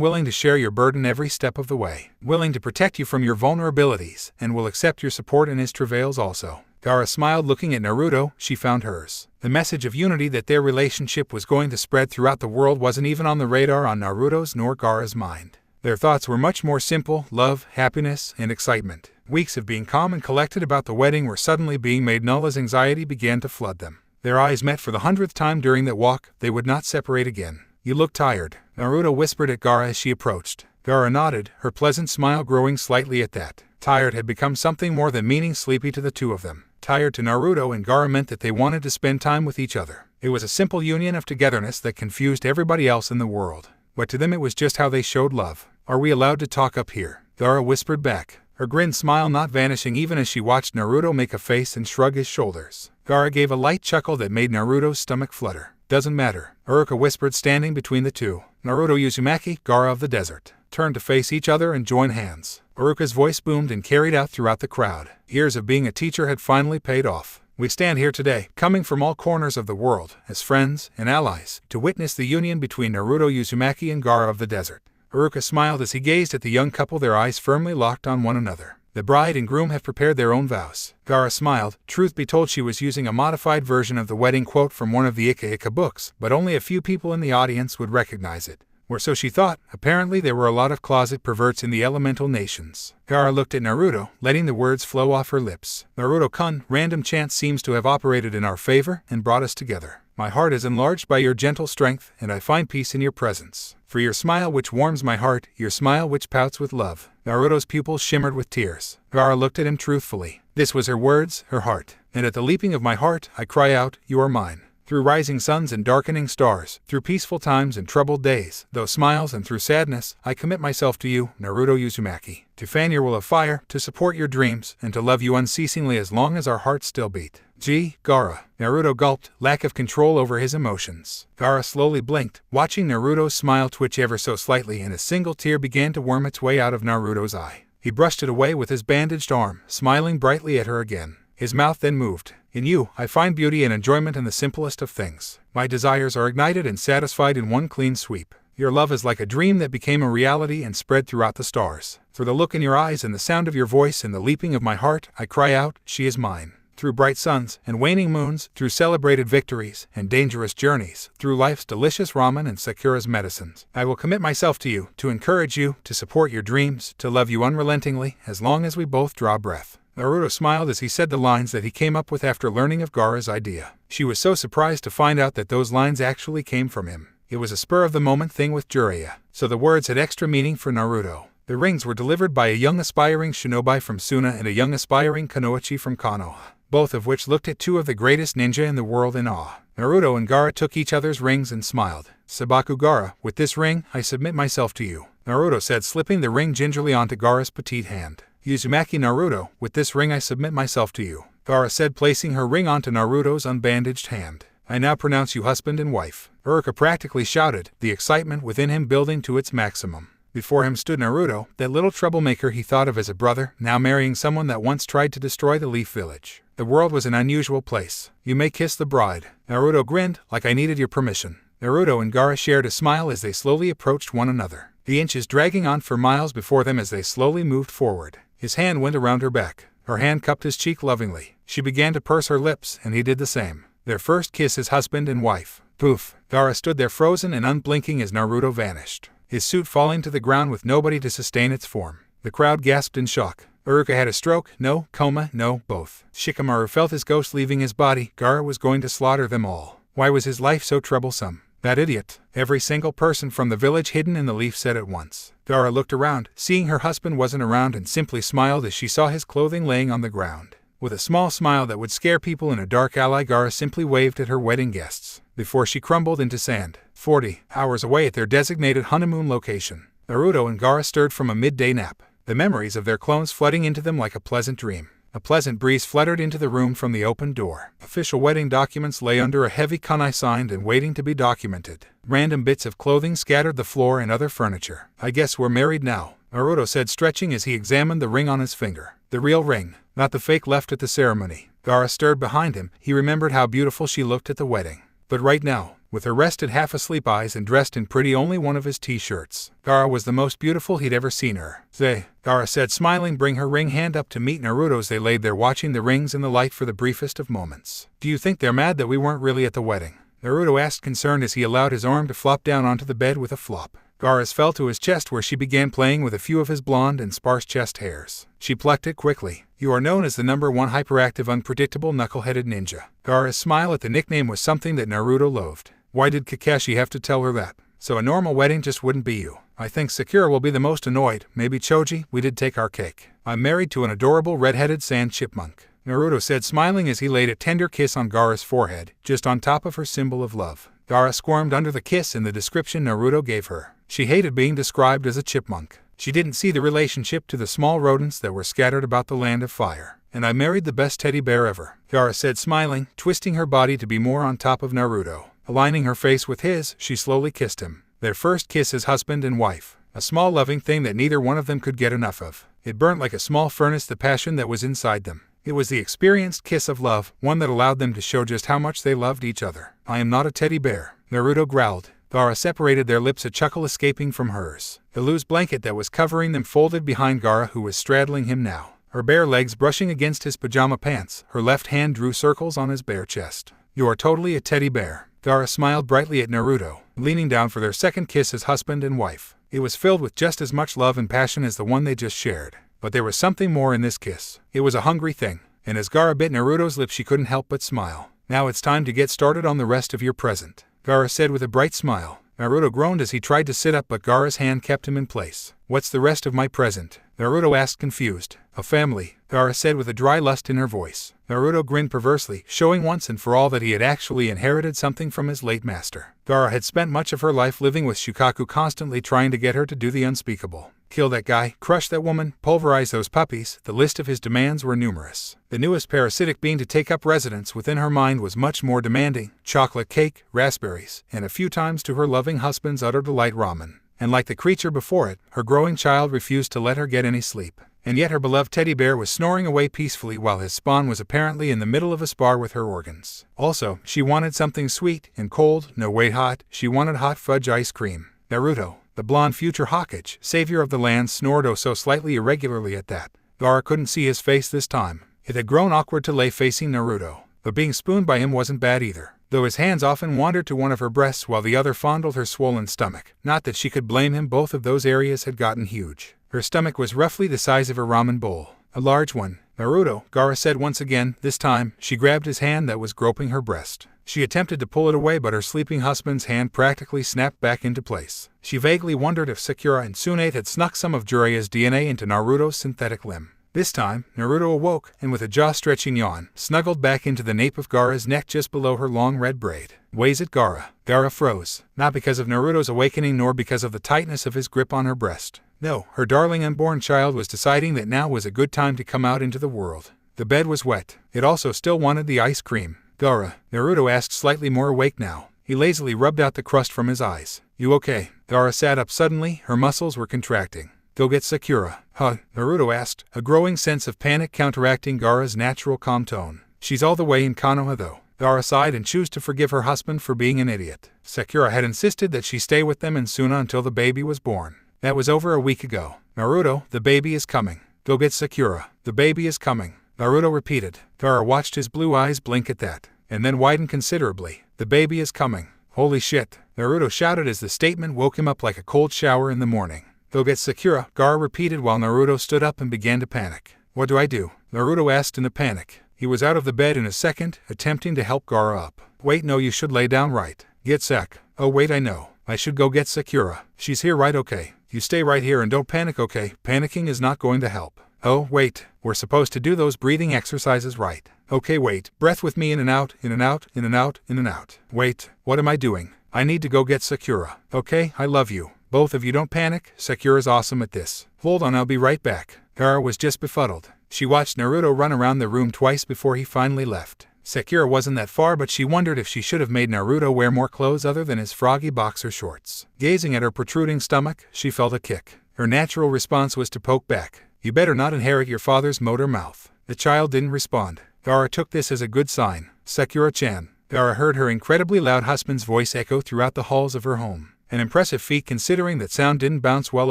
willing to share your burden every step of the way, willing to protect you from your vulnerabilities, and will accept your support in his travails also. Gaara smiled, looking at Naruto. She found hers. The message of unity that their relationship was going to spread throughout the world wasn't even on the radar on Naruto's nor Gaara's mind. Their thoughts were much more simple: love, happiness, and excitement. Weeks of being calm and collected about the wedding were suddenly being made null as anxiety began to flood them. Their eyes met for the 100th time during that walk. They would not separate again. "You look tired," Naruto whispered at Gaara as she approached. Gaara nodded, her pleasant smile growing slightly at that. Tired had become something more than meaning sleepy to the two of them. Tired to Naruto and Gaara meant that they wanted to spend time with each other. It was a simple union of togetherness that confused everybody else in the world. But to them it was just how they showed love. "Are we allowed to talk up here?" Gaara whispered back, her grin smile not vanishing even as she watched Naruto make a face and shrug his shoulders. Gaara gave a light chuckle that made Naruto's stomach flutter. "Doesn't matter," Iruka whispered, standing between the two. Naruto Uzumaki, Gaara of the desert, turned to face each other and join hands. Iruka's voice boomed and carried out throughout the crowd. Years of being a teacher had finally paid off. "We stand here today, coming from all corners of the world, as friends and allies, to witness the union between Naruto Uzumaki and Gaara of the desert." Iruka smiled as he gazed at the young couple, their eyes firmly locked on one another. "The bride and groom have prepared their own vows." Gaara smiled. Truth be told, she was using a modified version of the wedding quote from one of the Ika Ika books, but only a few people in the audience would recognize it. Or so she thought. Apparently there were a lot of closet perverts in the elemental nations. Gaara looked at Naruto, letting the words flow off her lips. "Naruto-kun, random chance seems to have operated in our favor and brought us together. My heart is enlarged by your gentle strength, and I find peace in your presence. For your smile which warms my heart, your smile which pouts with love." Naruto's pupils shimmered with tears. Gaara looked at him truthfully. This was her words, her heart. "And at the leaping of my heart, I cry out, you are mine. Through rising suns and darkening stars, through peaceful times and troubled days, through smiles and through sadness, I commit myself to you, Naruto Uzumaki. To fan your will of fire, to support your dreams, and to love you unceasingly as long as our hearts still beat." Gee, Gara. Naruto gulped, lack of control over his emotions. Gara slowly blinked, watching Naruto's smile twitch ever so slightly, and a single tear began to worm its way out of Naruto's eye. He brushed it away with his bandaged arm, smiling brightly at her again. His mouth then moved. In you, I find beauty and enjoyment in the simplest of things. My desires are ignited and satisfied in one clean sweep. Your love is like a dream that became a reality and spread throughout the stars. Through the look in your eyes and the sound of your voice and the leaping of my heart, I cry out, she is mine. Through bright suns and waning moons, through celebrated victories and dangerous journeys, through life's delicious ramen and Sakura's medicines, I will commit myself to you, to encourage you, to support your dreams, to love you unrelentingly, as long as we both draw breath. Naruto smiled as he said the lines that he came up with after learning of Gaara's idea. She was so surprised to find out that those lines actually came from him. It was a spur-of-the-moment thing with Jiraiya, so the words had extra meaning for Naruto. The rings were delivered by a young aspiring shinobi from Suna and a young aspiring kunoichi from Konoha, both of which looked at two of the greatest ninja in the world in awe. Naruto and Gaara took each other's rings and smiled. Sabaku Gaara, with this ring, I submit myself to you, Naruto said, slipping the ring gingerly onto Gaara's petite hand. Uzumaki Naruto, with this ring I submit myself to you, Gaara said, placing her ring onto Naruto's unbandaged hand. I now pronounce you husband and wife. Uruka practically shouted, the excitement within him building to its maximum. Before him stood Naruto, that little troublemaker he thought of as a brother, now marrying someone that once tried to destroy the Leaf Village. The world was an unusual place. You may kiss the bride. Naruto grinned, like I needed your permission. Naruto and Gaara shared a smile as they slowly approached one another, the inches dragging on for miles before them as they slowly moved forward. His hand went around her back. Her hand cupped his cheek lovingly. She began to purse her lips, and he did the same. Their first kiss as husband and wife. Poof! Gaara stood there frozen and unblinking as Naruto vanished, his suit falling to the ground with nobody to sustain its form. The crowd gasped in shock. Uruka had a stroke, no, coma, no, both. Shikamaru felt his ghost leaving his body. Gaara was going to slaughter them all. Why was his life so troublesome? That idiot. Every single person from the village hidden in the leaf said at once. Gaara looked around, seeing her husband wasn't around, and simply smiled as she saw his clothing laying on the ground. With a small smile that would scare people in a dark alley, Gaara simply waved at her wedding guests, before she crumbled into sand. 40 hours away at their designated honeymoon location, Naruto and Gaara stirred from a midday nap, the memories of their clones flooding into them like a pleasant dream. A pleasant breeze fluttered into the room from the open door. Official wedding documents lay under a heavy kunai signed and waiting to be documented. Random bits of clothing scattered the floor and other furniture. I guess we're married now, Naruto said, stretching as he examined the ring on his finger. The real ring, not the fake left at the ceremony. Gaara stirred behind him. He remembered how beautiful she looked at the wedding. But right now, with her rested half-asleep eyes and dressed in pretty only one of his t-shirts, Gaara was the most beautiful he'd ever seen her. Zay, Gaara said, smiling, bring her ring hand up to meet Naruto's. They laid there watching the rings in the light for the briefest of moments. Do you think they're mad that we weren't really at the wedding? Naruto asked, concerned, as he allowed his arm to flop down onto the bed with a flop. Gaara's fell to his chest, where she began playing with a few of his blonde and sparse chest hairs. She plucked it quickly. You are known as the #1 hyperactive, unpredictable, knuckleheaded ninja. Gaara's smile at the nickname was something that Naruto loathed. Why did Kakashi have to tell her that? So a normal wedding just wouldn't be you. I think Sakura will be the most annoyed, maybe Choji. We did take our cake. I'm married to an adorable red-headed sand chipmunk, Naruto said, smiling as he laid a tender kiss on Gaara's forehead, just on top of her symbol of love. Gaara squirmed under the kiss and the description Naruto gave her. She hated being described as a chipmunk. She didn't see the relationship to the small rodents that were scattered about the land of fire. And I married the best teddy bear ever, Gaara said, smiling, twisting her body to be more on top of Naruto. Aligning her face with his, she slowly kissed him. Their first kiss as husband and wife. A small loving thing that neither one of them could get enough of. It burnt like a small furnace the passion that was inside them. It was the experienced kiss of love, one that allowed them to show just how much they loved each other. I am not a teddy bear, Naruto growled. Gaara separated their lips, a chuckle escaping from hers. The loose blanket that was covering them folded behind Gaara, who was straddling him now, her bare legs brushing against his pajama pants. Her left hand drew circles on his bare chest. You are totally a teddy bear. Gaara smiled brightly at Naruto, leaning down for their second kiss as husband and wife. It was filled with just as much love and passion as the one they just shared. But there was something more in this kiss. It was a hungry thing, and as Gaara bit Naruto's lip, she couldn't help but smile. Now it's time to get started on the rest of your present, Gaara said with a bright smile. Naruto groaned as he tried to sit up, but Gaara's hand kept him in place. What's the rest of my present? Naruto asked, confused. A family, Gaara said with a dry lust in her voice. Naruto grinned perversely, showing once and for all that he had actually inherited something from his late master. Gaara had spent much of her life living with Shukaku, constantly trying to get her to do the unspeakable. Kill that guy, crush that woman, pulverize those puppies. The list of his demands were numerous. The newest parasitic being to take up residence within her mind was much more demanding: chocolate cake, raspberries, and a few times to her loving husband's utter delight ramen. And like the creature before it, her growing child refused to let her get any sleep. And yet her beloved teddy bear was snoring away peacefully while his spawn was apparently in the middle of a spar with her organs. Also, she wanted something sweet and cold. No, wait, hot. She wanted hot fudge ice cream. Naruto, the blonde future Hokage, savior of the land, snored oh so slightly irregularly at that. Gara couldn't see his face this time. It had grown awkward to lay facing Naruto, but being spooned by him wasn't bad either, though his hands often wandered to one of her breasts while the other fondled her swollen stomach. Not that she could blame him, both of those areas had gotten huge. Her stomach was roughly the size of a ramen bowl. A large one. Naruto, Gara said once again. This time, she grabbed his hand that was groping her breast. She attempted to pull it away, but her sleeping husband's hand practically snapped back into place. She vaguely wondered if Sakura and Tsunade had snuck some of Jiraiya's DNA into Naruto's synthetic limb. This time, Naruto awoke, and with a jaw-stretching yawn, snuggled back into the nape of Gaara's neck just below her long red braid. "Ways it, Gara." Gara froze, not because of Naruto's awakening nor because of the tightness of his grip on her breast. No, her darling unborn child was deciding that now was a good time to come out into the world. The bed was wet. It also still wanted the ice cream. "Gara?" Naruto asked, slightly more awake now. He lazily rubbed out the crust from his eyes. "You okay?" Gara sat up suddenly. Her muscles were contracting. "Go get Sakura." "Huh?" Naruto asked, a growing sense of panic counteracting Gaara's natural calm tone. "She's all the way in Konoha though." Gara sighed and chose to forgive her husband for being an idiot. Sakura had insisted that she stay with them in Suna until the baby was born. That was over a week ago. "Naruto, the baby is coming. Go get Sakura. The baby is coming." Naruto repeated. Gara watched his blue eyes blink at that, and then widen considerably. "The baby is coming." "Holy shit," Naruto shouted as the statement woke him up like a cold shower in the morning. "Go get Sakura," Gara repeated while Naruto stood up and began to panic. "What do I do?" Naruto asked in a panic. He was out of the bed in a second, attempting to help Gara up. "Wait, no, you should lay down right. Get Sak." "Oh wait, I know. I should go get Sakura. She's here, right? Okay. You stay right here and don't panic, okay? Panicking is not going to help." "Oh, wait. We're supposed to do those breathing exercises, right? Okay, wait. Breath with me, in and out, in and out, in and out, in and out. Wait, what am I doing? I need to go get Sakura. Okay, I love you. Both of you, don't panic. Sakura's awesome at this. Hold on, I'll be right back." Gara was just befuddled. She watched Naruto run around the room twice before he finally left. Sakura wasn't that far, but she wondered if she should have made Naruto wear more clothes other than his froggy boxer shorts. Gazing at her protruding stomach, she felt a kick. Her natural response was to poke back. "You better not inherit your father's motor mouth." The child didn't respond. Gara took this as a good sign. "Sakura-chan." Gara heard her incredibly loud husband's voice echo throughout the halls of her home. An impressive feat considering that sound didn't bounce well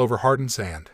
over hardened sand.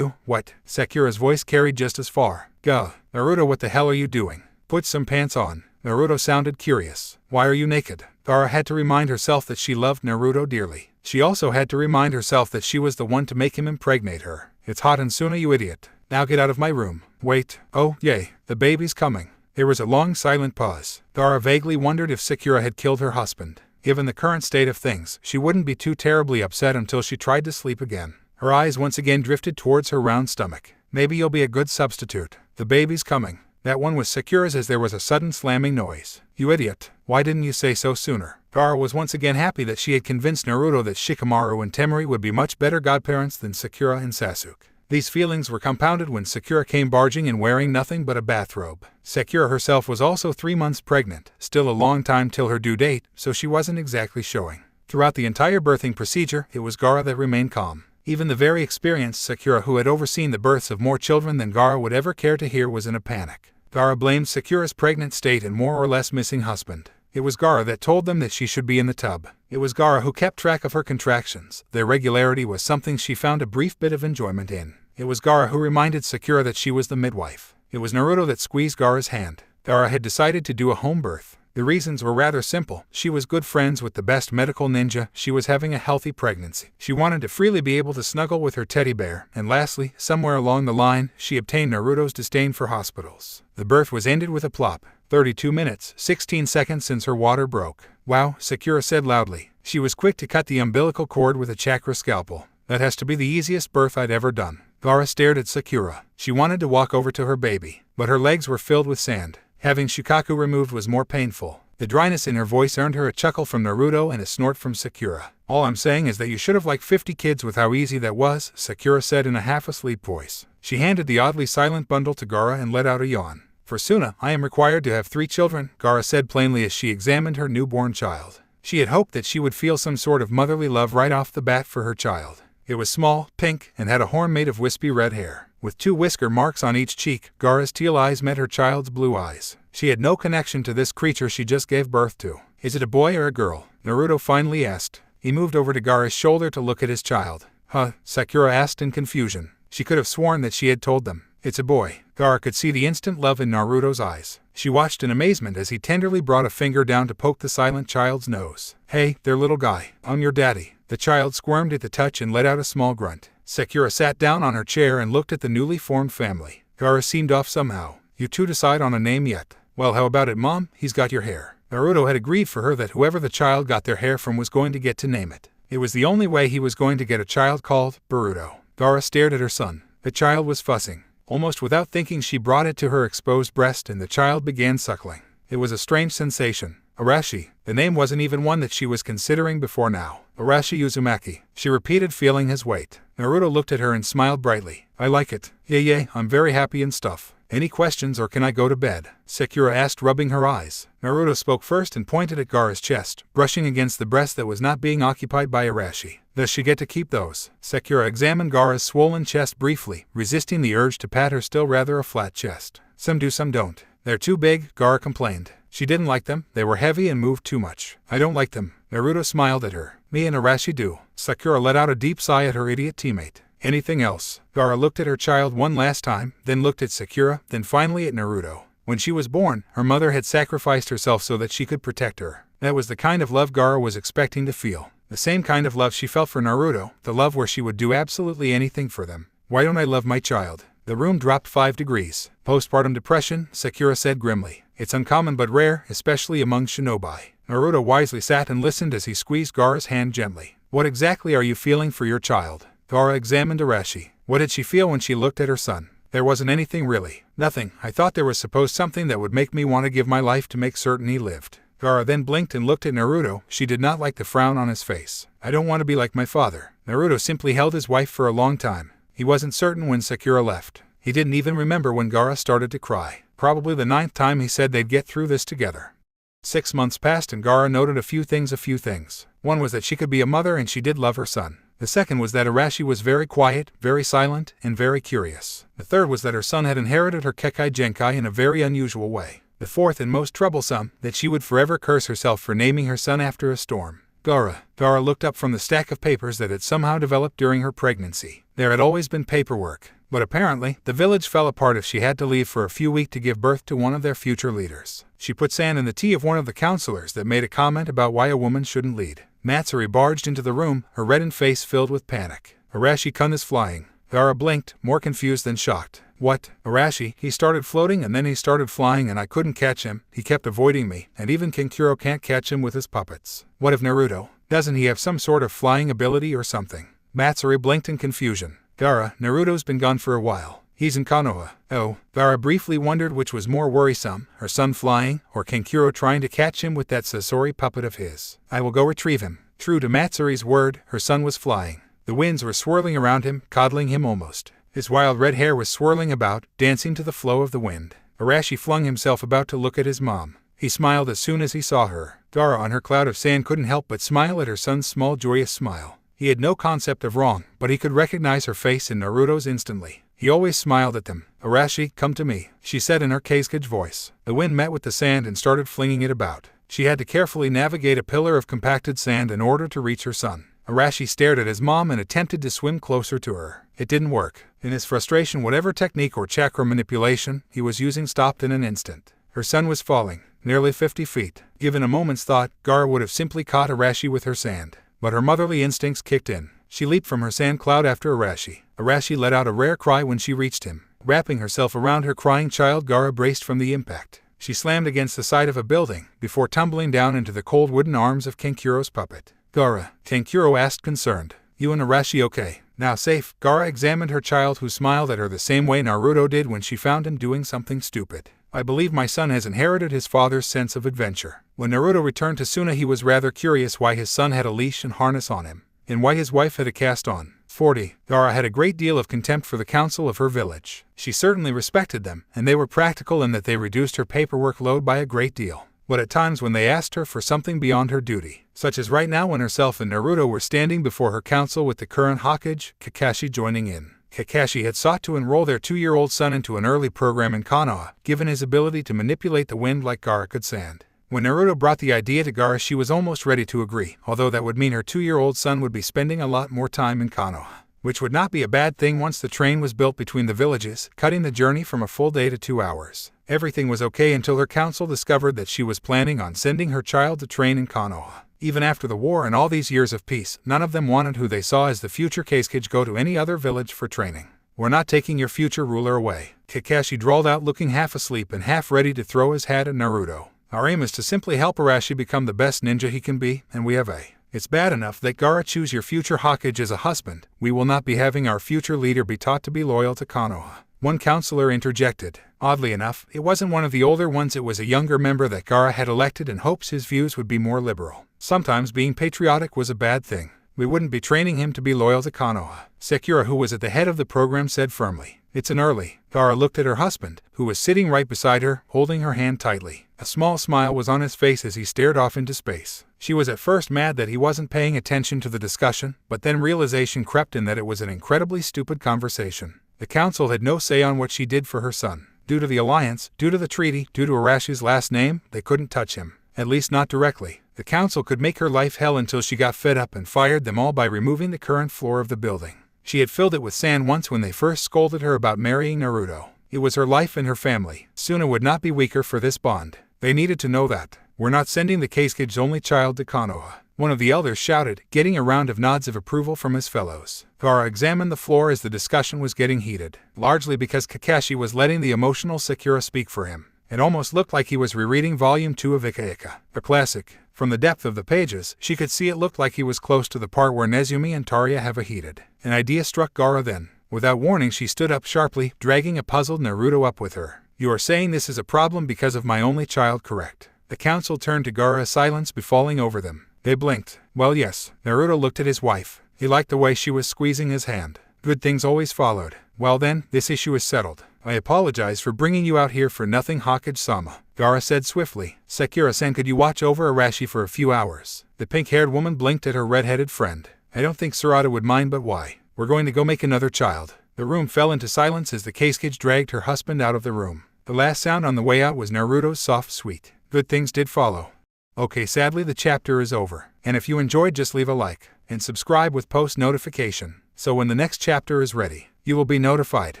What? Sakura's voice carried just as far. "Gah. Naruto, what the hell are you doing? Put some pants on." Naruto sounded curious. "Why are you naked?" Gara had to remind herself that she loved Naruto dearly. She also had to remind herself that she was the one to make him impregnate her. "It's hot in Suna, you idiot. Now get out of my room." "Wait. Oh, yay. The baby's coming." There was a long silent pause. Gara vaguely wondered if Sakura had killed her husband. Given the current state of things, she wouldn't be too terribly upset until she tried to sleep again. Her eyes once again drifted towards her round stomach. "Maybe you'll be a good substitute. The baby's coming." That one was Sakura's as there was a sudden slamming noise. "You idiot. Why didn't you say so sooner?" Gara was once again happy that she had convinced Naruto that Shikamaru and Temari would be much better godparents than Sakura and Sasuke. These feelings were compounded when Sakura came barging in wearing nothing but a bathrobe. Sakura herself was also 3 months pregnant, still a long time till her due date, so she wasn't exactly showing. Throughout the entire birthing procedure, it was Gara that remained calm. Even the very experienced Sakura, who had overseen the births of more children than Gara would ever care to hear, was in a panic. Gara blamed Sakura's pregnant state and more or less missing husband. It was Gara that told them that she should be in the tub. It was Gara who kept track of her contractions. Their regularity was something she found a brief bit of enjoyment in. It was Gara who reminded Sakura that she was the midwife. It was Naruto that squeezed Gara's hand. Gara had decided to do a home birth. The reasons were rather simple. She was good friends with the best medical ninja, she was having a healthy pregnancy, she wanted to freely be able to snuggle with her teddy bear, and lastly, somewhere along the line, she obtained Naruto's disdain for hospitals. The birth was ended with a plop. 32 minutes, 16 seconds since her water broke. "Wow," Sakura said loudly. She was quick to cut the umbilical cord with a chakra scalpel. "That has to be the easiest birth I'd ever done." Gara stared at Sakura. She wanted to walk over to her baby, but her legs were filled with sand. Having Shukaku removed was more painful. The dryness in her voice earned her a chuckle from Naruto and a snort from Sakura. All I'm saying is that you should have like 50 kids with how easy that was, Sakura said in a half-asleep voice. She handed the oddly silent bundle to Gaara and let out a yawn. For Suna, I am required to have 3 children, Gaara said plainly as she examined her newborn child. She had hoped that she would feel some sort of motherly love right off the bat for her child. It was small, pink, and had a horn made of wispy red hair. With 2 whisker marks on each cheek, Gaara's teal eyes met her child's blue eyes. She had no connection to this creature she just gave birth to. Is it a boy or a girl? Naruto finally asked. He moved over to Gaara's shoulder to look at his child. Huh? Sakura asked in confusion. She could have sworn that she had told them. It's a boy. Gaara could see the instant love in Naruto's eyes. She watched in amazement as he tenderly brought a finger down to poke the silent child's nose. Hey, there little guy. I'm your daddy. The child squirmed at the touch and let out a small grunt. Sakura sat down on her chair and looked at the newly formed family. Gaara seemed off somehow. You 2 decide on a name yet? Well, how about it, Mom? He's got your hair. Naruto had agreed for her that whoever the child got their hair from was going to get to name it. It was the only way he was going to get a child called Boruto. Gaara stared at her son. The child was fussing. Almost without thinking, she brought it to her exposed breast and the child began suckling. It was a strange sensation. Arashi. The name wasn't even one that she was considering before now. Arashi Uzumaki. She repeated, feeling his weight. Naruto looked at her and smiled brightly. I like it. Yeah, I'm very happy and stuff. Any questions or can I go to bed? Sakura asked, rubbing her eyes. Naruto spoke first and pointed at Gaara's chest, brushing against the breast that was not being occupied by Arashi. Does she get to keep those? Sakura examined Gaara's swollen chest briefly, resisting the urge to pat her still rather a flat chest. Some do, some don't. They're too big, Gaara complained. She didn't like them. They were heavy and moved too much. I don't like them. Naruto smiled at her. Me and Arashi do. Sakura let out a deep sigh at her idiot teammate. Anything else? Gaara looked at her child one last time, then looked at Sakura, then finally at Naruto. When she was born, her mother had sacrificed herself so that she could protect her. That was the kind of love Gaara was expecting to feel. The same kind of love she felt for Naruto, the love where she would do absolutely anything for them. Why don't I love my child? The room dropped 5 degrees. Postpartum depression, Sakura said grimly. It's uncommon but rare, especially among shinobi. Naruto wisely sat and listened as he squeezed Gaara's hand gently. What exactly are you feeling for your child? Gaara examined Arashi. What did she feel when she looked at her son? There wasn't anything really. Nothing. I thought there was supposed something that would make me want to give my life to make certain he lived. Gaara then blinked and looked at Naruto. She did not like the frown on his face. I don't want to be like my father. Naruto simply held his wife for a long time. He wasn't certain when Sakura left. He didn't even remember when Gaara started to cry. Probably the 9th time he said they'd get through this together. 6 months passed and Gaara noted a few things. One was that she could be a mother and she did love her son. The second was that Arashi was very quiet, very silent, and very curious. The third was that her son had inherited her Kekkei Genkai in a very unusual way. The fourth and most troublesome, that she would forever curse herself for naming her son after a storm. Gaara. Gaara looked up from the stack of papers that had somehow developed during her pregnancy. There had always been paperwork, but apparently, the village fell apart if she had to leave for a few weeks to give birth to one of their future leaders. She put sand in the tea of one of the counselors that made a comment about why a woman shouldn't lead. Matsuri barged into the room, her reddened face filled with panic. Arashi-kun is flying. Gaara blinked, more confused than shocked. What? Arashi, he started floating and then he started flying and I couldn't catch him. He kept avoiding me, and even Kankuro can't catch him with his puppets. What of Naruto? Doesn't he have some sort of flying ability or something? Matsuri blinked in confusion. Gaara, Naruto's been gone for a while. He's in Konoha. Oh, Gaara briefly wondered which was more worrisome, her son flying, or Kankuro trying to catch him with that Sasori puppet of his. I will go retrieve him. True to Matsuri's word, her son was flying. The winds were swirling around him, coddling him almost. His wild red hair was swirling about, dancing to the flow of the wind. Arashi flung himself about to look at his mom. He smiled as soon as he saw her. Gaara on her cloud of sand couldn't help but smile at her son's small joyous smile. He had no concept of wrong, but he could recognize her face and Naruto's instantly. He always smiled at them. Arashi, come to me, she said in her Kazekage voice. The wind met with the sand and started flinging it about. She had to carefully navigate a pillar of compacted sand in order to reach her son. Arashi stared at his mom and attempted to swim closer to her. It didn't work. In his frustration, whatever technique or chakra manipulation he was using stopped in an instant. Her son was falling, nearly 50 feet. Given a moment's thought, Gaara would have simply caught Arashi with her sand. But her motherly instincts kicked in. She leaped from her sand cloud after Arashi. Arashi let out a rare cry when she reached him. Wrapping herself around her crying child, Gaara braced from the impact. She slammed against the side of a building, before tumbling down into the cold wooden arms of Kankuro's puppet. Gaara, Kankuro asked concerned. You and Arashi okay? Now safe? Gaara examined her child who smiled at her the same way Naruto did when she found him doing something stupid. I believe my son has inherited his father's sense of adventure. When Naruto returned to Suna, he was rather curious why his son had a leash and harness on him, and why his wife had a cast on. 40. Gara had a great deal of contempt for the council of her village. She certainly respected them, and they were practical in that they reduced her paperwork load by a great deal. But at times when they asked her for something beyond her duty, such as right now when herself and Naruto were standing before her council with the current Hokage, Kakashi, joining in. Kakashi had sought to enroll their 2-year-old son into an early program in Konoha, given his ability to manipulate the wind like Gara could sand. When Naruto brought the idea to Gara, she was almost ready to agree, although that would mean her 2-year-old son would be spending a lot more time in Konoha, which would not be a bad thing once the train was built between the villages, cutting the journey from a full day to 2 hours. Everything was okay until her council discovered that she was planning on sending her child to train in Konoha. Even after the war and all these years of peace, none of them wanted who they saw as the future Kazekage go to any other village for training. "We're not taking your future ruler away," Kakashi drawled out, looking half asleep and half ready to throw his hat at Naruto. "Our aim is to simply help Arashi become the best ninja he can be, and we have a. It's bad enough that Gara choose your future Hokage as a husband. We will not be having our future leader be taught to be loyal to Konoha." One counselor interjected. Oddly enough, it wasn't one of the older ones, it was a younger member that Gara had elected in hopes his views would be more liberal. Sometimes being patriotic was a bad thing. "We wouldn't be training him to be loyal to Konoha," Sakura, who was at the head of the program, said firmly. "It's an early." Gara looked at her husband, who was sitting right beside her, holding her hand tightly. A small smile was on his face as he stared off into space. She was at first mad that he wasn't paying attention to the discussion, but then realization crept in that it was an incredibly stupid conversation. The council had no say on what she did for her son. Due to the alliance, due to the treaty, due to Arashi's last name, they couldn't touch him. At least not directly. The council could make her life hell until she got fed up and fired them all by removing the current floor of the building. She had filled it with sand once when they first scolded her about marrying Naruto. It was her life and her family. Suna would not be weaker for this bond. They needed to know that. "We're not sending the Kazekige's only child to Konoha," one of the elders shouted, getting a round of nods of approval from his fellows. Gara examined the floor as the discussion was getting heated, largely because Kakashi was letting the emotional Sakura speak for him. It almost looked like he was rereading Volume 2 of Ika, a classic. From the depth of the pages, she could see it looked like he was close to the part where Nezumi and Tariya have a heated. An idea struck Gara then. Without warning, she stood up sharply, dragging a puzzled Naruto up with her. "You are saying this is a problem because of my only child, correct?" The council turned to Gara, silence befalling over them. They blinked. "Well, yes." Naruto looked at his wife. He liked the way she was squeezing his hand. Good things always followed. "Well then, this issue is settled. I apologize for bringing you out here for nothing, Hokage-sama," Gara said swiftly. "Sakura-san, could you watch over Arashi for a few hours?" The pink-haired woman blinked at her red-headed friend. "I don't think Sarada would mind, but why? We're going to go make another child." The room fell into silence as the Kazekage dragged her husband out of the room. The last sound on the way out was Naruto's soft sweet. Good things did follow. Okay, sadly the chapter is over. And if you enjoyed, just leave a like and subscribe with post notification, so when the next chapter is ready, you will be notified.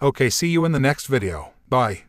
Okay, see you in the next video. Bye.